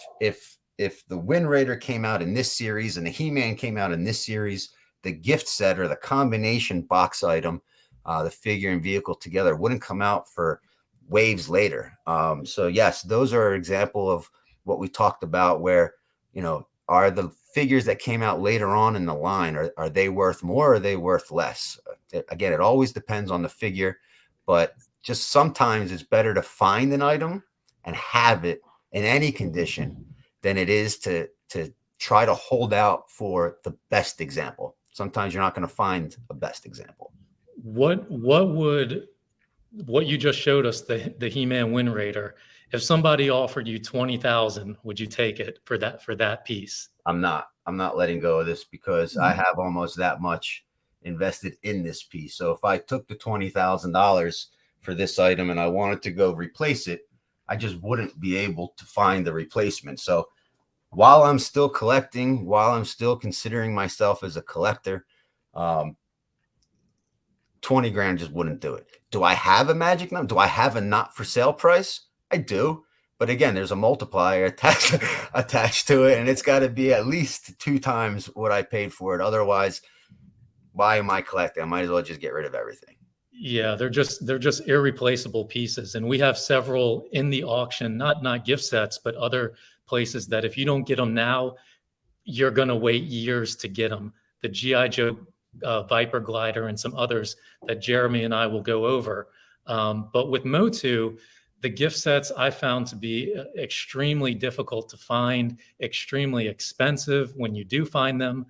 the Wind Raider came out in this series and the He-Man came out in this series, the gift set or the combination box item, the figure and vehicle together, wouldn't come out for waves later. So yes, those are an example of what we talked about where, are the figures that came out later on in the line, are they worth more or are they worth less? Again, it always depends on the figure, but just sometimes it's better to find an item and have it in any condition than it is to try to hold out for the best example. Sometimes you're not going to find a best example. What you just showed us, the He-Man Wind Raider, if somebody offered you 20,000, would you take it for that piece? I'm not letting go of this because I have almost that much invested in this piece. So if I took the $20,000 for this item and I wanted to go replace it, I just wouldn't be able to find the replacement. So while I'm still collecting, while I'm still considering myself as a collector, 20 grand just wouldn't do it. Do I have a magic number? Do I have a not for sale price? I do. But again, there's a multiplier attached to it, and it's got to be at least 2 times what I paid for it. Otherwise, why am I collecting? I might as well just get rid of everything. Yeah, they're just irreplaceable pieces, and we have several in the auction, not gift sets, but other places that if you don't get them now, you're going to wait years to get them. The GI Joe Viper glider and some others that Jeremy and I will go over. But with MOTU, the gift sets I found to be extremely difficult to find, extremely expensive when you do find them.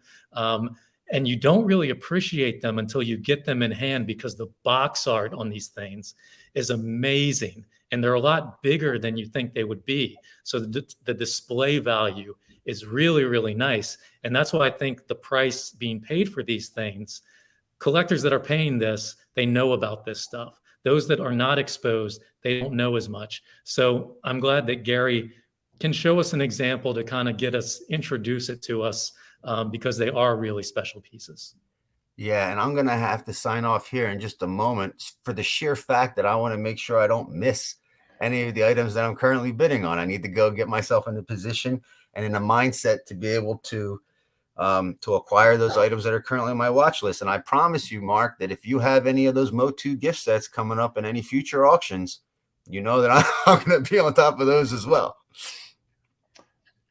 And you don't really appreciate them until you get them in hand, because the box art on these things is amazing. And they're a lot bigger than you think they would be. So the display value is really, really nice. And that's why I think the price being paid for these things, collectors that are paying this, they know about this stuff. Those that are not exposed, they don't know as much. So I'm glad that Gary can show us an example to kind of get us, introduce it to us, because they are really special pieces. Yeah, and I'm going to have to sign off here in just a moment for the sheer fact that I want to make sure I don't miss any of the items that I'm currently bidding on. I need to go get myself in a position and in a mindset to be able to acquire those items that are currently on my watch list. And I promise you, Mark, that if you have any of those MOTU gift sets coming up in any future auctions, you know that I'm going to be on top of those as well.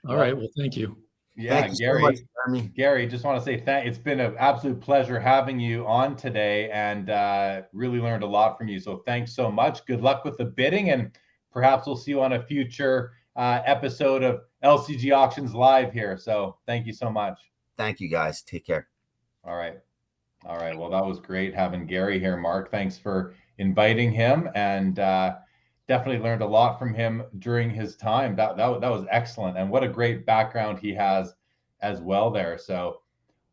All right. Well, thank you. Yeah, Thank you Gary. so much, Jeremy. Gary, just want to say it's been an absolute pleasure having you on today, and really learned a lot from you. So thanks so much. Good luck with the bidding, and perhaps we'll see you on a future episode of LCG Auctions Live here. So thank you so much. Thank you, guys. Take care. All right. Well, that was great having Gary here, Mark. Thanks for inviting him, and definitely learned a lot from him during his time. That was excellent, and what a great background he has as well there. So,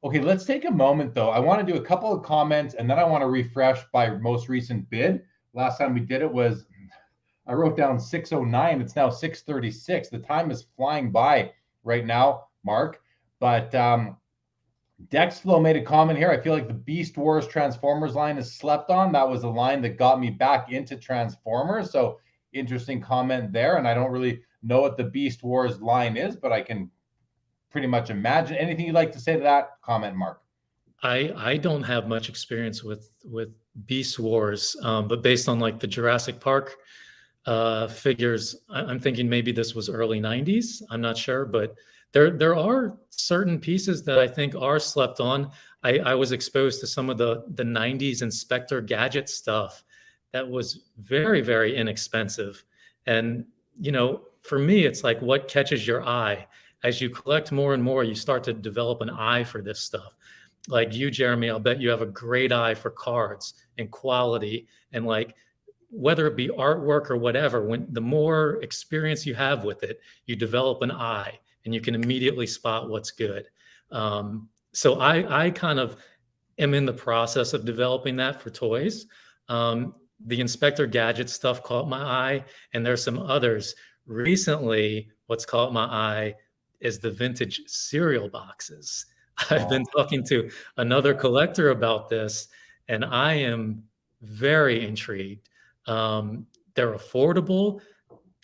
okay, let's take a moment though. I want to do a couple of comments, and then I want to refresh by most recent bid. Last time we did it was, I wrote down 6:09. It's now 6:36. The time is flying by right now, Mark. But Dexflow made a comment here. I feel like the Beast Wars Transformers line is slept on. That was a line that got me back into Transformers. So interesting comment there. And I don't really know what the Beast Wars line is, but I can pretty much imagine. Anything you'd like to say to that comment, Mark? I don't have much experience with Beast Wars, but based on like the Jurassic Park figures, I'm thinking maybe this was early 90s. I'm not sure, but there are certain pieces that I think are slept on. I was exposed to some of the 90s Inspector Gadget stuff that was very, very inexpensive. And, you know, for me, it's like what catches your eye. As you collect more and more, you start to develop an eye for this stuff. Like you, Jeremy, I'll bet you have a great eye for cards and quality, and like whether it be artwork or whatever, when the more experience you have with it, you develop an eye and you can immediately spot what's good. So I kind of am in the process of developing that for toys. The Inspector Gadget stuff caught my eye, and there's some others. Recently, what's caught my eye is the vintage cereal boxes. I've been talking to another collector about this, and I am very intrigued. They're affordable.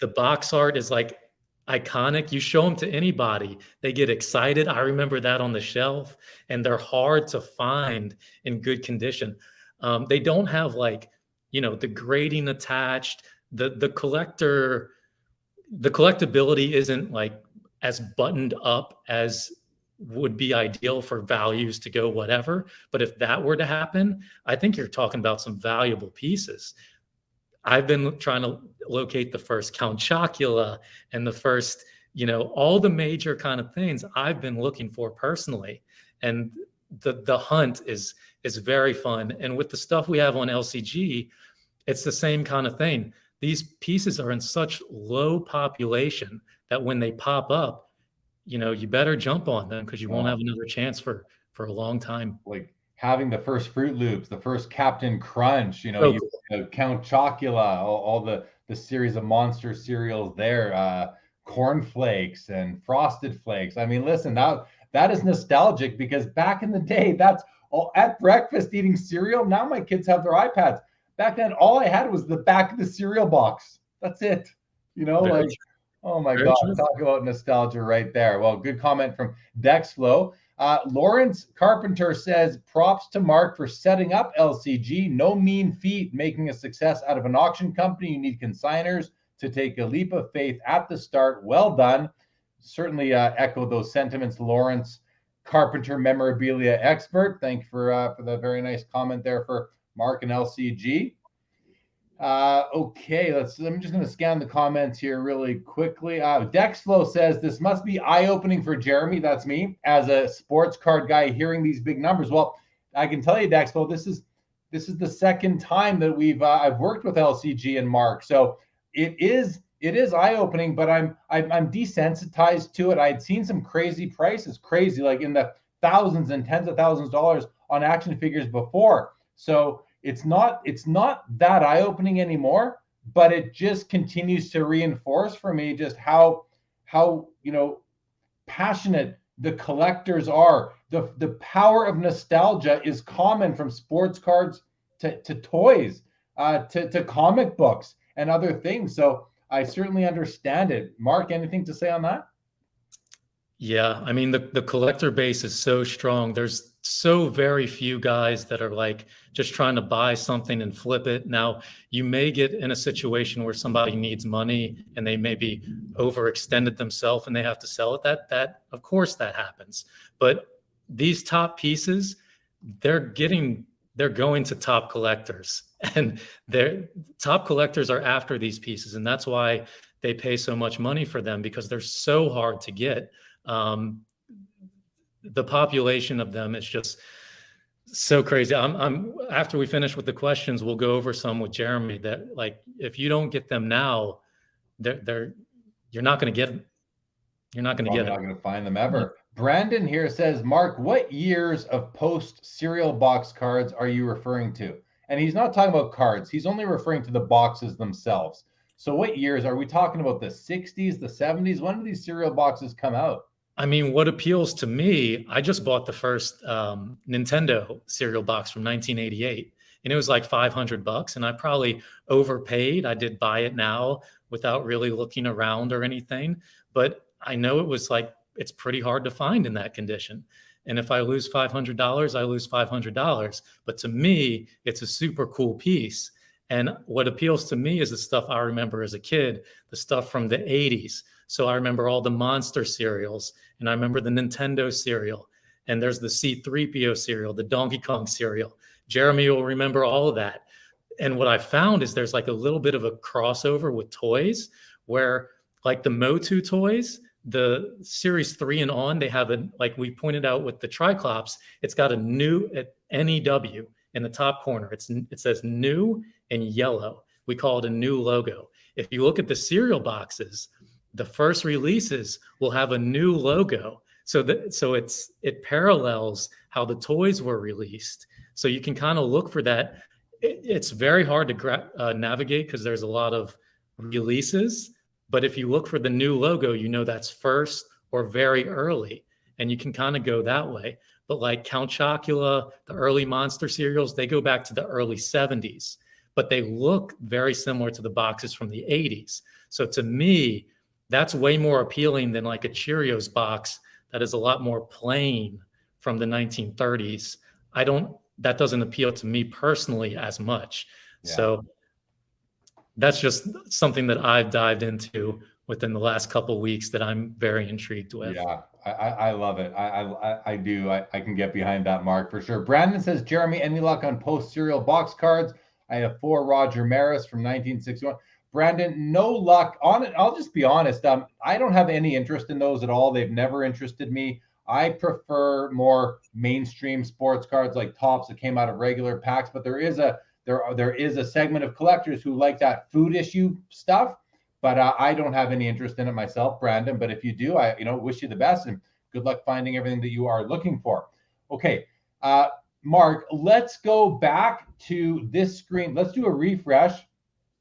The box art is like iconic. You show them to anybody, they get excited. I remember that on the shelf, and they're hard to find in good condition. They don't have like, you know, the grading attached. The collectability isn't like as buttoned up as would be ideal for values to go whatever. But if that were to happen, I think you're talking about some valuable pieces. I've been trying to locate the first Count Chocula and the first, you know, all the major kind of things I've been looking for personally. And the hunt is very fun. And with the stuff we have on LCG, it's the same kind of thing. These pieces are in such low population that when they pop up, you know, you better jump on them because you won't have another chance for a long time. Like having the first Fruit Loops, the first Captain Crunch, you know, Count Chocula, all the series of monster cereals there, Corn Flakes and Frosted Flakes. I mean, listen, that is nostalgic because back in the day, that's all at breakfast eating cereal. Now my kids have their iPads. Back then, all I had was the back of the cereal box. That's it. You know, oh my God, talk about nostalgia right there. Well, good comment from Dexflow. Lawrence Carpenter says, props to Mark for setting up LCG. No mean feat making a success out of an auction company. You need consigners to take a leap of faith at the start. Well done. Certainly echo those sentiments, Lawrence Carpenter, memorabilia expert. Thank you for the very nice comment there for Mark and LCG. Okay, I'm just going to scan the comments here really quickly. Dexflow says, this must be eye-opening for Jeremy, that's me, as a sports card guy hearing these big numbers. Well, I can tell you, Dexflow, this is the second time that I've worked with LCG and Mark. So it is eye-opening, but I'm desensitized to it. I'd seen some crazy prices, like in the thousands and tens of thousands of dollars on action figures before. So it's not that eye-opening anymore, but it just continues to reinforce for me just how passionate the collectors are. The power of nostalgia is common from sports cards to toys, to comic books and other things. So I certainly understand it. Mark, anything to say on that? Yeah, I mean, the collector base is so strong. There's so very few guys that are like just trying to buy something and flip it. Now, you may get in a situation where somebody needs money and they maybe overextended themselves and they have to sell it. That of course that happens. But these top pieces, they're going to top collectors, and their top collectors are after these pieces, and that's why they pay so much money for them, because they're so hard to get. The population of them is just so crazy. I'm after we finish with the questions, we'll go over some with Jeremy that, like, if you don't get them now, you're not going to get them. You're not going to get them. Not going to find them ever. Yeah. Brandon here says, Mark, what years of post cereal box cards are you referring to? And he's not talking about cards. He's only referring to the boxes themselves. So what years are we talking about? The 60s, the 70s? When did these cereal boxes come out? I mean, what appeals to me, I just bought the first Nintendo cereal box from 1988, and it was like $500, and I probably overpaid. I did buy it now without really looking around or anything, but I know it was like, it's pretty hard to find in that condition. And if I lose $500, I lose $500. But to me, it's a super cool piece. And what appeals to me is the stuff I remember as a kid, the stuff from the 80s. So I remember all the Monster cereals, and I remember the Nintendo cereal, and there's the C-3PO cereal, the Donkey Kong cereal. Jeremy will remember all of that. And what I found is there's like a little bit of a crossover with toys, where like the MOTU toys, the series 3 and on, they have like we pointed out with the Triclops, it's got a new NED-B in the top corner. It says new in yellow. We call it a new logo. If you look at the cereal boxes, the first releases will have a new logo. So it parallels how the toys were released. So you can kind of look for that. It's very hard to navigate because there's a lot of releases. But if you look for the new logo, you know that's first or very early, and you can kind of go that way. But like Count Chocula, the early Monster cereals, they go back to the early 70s, but they look very similar to the boxes from the 80s. So to me, that's way more appealing than like a Cheerios box that is a lot more plain from the 1930s. That doesn't appeal to me personally as much. Yeah. So that's just something that I've dived into within the last couple of weeks that I'm very intrigued with. Yeah, I love it. I do. I can get behind that, Mark, for sure. Brandon says, Jeremy, any luck on post-cereal box cards? I have 4 Roger Maris from 1961. Brandon, no luck on it. I'll just be honest. I don't have any interest in those at all. They've never interested me. I prefer more mainstream sports cards like Topps that came out of regular packs, but there is a segment of collectors who like that food issue stuff, but I don't have any interest in it myself, Brandon. But if you do, I wish you the best and good luck finding everything that you are looking for. Okay, Mark, let's go back to this screen. Let's do a refresh.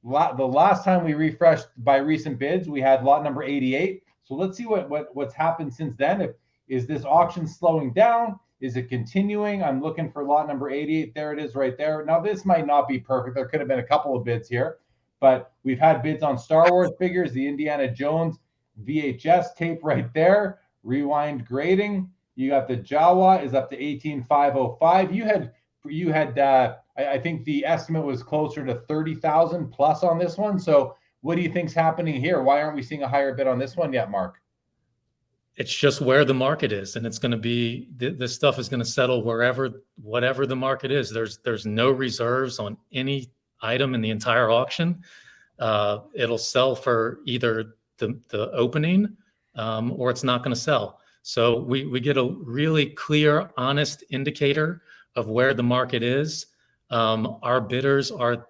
The last time we refreshed by recent bids, we had lot number 88. So let's see what's happened since then. Is this auction slowing down? Is it continuing? I'm looking for lot number 88. There it is right there. Now, this might not be perfect. There could have been a couple of bids here, but we've had bids on Star Wars figures, the Indiana Jones VHS tape right there, rewind grading. You got the Jawa is up to 18,505. You had I think the estimate was closer to 30,000 plus on this one. So what do you think's happening here? Why aren't we seeing a higher bid on this one yet, Mark? It's just where the market is, and it's going to be, this stuff is going to settle whatever the market is. There's no reserves on any item in the entire auction. It'll sell for either the opening or it's not going to sell. So we get a really clear, honest indicator of where the market is. Our bidders are,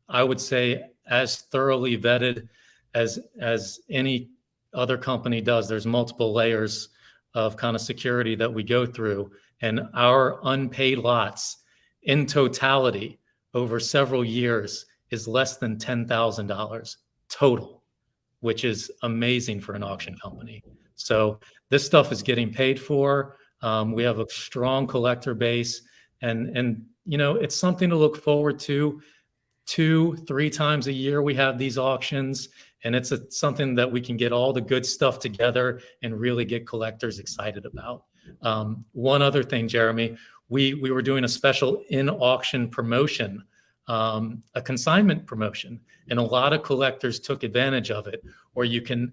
I would say, as thoroughly vetted as any other company does. There's multiple layers of kind of security that we go through, and our unpaid lots in totality over several years is less than $10,000 total, which is amazing for an auction company. So this stuff is getting paid for. We have a strong collector base, and you know, it's something to look forward to. 2-3 times a year we have these auctions, and it's something that we can get all the good stuff together and really get collectors excited about. One other thing, Jeremy, we were doing a special in-auction promotion, a consignment promotion, and a lot of collectors took advantage of it, where you can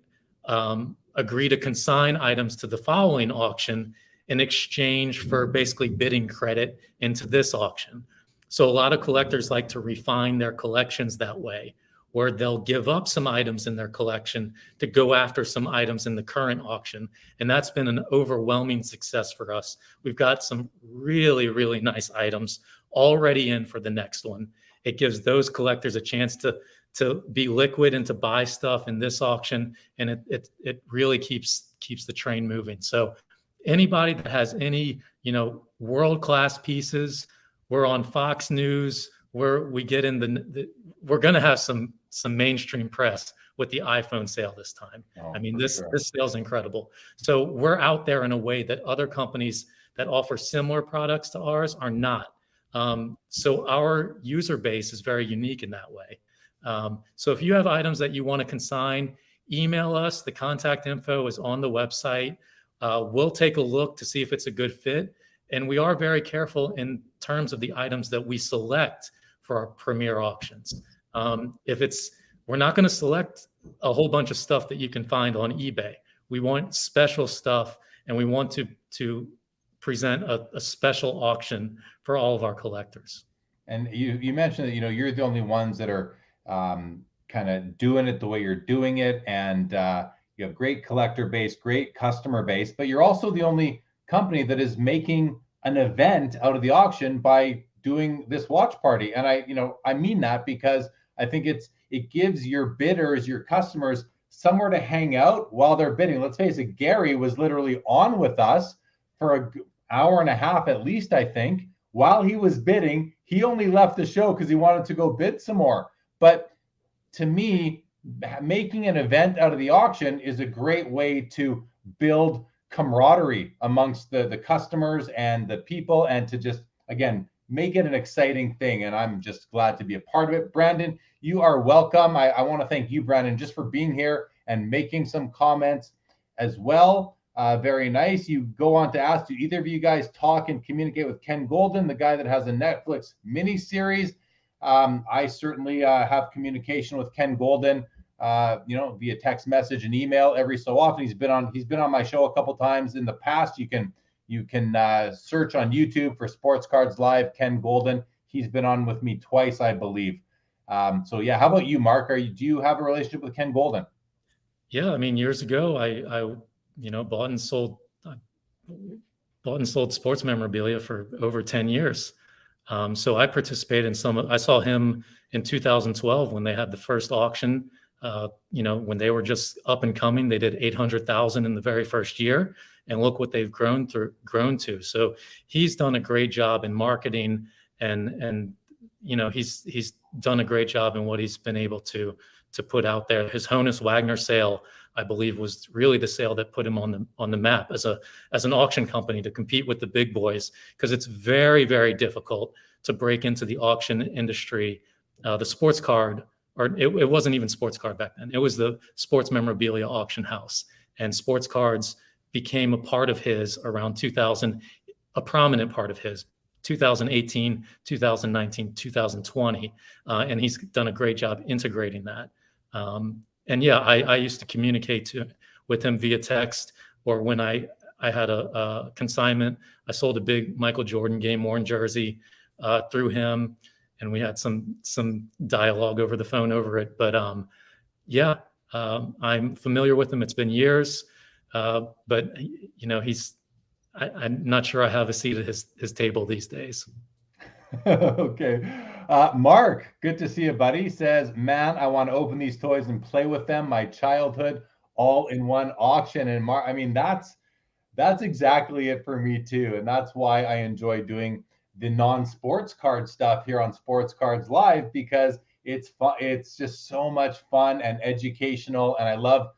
agree to consign items to the following auction in exchange for basically bidding credit into this auction. So a lot of collectors like to refine their collections that way, where they'll give up some items in their collection to go after some items in the current auction. And that's been an overwhelming success for us. We've got some really, really nice items already in for the next one. It gives those collectors a chance to be liquid and to buy stuff in this auction. And it really keeps the train moving. So anybody that has any, you know, world-class pieces, we're on Fox News, where we get in we're going to have some mainstream press with the iPhone sale this time. I mean, this sale's incredible. So we're out there in a way that other companies that offer similar products to ours are not. So our user base is very unique in that way. So if you have items that you want to consign, email us. The contact info is on the website. We'll take a look to see if it's a good fit. And we are very careful in terms of the items that we select for our premier auctions. We're not going to select a whole bunch of stuff that you can find on eBay. We want special stuff, and we want to present a special auction for all of our collectors. And you mentioned that, you know, you're the only ones that are kind of doing it the way you're doing it, and you have great collector base, great customer base, but you're also the only company that is making an event out of the auction by doing this watch party. And I mean that because I think it gives your bidders, your customers, somewhere to hang out while they're bidding. Let's face it, Gary was literally on with us for an hour and a half at least, I think. While he was bidding, he only left the show because he wanted to go bid some more. But to me, making an event out of the auction is a great way to build camaraderie amongst the customers and the people, and to just, again, make it an exciting thing. And I'm just glad to be a part of it. Brandon, you are welcome. I want to thank you, Brandon, just for being here and making some comments as well. Very nice. You go on to ask, do either of you guys talk and communicate with Ken Golden, the guy that has a Netflix miniseries? I certainly have communication with Ken Golden, via text message and email every so often. He's been on my show a couple times in the past. You can search on YouTube for Sports Cards Live Ken Golden. He's been on with me twice, I believe. So yeah, how about you, Mark? Do you have a relationship with Ken Golden? Yeah, I mean, years ago, I bought and sold sports memorabilia for over 10 years. So I participated in I saw him in 2012 when they had the first auction. When they were just up and coming, they did 800,000 in the very first year, and look what they've grown to. So he's done a great job in marketing, and he's done a great job in what he's been able to put out there. His Honus Wagner sale, I believe, was really the sale that put him on the map as an auction company to compete with the big boys, because it's very, very difficult to break into the auction industry. The sports card, or it wasn't even sports card back then. It was the sports memorabilia auction house, and sports cards became a part of his around 2000, a prominent part of his 2018, 2019, 2020. And he's done a great job integrating that. And yeah, I used to communicate with him via text, or when I had a consignment. I sold a big Michael Jordan game worn jersey through him, and we had some dialogue over the phone over it. But yeah, I'm familiar with him. It's been years, but you know, I'm not sure I have a seat at his table these days. Okay. Mark, good to see you, buddy. Says, man, I want to open these toys and play with them. My childhood all in one auction. And Mark, I mean, that's exactly it for me too. And that's why I enjoy doing the non-sports card stuff here on Sports Cards Live, because it's fun. It's just so much fun and educational. And I love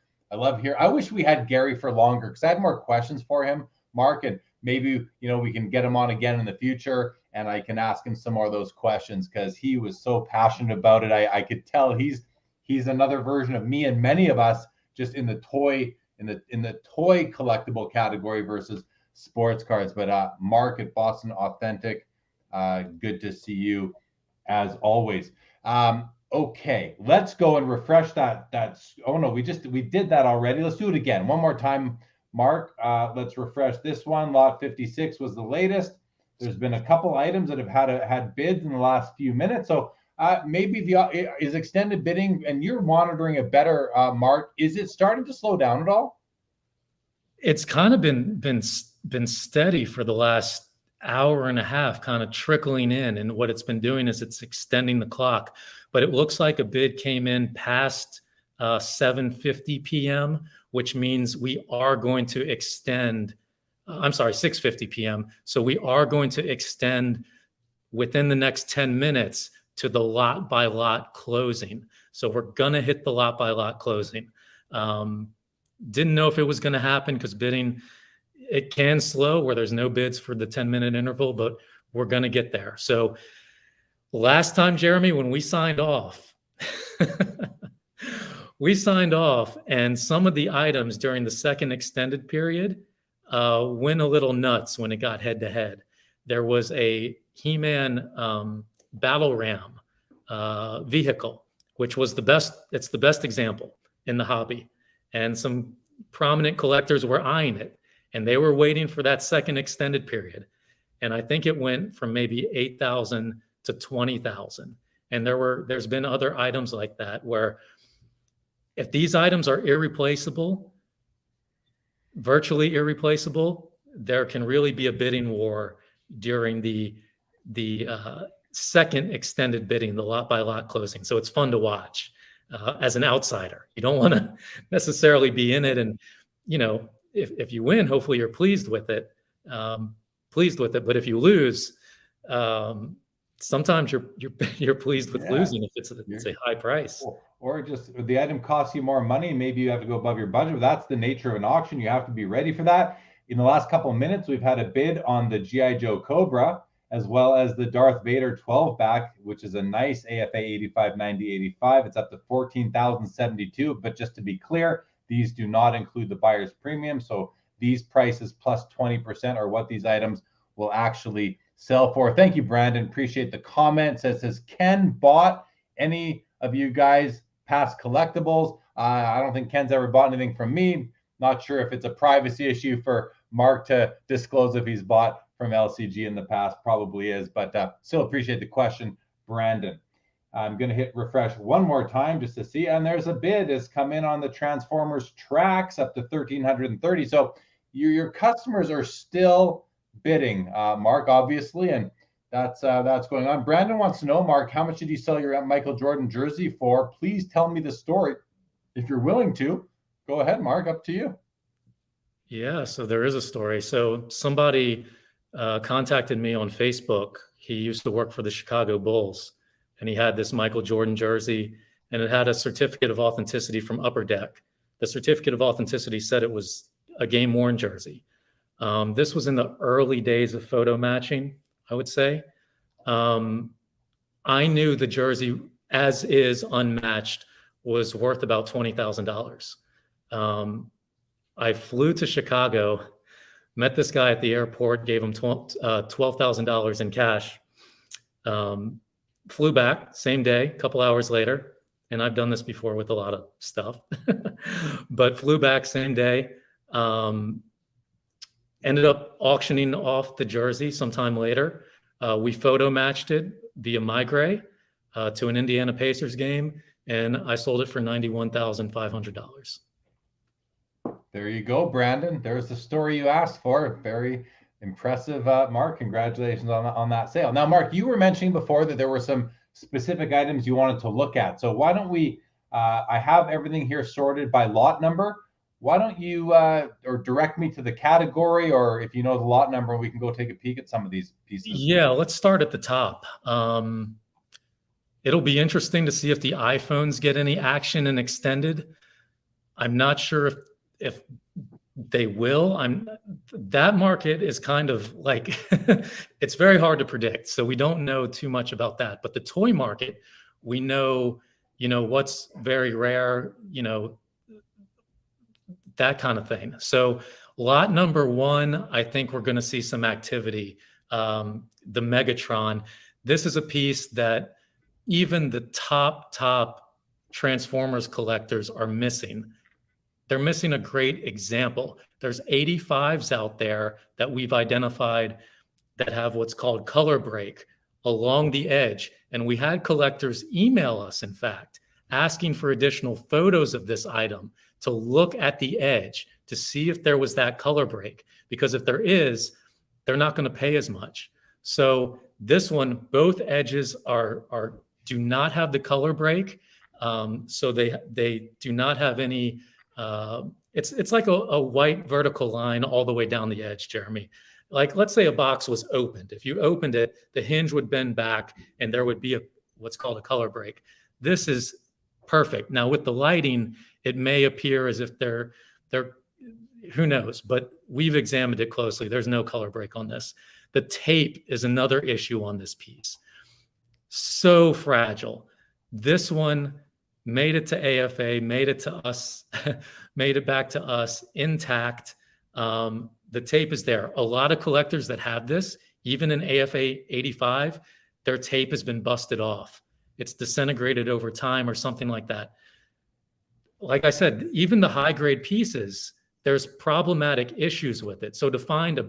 here. I wish we had Gary for longer, because I had more questions for him, Mark, and maybe, you know, we can get him on again in the future and I can ask him some more of those questions, because he was so passionate about it. I could tell he's another version of me and many of us, just in the toy collectible category versus sports cards. But Mark at Boston Authentic, good to see you as always. Okay, let's go and refresh that. Oh no, we did that already. Let's do it again one more time, Mark. Let's refresh this one. Lot 56 was the latest. There's been a couple items that have had bids in the last few minutes. So maybe is extended bidding, and you're monitoring it better, Mark. Is it starting to slow down at all? It's kind of been steady for the last hour and a half, kind of trickling in. And what it's been doing is it's extending the clock. But it looks like a bid came in past 7:50 p.m., which means we are going to extend. I'm sorry, 6:50 p.m. So we are going to extend within the next 10 minutes to the lot by lot closing. So we're going to hit the lot by lot closing. Didn't know if it was going to happen, because bidding, it can slow where there's no bids for the 10-minute interval, but we're going to get there. So last time, Jeremy, when we signed off, and some of the items during the second extended period went a little nuts when it got head to head. There was a He-Man battle ram vehicle, which was the best. It's the best example in the hobby. And some prominent collectors were eyeing it, and they were waiting for that second extended period. And I think it went from maybe 8,000 to 20,000. And there's been other items like that, where if these items are irreplaceable, virtually irreplaceable, there can really be a bidding war during the second extended bidding, the lot by lot closing. So it's fun to watch as an outsider. You don't want to necessarily be in it. And, you know, if you win, hopefully you're pleased with it. But if you lose, sometimes you're pleased with losing if it's a high price. Or just the item costs you more money. Maybe you have to go above your budget. That's the nature of an auction. You have to be ready for that. In the last couple of minutes, we've had a bid on the G.I. Joe Cobra, as well as the Darth Vader 12-back, which is a nice AFA 85/90/85. It's up to $14,072. But just to be clear, these do not include the buyer's premium. So these prices plus 20% are what these items will actually sell for. Thank you, Brandon. Appreciate the comment. Says Ken bought any of you guys past collectibles? I don't think Ken's ever bought anything from me. Not sure if it's a privacy issue for Mark to disclose if he's bought from LCG in the past. Probably is, but still appreciate the question, Brandon. I'm going to hit refresh one more time just to see. And there's a bid has come in on the Transformers tracks up to 1,330. So your customers are still bidding, Mark, obviously, and that's going on. Brandon wants to know, Mark, how much did you sell your Michael Jordan jersey for? Please tell me the story if you're willing to. Go ahead, Mark, up to you. Yeah, so there is a story. So somebody contacted me on Facebook. He used to work for the Chicago Bulls, and he had this Michael Jordan jersey, and it had a certificate of authenticity from Upper Deck. The certificate of authenticity said it was a game-worn jersey. This was in the early days of photo matching, I would say. I knew the jersey, as is unmatched, was worth about $20,000. I flew to Chicago, met this guy at the airport, gave him $12,000 in cash. Flew back same day, a couple hours later, and I've done this before with a lot of stuff, but flew back same day. Ended up auctioning off the jersey sometime later. We photo matched it via MyGray to an Indiana Pacers game, and I sold it for $91,500. There you go, Brandon. There's the story you asked for. Very impressive, Mark. Congratulations on that sale. Now, Mark, you were mentioning before that there were some specific items you wanted to look at. So why don't we, I have everything here sorted by lot number. Why don't you or direct me to the category, or if you know the lot number, we can go take a peek at some of these pieces. Yeah, let's start at the top. It'll be interesting to see if the iPhones get any action and extended. I'm not sure if they will. That market is kind of like, it's very hard to predict. So we don't know too much about that. But the toy market, we know, what's very rare, that kind of thing. So lot number one, I think we're going to see some activity. The Megatron. This is a piece that even the top Transformers collectors are missing. They're missing a great example. There's 85s out there that we've identified that have what's called color break along the edge. And we had collectors email us, in fact, asking for additional photos of this item to look at the edge to see if there was that color break. Because if there is, they're not going to pay as much. So this one, both edges do not have the color break. So they do not have any, it's like a white vertical line all the way down the edge, Jeremy. Like, let's say a box was opened. If you opened it, the hinge would bend back and there would be what's called a color break. This is perfect. Now with the lighting, it may appear as if they're, who knows, but we've examined it closely. There's no color break on this. The tape is another issue on this piece. So fragile. This one made it to AFA, made it to us, made it back to us intact. The tape is there. A lot of collectors that have this, even in AFA 85, their tape has been busted off. It's disintegrated over time or something like that. Like I said, even the high-grade pieces, there's problematic issues with it. So to find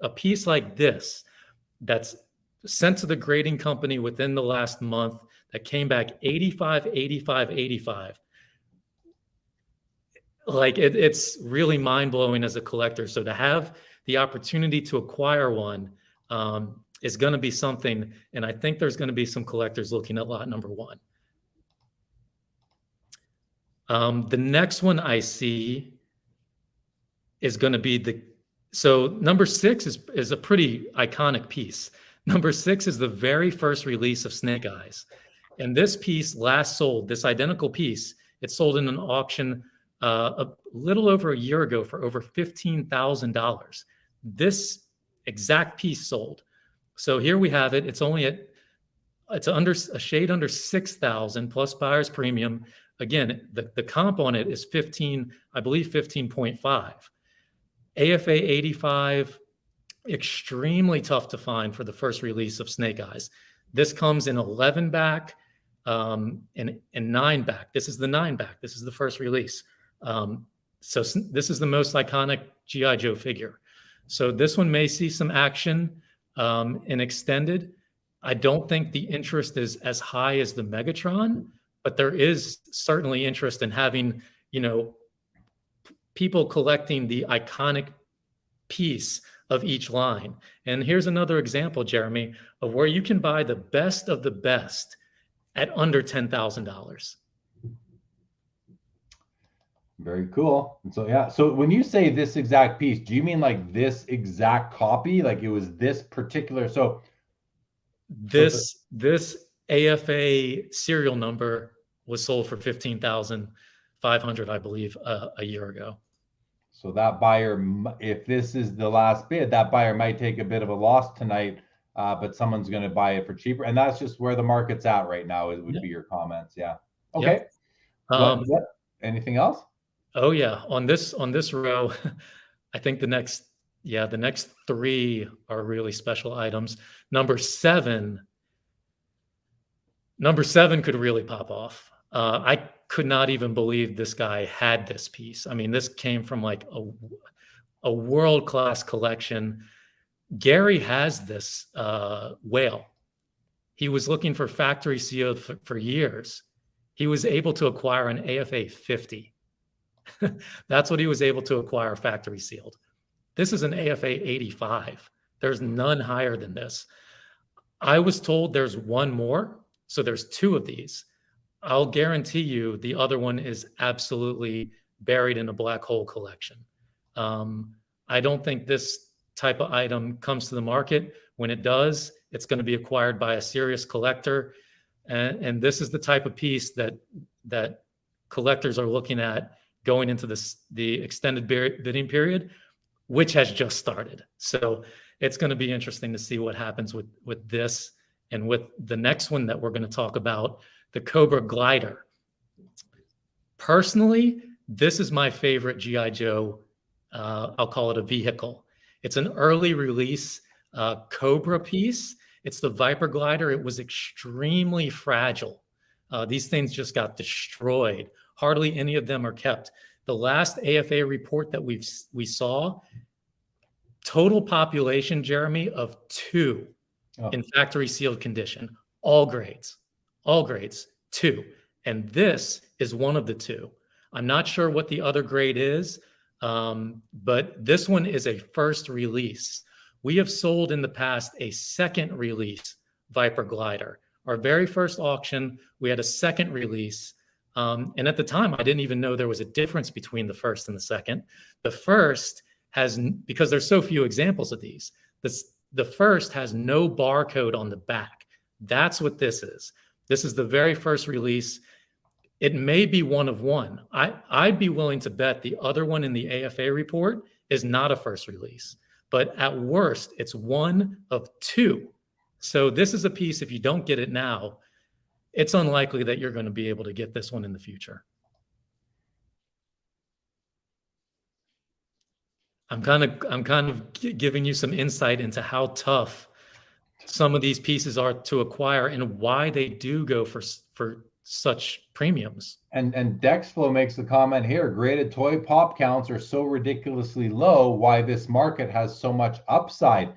a piece like this that's sent to the grading company within the last month that came back 85, 85, 85, like it's really mind-blowing as a collector. So to have the opportunity to acquire one is going to be something, and I think there's going to be some collectors looking at lot number one. The next one I see is going to be so number 6 is a pretty iconic piece. Number 6 is the very first release of Snake Eyes. And this piece last sold, this identical piece, it sold in an auction a little over a year ago for over $15,000. This exact piece sold. So here we have it. It's under a shade under 6,000 plus buyer's premium. Again, the comp on it is 15, I believe 15.5. AFA 85, extremely tough to find for the first release of Snake Eyes. This comes in 11 back and 9 back. This is the 9 back. This is the first release. So this is the most iconic G.I. Joe figure. So this one may see some action in extended. I don't think the interest is as high as the Megatron, but there is certainly interest in having, people collecting the iconic piece of each line. And here's another example, Jeremy, of where you can buy the best of the best at under $10,000. Very cool. And so, yeah. So when you say this exact piece, do you mean like this exact copy? Like it was this particular, this AFA serial number was sold for $15,500, I believe, a year ago. So that buyer, if this is the last bid, that buyer might take a bit of a loss tonight, but someone's going to buy it for cheaper. And that's just where the market's at right now, would be your comments. Yeah. Okay. Yep. Anything else? Oh yeah, on this row, I think the next three are really special items. Number seven could really pop off. I could not even believe this guy had this piece. I mean, this came from like a world-class collection. Gary has this whale. He was looking for factory sealed for years. He was able to acquire an AFA 50. That's what he was able to acquire factory sealed. This is an AFA 85. There's none higher than this. I was told there's one more, so there's two of these. I'll guarantee you the other one is absolutely buried in a black hole collection. I don't think this type of item comes to the market. When it does, it's going to be acquired by a serious collector. And this is the type of piece that collectors are looking at going into the extended bidding period, which has just started. So it's going to be interesting to see what happens with this and with the next one that we're going to talk about, the Cobra Glider. Personally, this is my favorite G.I. Joe. I'll call it a vehicle. It's an early release Cobra piece. It's the Viper Glider. It was extremely fragile. These things just got destroyed. Hardly any of them are kept. The last AFA report that we saw, total population, Jeremy, of 2 in factory sealed condition, all grades, 2. And this is one of the 2. I'm not sure what the other grade is, but this one is a first release. We have sold in the past a second release Viper Glider. Our very first auction, we had a second release. And at the time, I didn't even know there was a difference between the first and the second. The first has, because there's so few examples of these, the first has no barcode on the back. That's what this is. This is the very first release. It may be one of one. I'd be willing to bet the other one in the AFA report is not a first release, but at worst, it's one of 2. So this is a piece, if you don't get it now, it's unlikely that you're going to be able to get this one in the future. I'm kind of giving you some insight into how tough some of these pieces are to acquire and why they do go for such premiums. And Dexflow makes the comment here, graded toy pop counts are so ridiculously low, why this market has so much upside.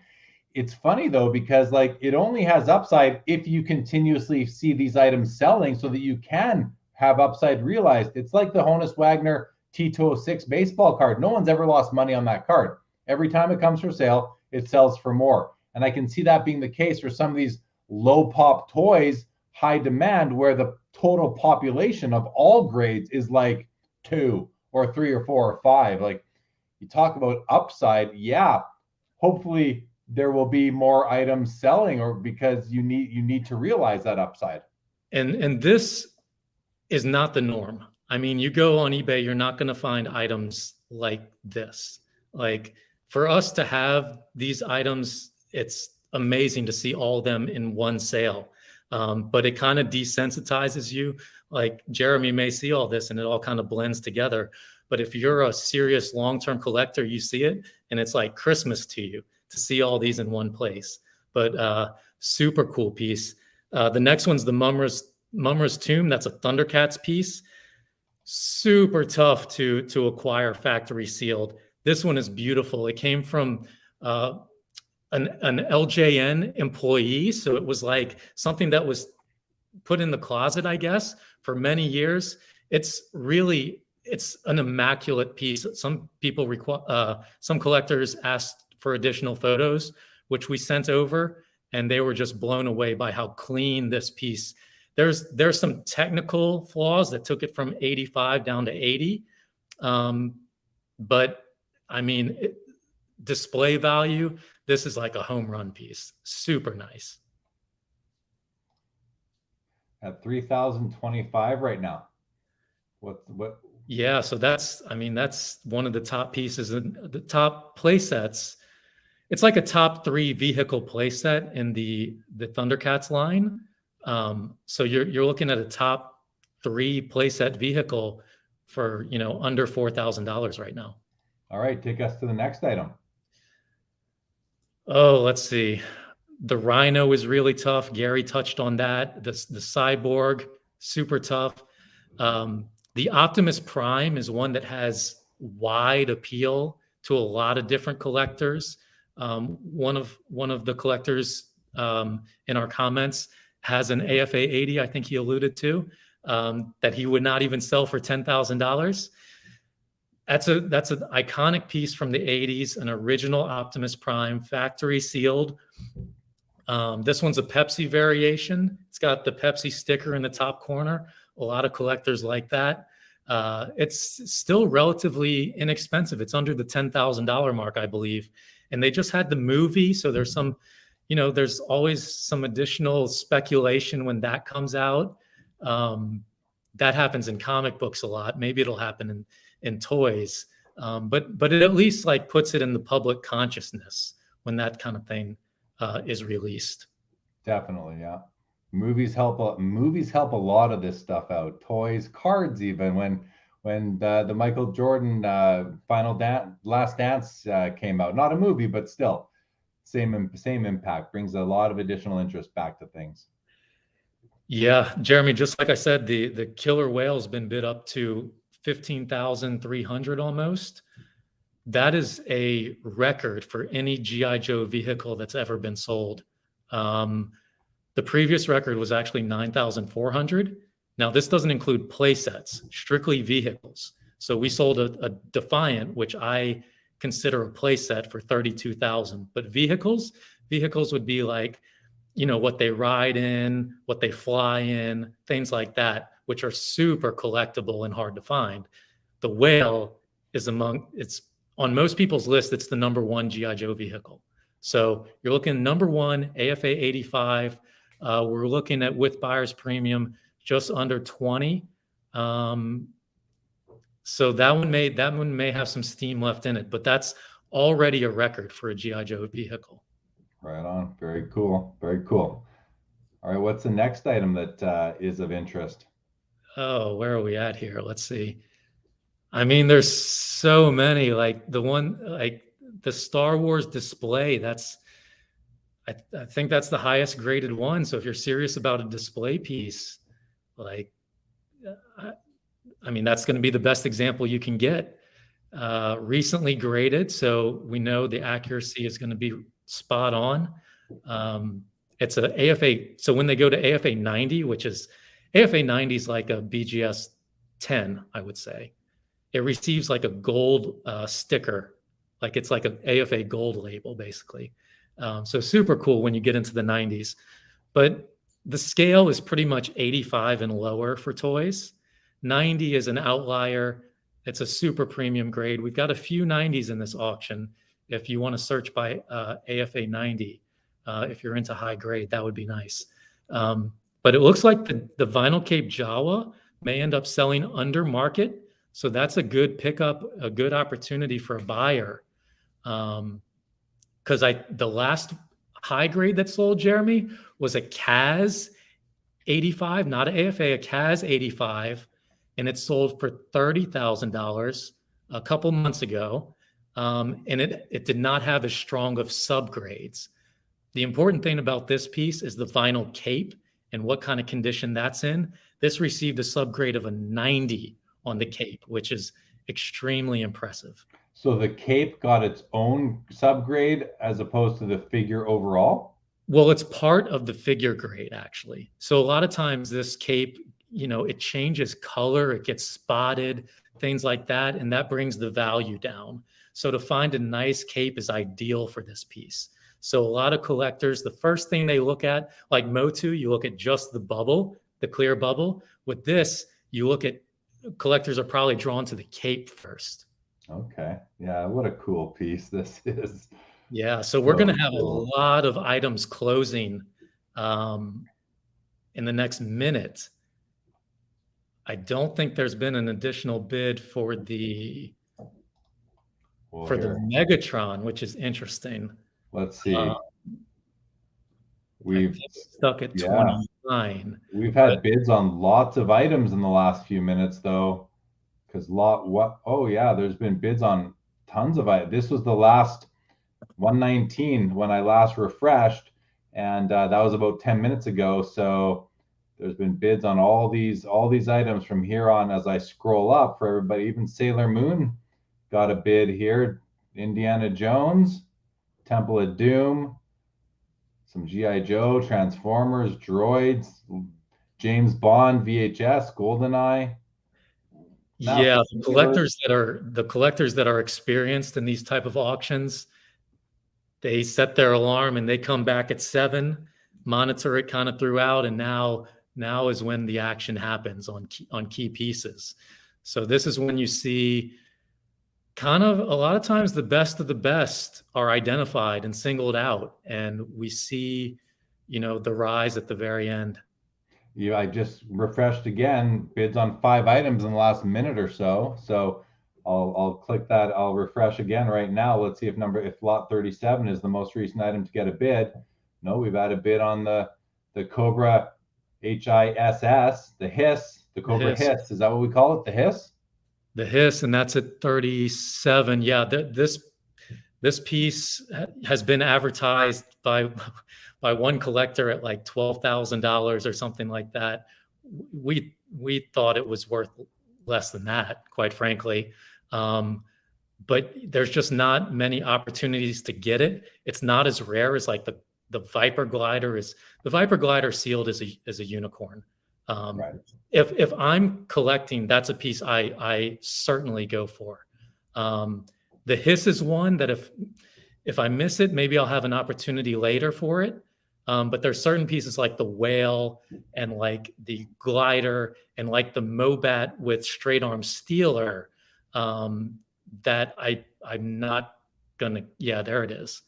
It's funny though, because like it only has upside if you continuously see these items selling so that you can have upside realized. It's like the Honus Wagner T206 baseball card. No one's ever lost money on that card. Every time it comes for sale, it sells for more. And I can see that being the case for some of these low pop toys, high demand, where the total population of all grades is like 2 or 3 or 4 or 5. Like you talk about upside, yeah, hopefully there will be more items selling, or because you need to realize that upside. And this is not the norm. I mean, you go on eBay, you're not going to find items like this. Like for us to have these items, it's amazing to see all of them in one sale. But it kind of desensitizes you. Like Jeremy may see all this and it all kind of blends together. But if you're a serious long-term collector, you see it and it's like Christmas to you to see all these in one place. But super cool piece. The next one's the Mumra's Tomb. That's a Thundercats piece. Super tough to acquire factory sealed. This one is beautiful. It came from an LJN employee. So it was like something that was put in the closet, I guess, for many years. It's an immaculate piece. Some people some collectors asked for additional photos, which we sent over, and they were just blown away by how clean this piece. There's some technical flaws that took it from 85 down to 80. But I mean, display value, this is like a home run piece. Super nice. At 3,025 right now. What? Yeah, so that's one of the top pieces and the top play sets. It's like a top 3 vehicle play set in the Thundercats line. So you're looking at a top 3 playset vehicle for, you know, under $4,000 right now. All right, take us to the next item. Oh, let's see. The Rhino is really tough. Gary touched on that. The Cyborg, super tough. The Optimus Prime is one that has wide appeal to a lot of different collectors. One of the collectors in our comments has an AFA 80, I think he alluded to, that he would not even sell for $10,000. That's an iconic piece from the 80s, an original Optimus Prime, factory sealed. This one's a Pepsi variation. It's got the Pepsi sticker in the top corner. A lot of collectors like that. It's still relatively inexpensive. It's under the $10,000 mark, I believe. And they just had the movie, so there's some, you know, there's always some additional speculation when that comes out. That happens in comic books a lot. Maybe it'll happen in toys, but it at least like puts it in the public consciousness when that kind of thing is released. Definitely, yeah. Movies help a lot of this stuff out. Toys, cards, even when the Michael Jordan Last Dance came out. Not a movie, but still, same impact. Brings a lot of additional interest back to things. Yeah, Jeremy, just like I said, the killer whale's been bid up to 15,300 almost. That is a record for any G.I. Joe vehicle that's ever been sold. The previous record was actually 9,400. Now, this doesn't include play sets, strictly vehicles. So we sold a Defiant, which I consider a play set, for 32,000. But vehicles would be like, you know, what they ride in, what they fly in, things like that, which are super collectible and hard to find. The Whale is it's on most people's list, it's the #1 G.I. Joe vehicle. So you're looking #1, AFA 85. We're looking at, with buyer's premium, just under 20. So that one may have some steam left in it, but that's already a record for a G.I. Joe vehicle. Right on. Very cool. Very cool. All right, what's the next item that is of interest? Oh, where are we at here? Let's see. I mean, there's so many. Like the Star Wars display. I think that's the highest graded one. So if you're serious about a display piece, like, I mean, that's going to be the best example you can get. Recently graded, so we know the accuracy is going to be spot on. It's a AFA. So when they go to AFA 90, which is AFA 90 is like a BGS 10, I would say. It receives like a gold sticker, like it's like an AFA gold label, basically. So super cool when you get into the 90s. But the scale is pretty much 85 and lower for toys. 90 is an outlier. It's a super premium grade. We've got a few 90s in this auction. If you want to search by AFA 90, if you're into high grade, that would be nice. But it looks like the Vinyl Cape Jawa may end up selling under market. So that's a good pickup, a good opportunity for a buyer. Because the last high grade that sold, Jeremy, was a CAS 85, not an AFA, a CAS 85. And it sold for $30,000 a couple months ago. And it did not have as strong of subgrades. The important thing about this piece is the vinyl cape and what kind of condition that's in. This received a subgrade of a 90 on the cape, which is extremely impressive. So the cape got its own subgrade as opposed to the figure overall? Well, it's part of the figure grade, actually. So a lot of times this cape, you know, it changes color, it gets spotted, things like that, and that brings the value down. So to find a nice cape is ideal for this piece. So a lot of collectors, the first thing they look at, like MOTU, you look at just the bubble, the clear bubble. With this, you look at, collectors are probably drawn to the cape first. Okay. Yeah, what a cool piece this is. Yeah, so we're going to have a lot of items closing in the next minute. I don't think there's been an additional bid for the Megatron, which is interesting. Let's see. We've stuck at 29. We've had bids on lots of items in the last few minutes, though, because oh yeah, there's been bids on tons of it. This was the last 119 when I last refreshed, and that was about 10 minutes ago. So there's been bids on all these items from here on as I scroll up for everybody. Even Sailor Moon got a bid here. Indiana Jones, Temple of Doom, some G.I. Joe, Transformers, Droids, James Bond, VHS, GoldenEye. Yeah, the collectors that are experienced in these type of auctions, they set their alarm and they come back at 7, monitor it kind of throughout, and now is when the action happens on key pieces. So this is when you see kind of a lot of times the best of the best are identified and singled out, and we see, the rise at the very end. Yeah, I just refreshed again, bids on 5 items in the last minute or so. So I'll click that. I'll refresh again right now. Let's see if lot 37 is the most recent item to get a bid. No, we've had a bid on the Cobra HISS, the Hiss, the Cobra Hiss. Is that what we call it? The Hiss? The Hiss, and that's at 37. Yeah, this piece has been advertised by one collector at like $12,000 or something like that. We thought it was worth less than that, quite frankly. But there's just not many opportunities to get it. It's not as rare as like the Viper Glider is. The Viper Glider sealed as a unicorn. Right. If I'm collecting, that's a piece I certainly go for. The Hiss is one that if I miss it, maybe I'll have an opportunity later for it. But there's certain pieces like the Whale and like the Glider and like the Mobat with straight arm Steeler that I'm not gonna. Yeah, there it is.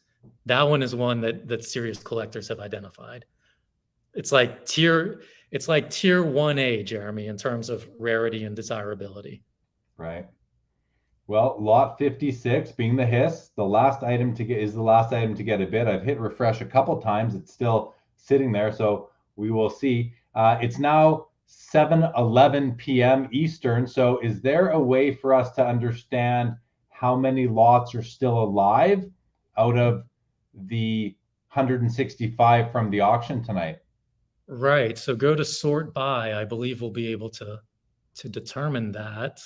That one is one that serious collectors have identified. It's like tier 1A, Jeremy, in terms of rarity and desirability. Right. Well, lot 56 being the Hiss, the last item to get a bid. I've hit refresh a couple times. It's still sitting there, so we will see. It's now 7:11 p.m. Eastern. So is there a way for us to understand how many lots are still alive out of the 165 from the auction tonight? Right. So go to sort by. I believe we'll be able to determine that.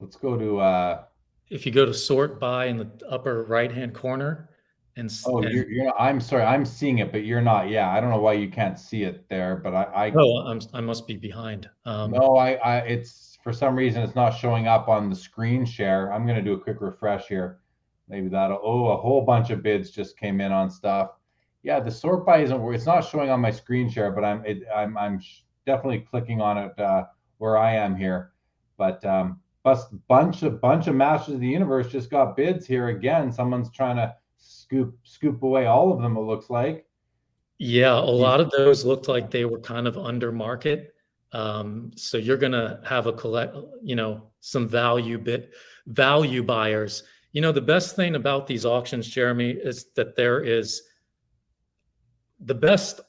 Let's go to if you go to sort by in the upper right hand corner I'm sorry, I'm seeing it, but you're not. Yeah, I don't know why you can't see it there, but I must be behind. No, it's for some reason it's not showing up on the screen share. I'm going to do a quick refresh here. Maybe that'll. A whole bunch of bids just came in on stuff. Yeah, the sort by it's not showing on my screen share, but I'm definitely clicking on it where I am here. But bunch of Masters of the Universe just got bids here again. Someone's trying to scoop away all of them, it looks like. Yeah, a lot of those looked like they were kind of under market. So you're gonna have some value buyers. The best thing about these auctions, Jeremy, is that there is the best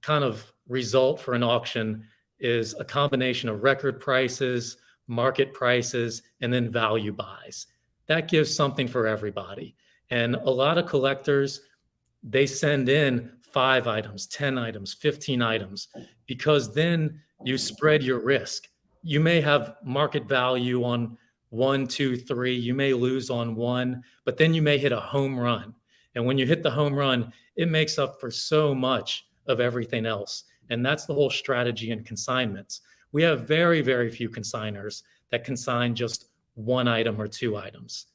kind of result for an auction is a combination of record prices, market prices, and then value buys. That gives something for everybody. And a lot of collectors, they send in 5 items, 10 items, 15 items, because then you spread your risk. You may have market value on 1, 2, 3. You may lose on 1, but then you may hit a home run. And when you hit the home run, it makes up for so much of everything else. And that's the whole strategy in consignments. We have very, very few consigners that consign just 1 item or 2 items.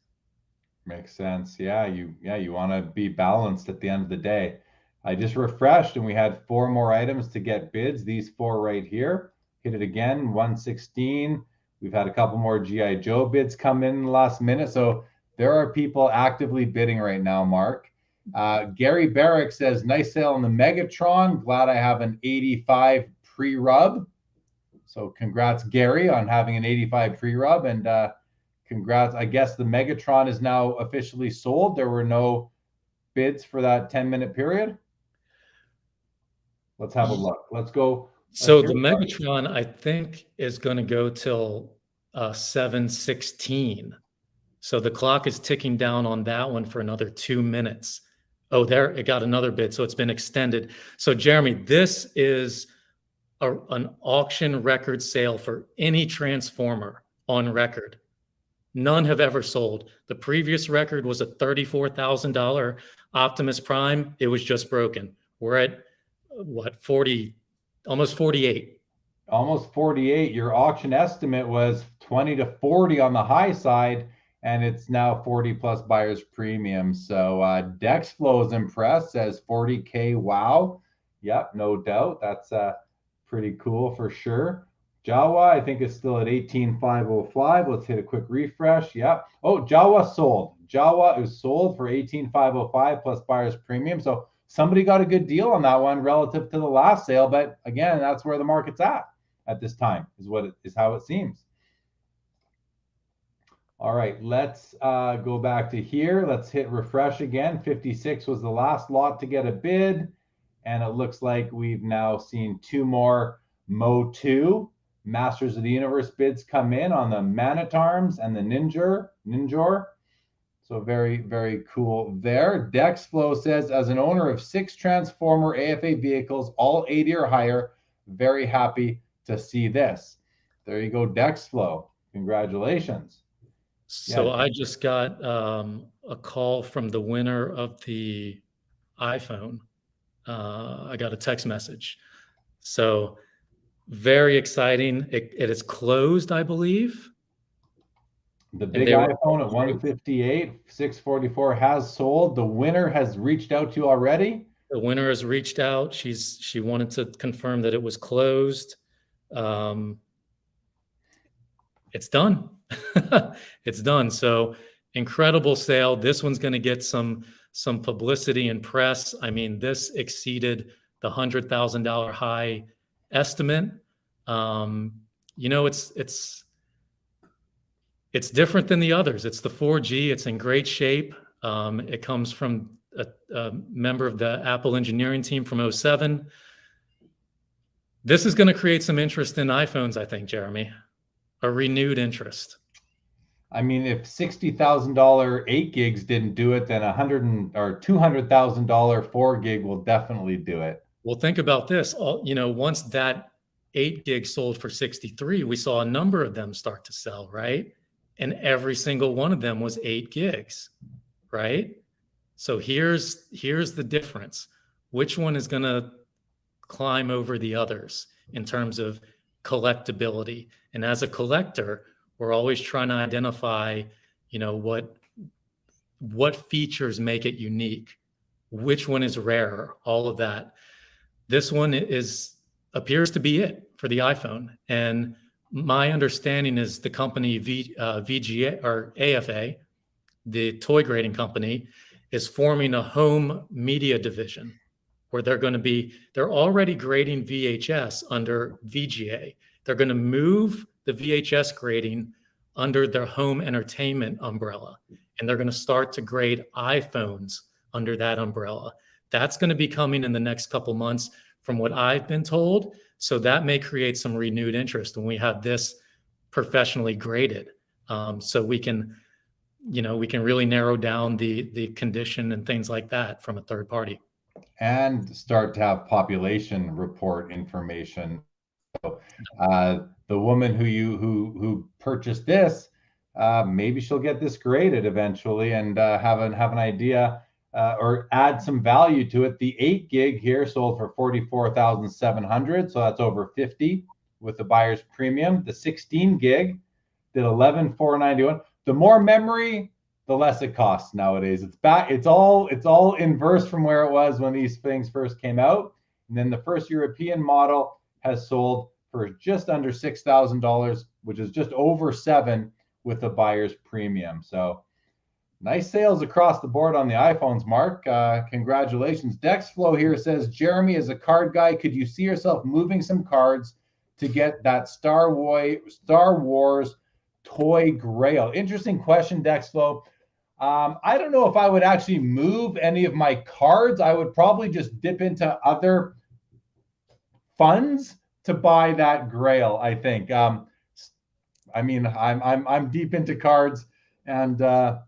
Makes sense. Yeah, you want to be balanced at the end of the day. I just refreshed and we had 4 more items to get bids. These 4 right here. Hit it again, 116. We've had a couple more G.I. Joe bids come in the last minute. So there are people actively bidding right now, Mark. Gary Barrick says, nice sale on the Megatron. Glad I have an 85 pre-rub. So congrats, Gary, on having an 85 pre-rub. And congrats. I guess the Megatron is now officially sold. There were no bids for that 10-minute period. Let's have a look. Let's go. So the Megatron, I think, is going to go till 7:16. So the clock is ticking down on that one for another 2 minutes. Oh, there, it got another bid, so it's been extended. So Jeremy, this is an auction record sale for any Transformer on record. None have ever sold. The previous record was a $34,000 Optimus Prime. It was just broken. We're at what, 40, almost 48. Almost 48. Your auction estimate was 20 to 40 on the high side, and it's now 40 plus buyer's premium. So Dexflow is impressed, says 40K. Wow. Yep, no doubt. That's pretty cool for sure. Jawa, I think, is still at 18,505. Let's hit a quick refresh. Yep. Oh, Jawa sold. Jawa is sold for 18,505 plus buyer's premium. So somebody got a good deal on that one relative to the last sale. But again, that's where the market's at this time, is how it seems. All right, let's go back to here. Let's hit refresh again. 56 was the last lot to get a bid. And it looks like we've now seen 2 more MOTU Masters of the Universe bids come in on the Man-at-Arms and the Ninjor. So very, very cool there. Dexflow says, as an owner of 6 Transformer AFA vehicles, all 80 or higher, very happy to see this. There you go, Dexflow. Congratulations. So yeah. I just got a call from the winner of the iPhone. I got a text message. So very exciting. It is closed, I believe. The big iPhone at 158, 644 has sold. The winner has reached out to you already? The winner has reached out. She wanted to confirm that it was closed. It's done. It's done. So incredible sale. This one's going to get some publicity and press. I mean, this exceeded the $100,000 high estimate. You know, it's different than the others. It's the 4G. It's in great shape. It comes from a member of the Apple engineering team from 2007. This is going to create some interest in iPhones, I think, Jeremy. A renewed interest. I mean, if $60,000 8 gigs didn't do it, then $200,000 4 gig will definitely do it. Well, think about this. Once that 8 gig sold for 63, we saw a number of them start to sell, right? And every single one of them was 8 gigs, right? So here's the difference. Which one is going to climb over the others in terms of collectability? And as a collector, we're always trying to identify, what features make it unique, which one is rarer, all of that. This one appears to be it for the iPhone. And my understanding is the company VGA or AFA, the toy grading company, is forming a home media division where they're already grading VHS under VGA. They're going to move the VHS grading under their home entertainment umbrella, and they're going to start to grade iPhones under that umbrella. That's going to be coming in the next couple months from what I've been told. So that may create some renewed interest when we have this professionally graded. So we can really narrow down the condition and things like that from a third party. And start to have population report information. So, the woman who purchased this, maybe she'll get this graded eventually and have an idea or add some value to it. The 8 gig here sold for $44,700, so that's over 50 with the buyer's premium. The 16 gig did $11,491. The more memory, the less it costs nowadays. It's back. It's all inverse from where it was when these things first came out. And then the first European model has sold for just under $6,000, which is just over $7,000 with the buyer's premium. So nice sales across the board on the iPhones, Mark. Congratulations. Dexflow here says, Jeremy, as a card guy, could you see yourself moving some cards to get that Star Wars toy grail? Interesting question, Dexflow. I don't know if I would actually move any of my cards. I would probably just dip into other funds to buy that grail, I think. I mean, I'm deep into cards, and but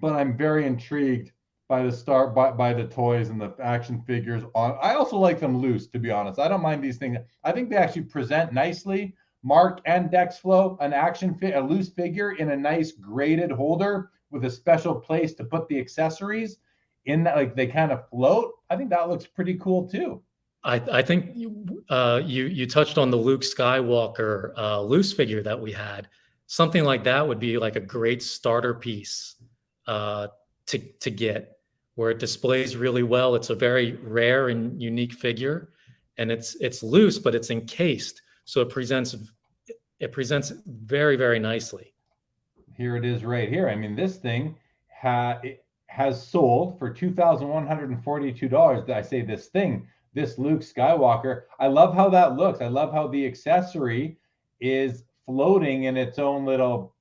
I'm very intrigued by the toys and the action figures. I also like them loose, to be honest. I don't mind these things. I think they actually present nicely. Mark and Dexflow, a loose figure in a nice graded holder with a special place to put the accessories in that, like they kind of float. I think that looks pretty cool too. I think you touched on the Luke Skywalker loose figure that we had. Something like that would be like a great starter piece to get, where it displays really well. It's a very rare and unique figure, and it's loose, but it's encased, so it presents very, very nicely. Here it is right here. I mean, this thing has sold for $2,142. I say this Luke Skywalker. I love how that looks. I love how the accessory is floating in its own little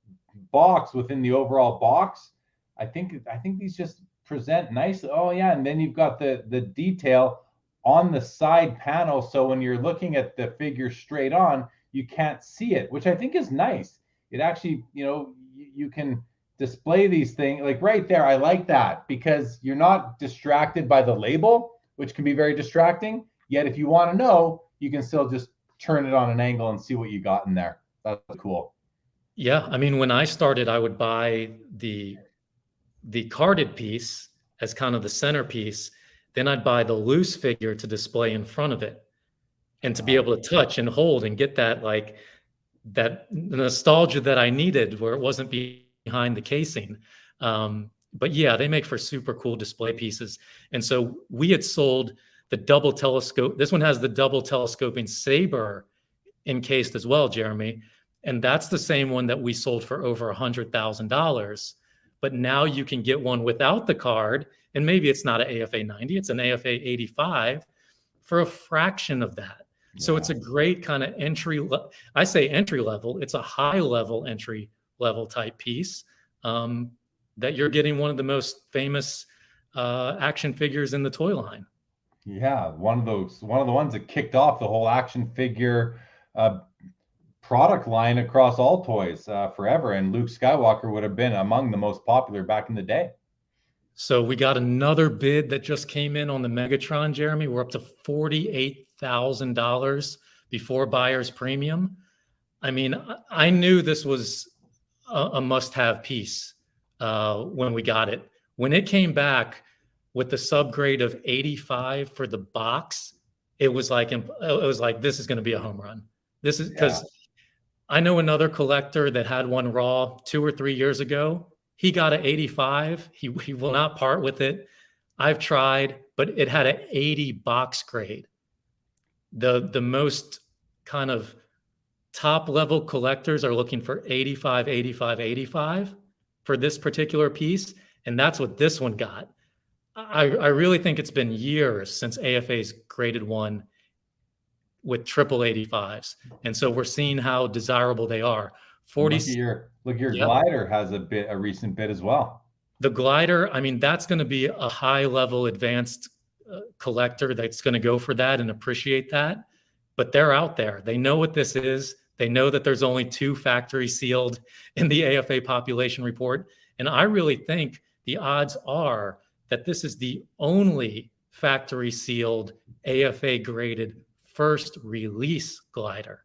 box within the overall box. I think these just present nicely. Oh yeah, and then you've got the detail on the side panel, so when you're looking at the figure straight on, you can't see it, which I think is nice. It actually, you can display these things like right there. I like that because you're not distracted by the label, which can be very distracting. Yet if you want to know, you can still just turn it on an angle and see what you got in there. That's cool. Yeah, I mean, when I started, I would buy the carded piece as kind of the centerpiece. Then I'd buy the loose figure to display in front of it, and to be able to touch and hold and get that nostalgia that I needed, where it wasn't behind the casing. But yeah, they make for super cool display pieces. And so we had sold the double telescope. This one has the double telescoping saber encased as well, Jeremy. And that's the same one that we sold for over $100,000. But now you can get one without the card, and maybe it's not an AFA 90, it's an AFA 85 for a fraction of that. Yeah. So it's a great kind of entry level. It's a high level entry level type piece. That you're getting one of the most famous action figures in the toy line. Yeah, one of the ones that kicked off the whole action figure product line across all toys forever. And Luke Skywalker would have been among the most popular back in the day. So we got another bid that just came in on the Megatron, Jeremy. We're up to $48,000 before buyer's premium. I mean, I knew this was a must-have piece when we got it. When it came back with the subgrade of 85 for the box, it was like this is going to be a home run. This is because I know another collector that had one raw 2 or 3 years ago. He got an 85. He will not part with it. I've tried, but it had an 80 box grade. The most kind of top level collectors are looking for 85, 85, 85 for this particular piece. And that's what this one got. I really think it's been years since AFA's graded one with triple 85s. And so we're seeing how desirable they are. Look at your glider has a recent bid as well. The glider, I mean, that's going to be a high level advanced collector that's going to go for that and appreciate that. But they're out there. They know what this is. They know that there's only 2 factory sealed in the AFA population report. And I really think the odds are that this is the only factory sealed AFA graded first release glider.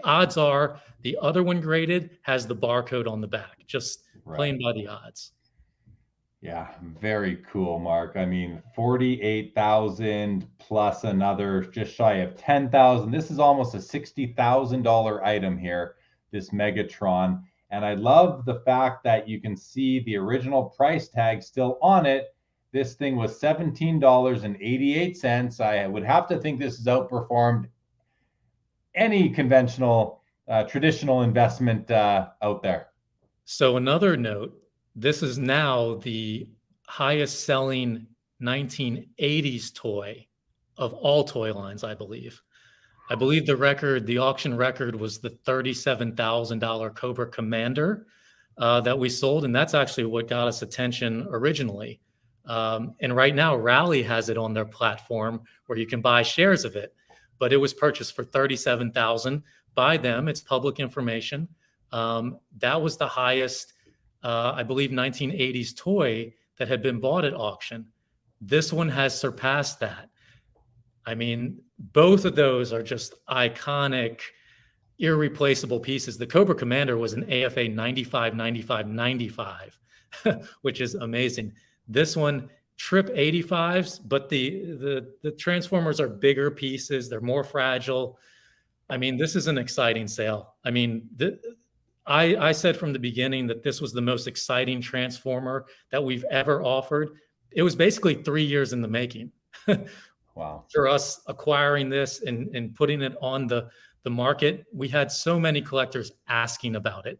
Odds are the other one graded has the barcode on the back, just playing by the odds. Yeah, very cool, Mark. I mean, 48,000 plus another just shy of 10,000. This is almost a $60,000 item here, this Megatron. And I love the fact that you can see the original price tag still on it. This thing was $17.88. I would have to think this has outperformed any conventional, traditional investment out there. So another note, this is now the highest selling 1980s toy of all toy lines, I believe. I believe the auction record was the $37,000 Cobra Commander that we sold. And that's actually what got us attention originally. And right now, Rally has it on their platform where you can buy shares of it. but it was purchased for $37,000 by them. It's public information. That was the highest, I believe, 1980s toy that had been bought at auction. This one has surpassed that. I mean, both of those are just iconic, irreplaceable pieces. The Cobra Commander was an AFA 95, 95, 95, which is amazing. This one, Trip 85s, but the Transformers are bigger pieces. They're more fragile. I mean, this is an exciting sale. I mean, I said from the beginning that this was the most exciting Transformer that we've ever offered. It was basically 3 years in the making. Wow. For us acquiring this and putting it on the market, we had so many collectors asking about it.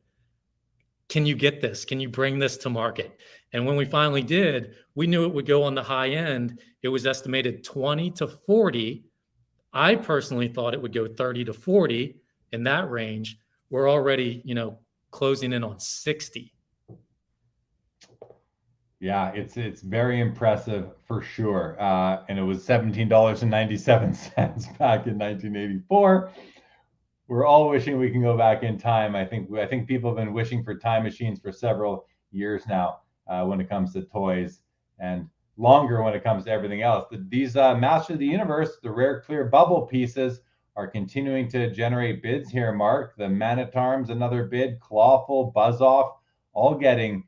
Can you get this? Can you bring this to market? And when we finally did, we knew it would go on the high end. It was estimated 20 to 40. I personally thought it would go 30 to 40 in that range. We're already, closing in on 60. Yeah, it's very impressive for sure. And it was $17.97 back in 1984. We're all wishing we can go back in time. I think people have been wishing for time machines for several years now when it comes to toys, and longer when it comes to everything else. These Master of the Universe, the rare clear bubble pieces, are continuing to generate bids here, Mark. The Man-at-Arms, another bid, Clawful, Buzz-Off, all getting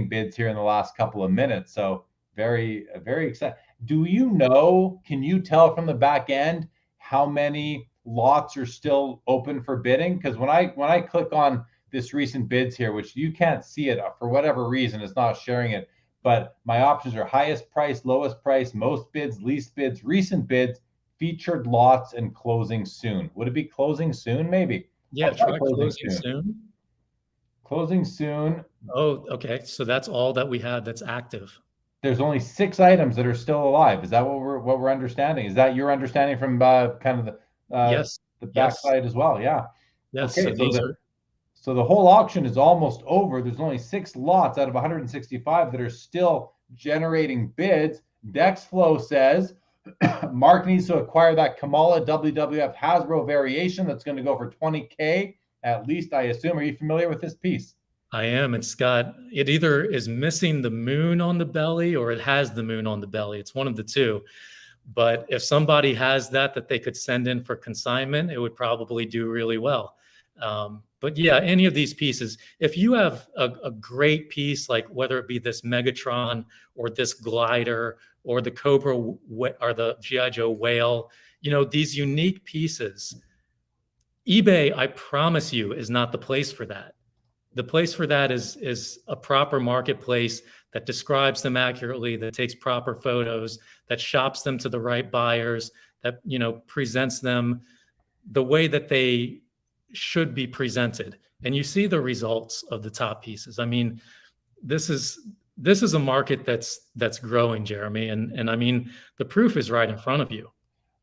bids here in the last couple of minutes. So very, very exciting. Can you tell from the back end how many lots are still open for bidding? Because when I click on this recent bids here, which you can't see it for whatever reason, it's not sharing it, but my options are highest price, lowest price, most bids, least bids, recent bids, featured lots, and closing soon. Would it be closing soon? Maybe. Yeah, try closing soon. Closing soon. Oh, okay. So that's all that we had that's active. There's only 6 items that are still alive. Is that what we're understanding? Is that your understanding from kind of the yes, the backside as well? Yeah. Yes. Okay. So so the whole auction is almost over. There's only 6 lots out of 165 that are still generating bids. Dexflow says Mark needs to acquire that Kamala WWF Hasbro variation that's going to go for $20K at least, I assume. Are you familiar with this piece? I am. It either is missing the moon on the belly or it has the moon on the belly. It's one of the two. But if somebody has that they could send in for consignment, it would probably do really well. But yeah, any of these pieces, if you have a great piece, like whether it be this Megatron or this glider or the Cobra or the G.I. Joe whale, these unique pieces, eBay, I promise you, is not the place for that. The place for that is a proper marketplace that describes them accurately, that takes proper photos, that shops them to the right buyers, that presents them the way that they should be presented. And you see the results of the top pieces. I mean, this is a market that's growing, Jeremy, and I mean, the proof is right in front of you.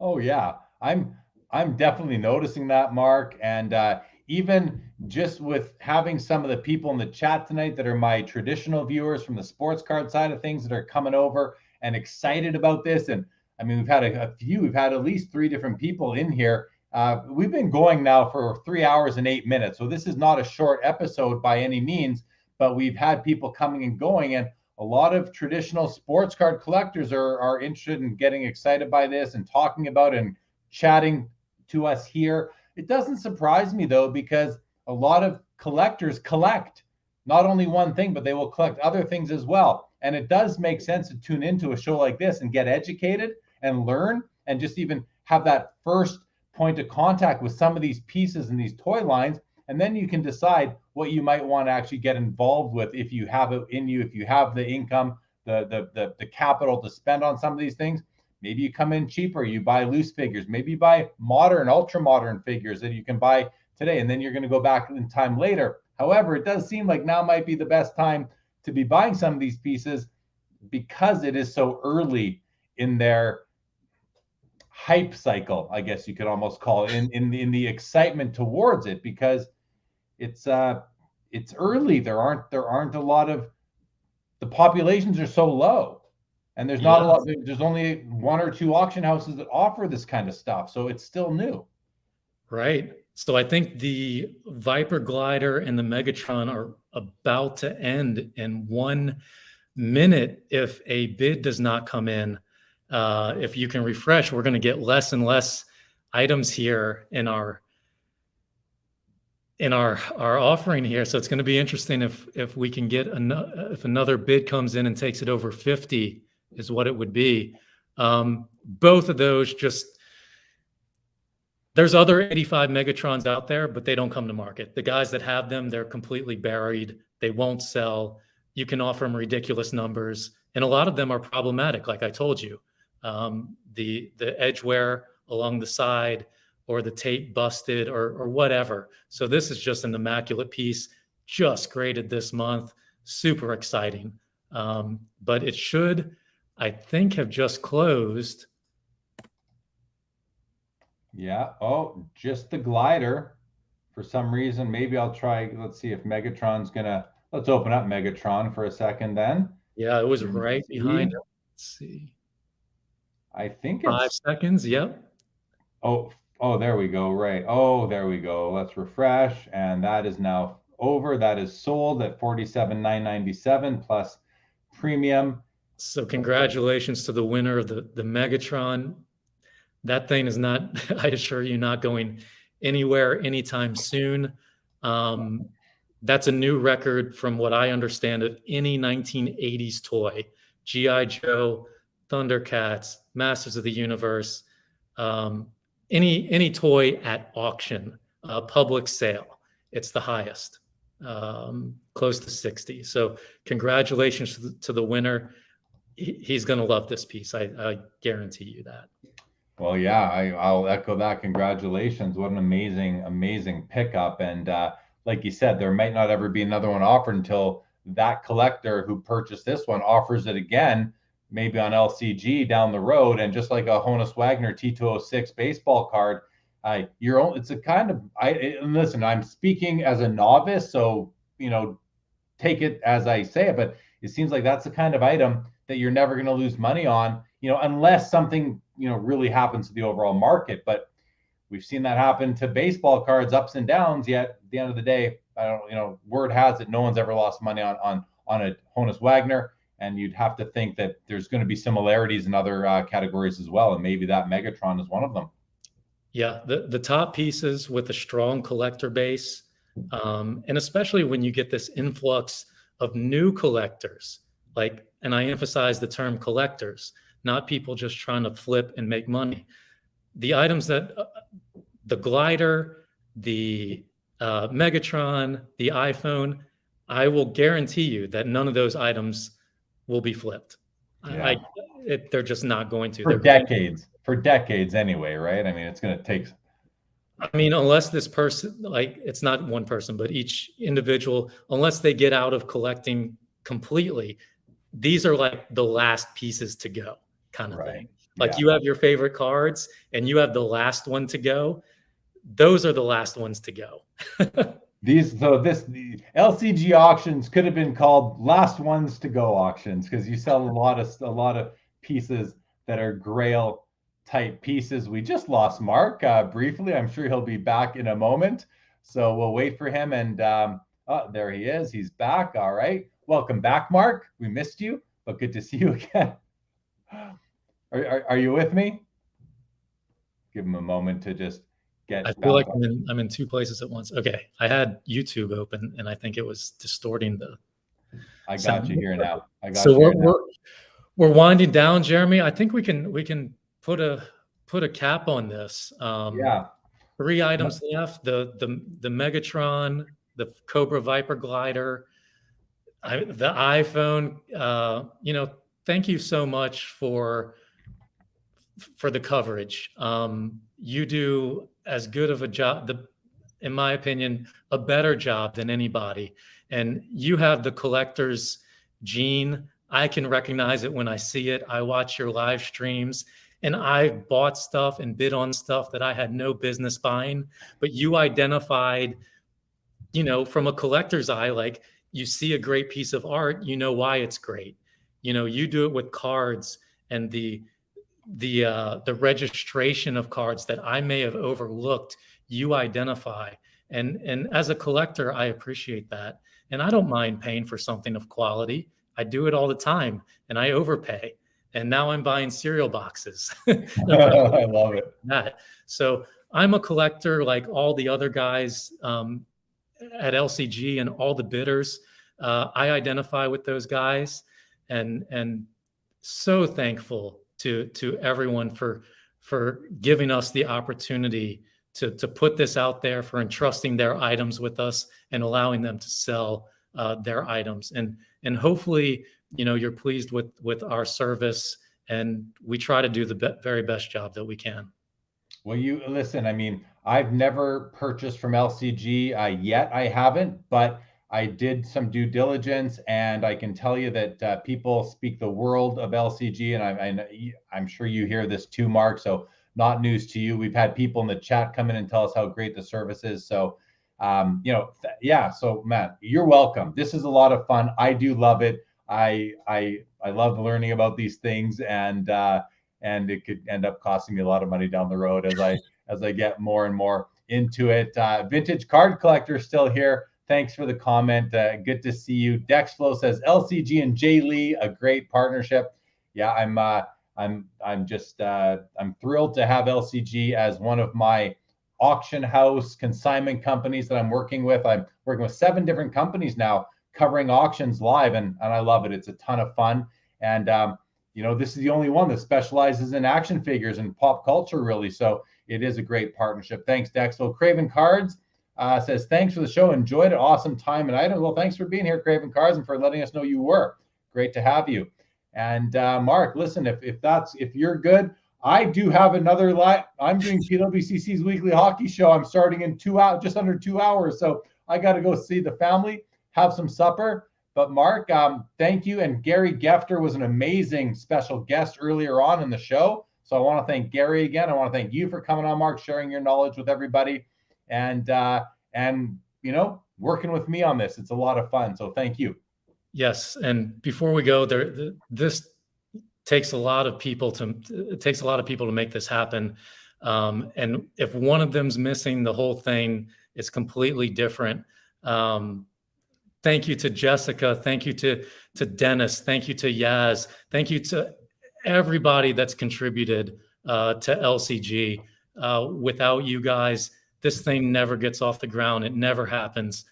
Oh yeah, I'm definitely noticing that, Mark, and even just with having some of the people in the chat tonight that are my traditional viewers from the sports card side of things that are coming over and excited about this. And I mean, we've had we've had at least 3 different people in here. We've been going now for 3 hours and 8 minutes. So this is not a short episode by any means, but we've had people coming and going, and a lot of traditional sports card collectors are interested in getting excited by this and talking about it and chatting to us here. It doesn't surprise me though, because a lot of collectors collect not only one thing, but they will collect other things as well. And it does make sense to tune into a show like this and get educated and learn, and just even have that first point of contact with some of these pieces and these toy lines. And then you can decide what you might want to actually get involved with if you have it in you, if you have the income, the capital to spend on some of these things. Maybe you come in cheaper, you buy loose figures, maybe you buy modern, ultra modern figures that you can buy today, and then you're going to go back in time later. However, it does seem like now might be the best time to be buying some of these pieces because it is so early in their hype cycle, I guess you could almost call it, in the excitement towards it, because it's early. There aren't a lot of, the populations are so low. And there's not a Yeah. lot, there's only one or two auction houses that offer this kind of stuff. So it's still new. Right. So I think the Viper Glider and the Megatron are about to end in 1 minute if a bid does not come in. If you can refresh, we're going to get less and less items here in our offering here. So it's going to be interesting if we can get if another bid comes in and takes it over 50 is what it would be. Both of those there's other 85 Megatrons out there, but they don't come to market. The guys that have them, they're completely buried. They won't sell. You can offer them ridiculous numbers. And a lot of them are problematic, like I told you. The edge wear along the side or the tape busted or whatever. So this is just an immaculate piece, just graded this month. Super exciting. But it should, I think, have just closed. Yeah. Oh, just the glider. For some reason, maybe I'll try. Let's see if Megatron's gonna. Let's open up Megatron for a second then. Yeah, it was right behind it. Let's see. I think 5 seconds. Yep. Oh, there we go. Right. Oh, there we go. Let's refresh. And that is now over. That is sold at $47,997 plus premium. So congratulations to the winner of the Megatron. That thing is not, I assure you, not going anywhere anytime soon. That's a new record from what I understand of any 1980s toy. G.I. Joe, Thundercats, Masters of the Universe, any toy at auction, public sale, it's the highest, close to 60. So congratulations to the winner. He's going to love this piece. I guarantee you that. Well, yeah, I'll echo that. Congratulations. What an amazing pickup. And like you said, there might not ever be another one offered until that collector who purchased this one offers it again, maybe on LCG down the road. And just like a Honus Wagner T206 baseball card, it's a kind of, listen, I'm speaking as a novice, so, take it as I say it, but it seems like that's the kind of item that you're never going to lose money on, unless something, really happens to the overall market. But we've seen that happen to baseball cards, ups and downs, yet at the end of the day, word has it, no one's ever lost money on a Honus Wagner. And you'd have to think that there's going to be similarities in other categories as well. And maybe that Megatron is one of them. Yeah, the top pieces with a strong collector base, and especially when you get this influx of new collectors, and I emphasize the term collectors, not people just trying to flip and make money. The items that, the glider, the Megatron, the iPhone, I will guarantee you that none of those items will be flipped. Yeah. They're just not going to. For decades anyway, right? I mean, it's going to take. Unless this person, it's not one person, but each individual, unless they get out of collecting completely, these are like the last piees to go kind of thing. You have your favorite cards and you have the last one to go. Those are the last ones to go. The LCG auctions could have been called last ones to go auctions, because you sell a lot of pieces that are grail type pieces. We just lost Mark briefly. I'm sure he'll be back in a moment, so we'll wait for him. And there he is. He's back. All right, welcome back, Mark. We missed you, but good to see you again. Are you with me? Give him a moment to just get. I feel like I'm in two places at once. Okay, I had YouTube open and I think it was distorting the. I got you here now. We're winding down, Jeremy. I think we can put a cap on this. 3 items left: the Megatron, the Cobra Viper glider, the iPhone. Thank you so much for the coverage. You do as good of a job, in my opinion, a better job than anybody. And you have the collector's gene. I can recognize it when I see it. I watch your live streams and I've bought stuff and bid on stuff that I had no business buying, but you identified, from a collector's eye, you see a great piece of art, you know why it's great. you do it with cards, and the registration of cards that I may have overlooked, you identify. And as a collector, I appreciate that. And I don't mind paying for something of quality. I do it all the time, and I overpay. And now I'm buying cereal boxes. I love it. So I'm a collector like all the other guys at LCG and all the bidders. I identify with those guys, and so thankful to everyone for giving us the opportunity to put this out there, for entrusting their items with us and allowing them to sell their items. And hopefully, you're pleased with our service, and we try to do the very best job that we can. Well, you listen, I mean, I've never purchased from LCG yet. I haven't, but I did some due diligence, and I can tell you that people speak the world of LCG, and I'm sure you hear this too, Mark. So not news to you. We've had people in the chat come in and tell us how great the service is. So, yeah. So, Matt, you're welcome. This is a lot of fun. I do love it. I love learning about these things, and it could end up costing me a lot of money down the road as I get more and more into it. Vintage Card Collector still here. Thanks for the comment. Good to see you. Dexflow says LCG and Jay Lee, a great partnership. Yeah, I'm thrilled to have LCG as one of my auction house consignment companies that I'm working with. I'm working with 7 different companies now covering auctions live, and I love it. It's a ton of fun. And this is the only one that specializes in action figures and pop culture, really. So it is a great partnership. Thanks, Dexflow. Craven Cards says, thanks for the show. Enjoyed it. Awesome time. And item. Well, thanks for being here, Craven Cards, and for letting us know you were. Great to have you. And Mark, listen, if you're good, I do have another live. I'm doing PWCC's weekly hockey show. I'm starting in 2 hours, just under 2 hours. So I got to go see the family, have some supper. But Mark, thank you. And Gary Gefter was an amazing special guest earlier on in the show. So I want to thank Gary again. I want to thank you for coming on, Mark, sharing your knowledge with everybody, and working with me on this. It's a lot of fun. So thank you. Yes, and before we go, this takes a lot of people to make this happen. And if one of them's missing, the whole thing is completely different. Thank you to Jessica. Thank you to Dennis. Thank you to Yaz. Thank you to everybody that's contributed to LCG. Without you guys, this thing never gets off the ground. It never happens.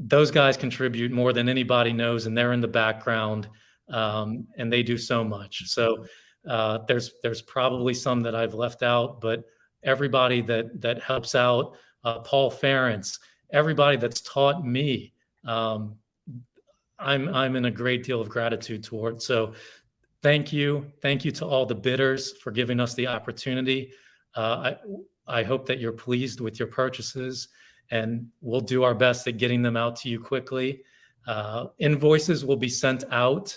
Those guys contribute more than anybody knows, and they're in the background, and they do so much. So there's probably some that I've left out, but everybody that helps out, Paul Ferentz, everybody that's taught me, I'm in a great deal of gratitude towards. So thank you to all the bidders for giving us the opportunity. I hope that you're pleased with your purchases, and we'll do our best at getting them out to you quickly. Invoices will be sent out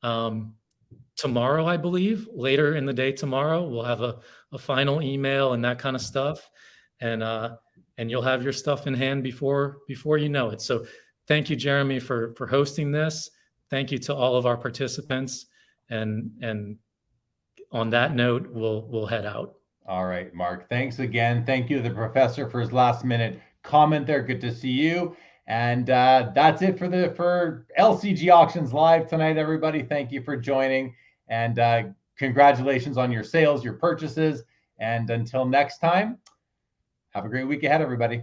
tomorrow, I believe. Later in the day tomorrow, we'll have a final email and that kind of stuff, and you'll have your stuff in hand before you know it. So thank you, Jeremy, for hosting this. Thank you to all of our participants, and on that note, we'll head out. All right, Mark. Thanks again. Thank you to the professor for his last minute comment there. Good to see you. And that's it for LCG Auctions Live tonight, everybody. Thank you for joining, and congratulations on your sales, your purchases. And until next time, have a great week ahead, everybody.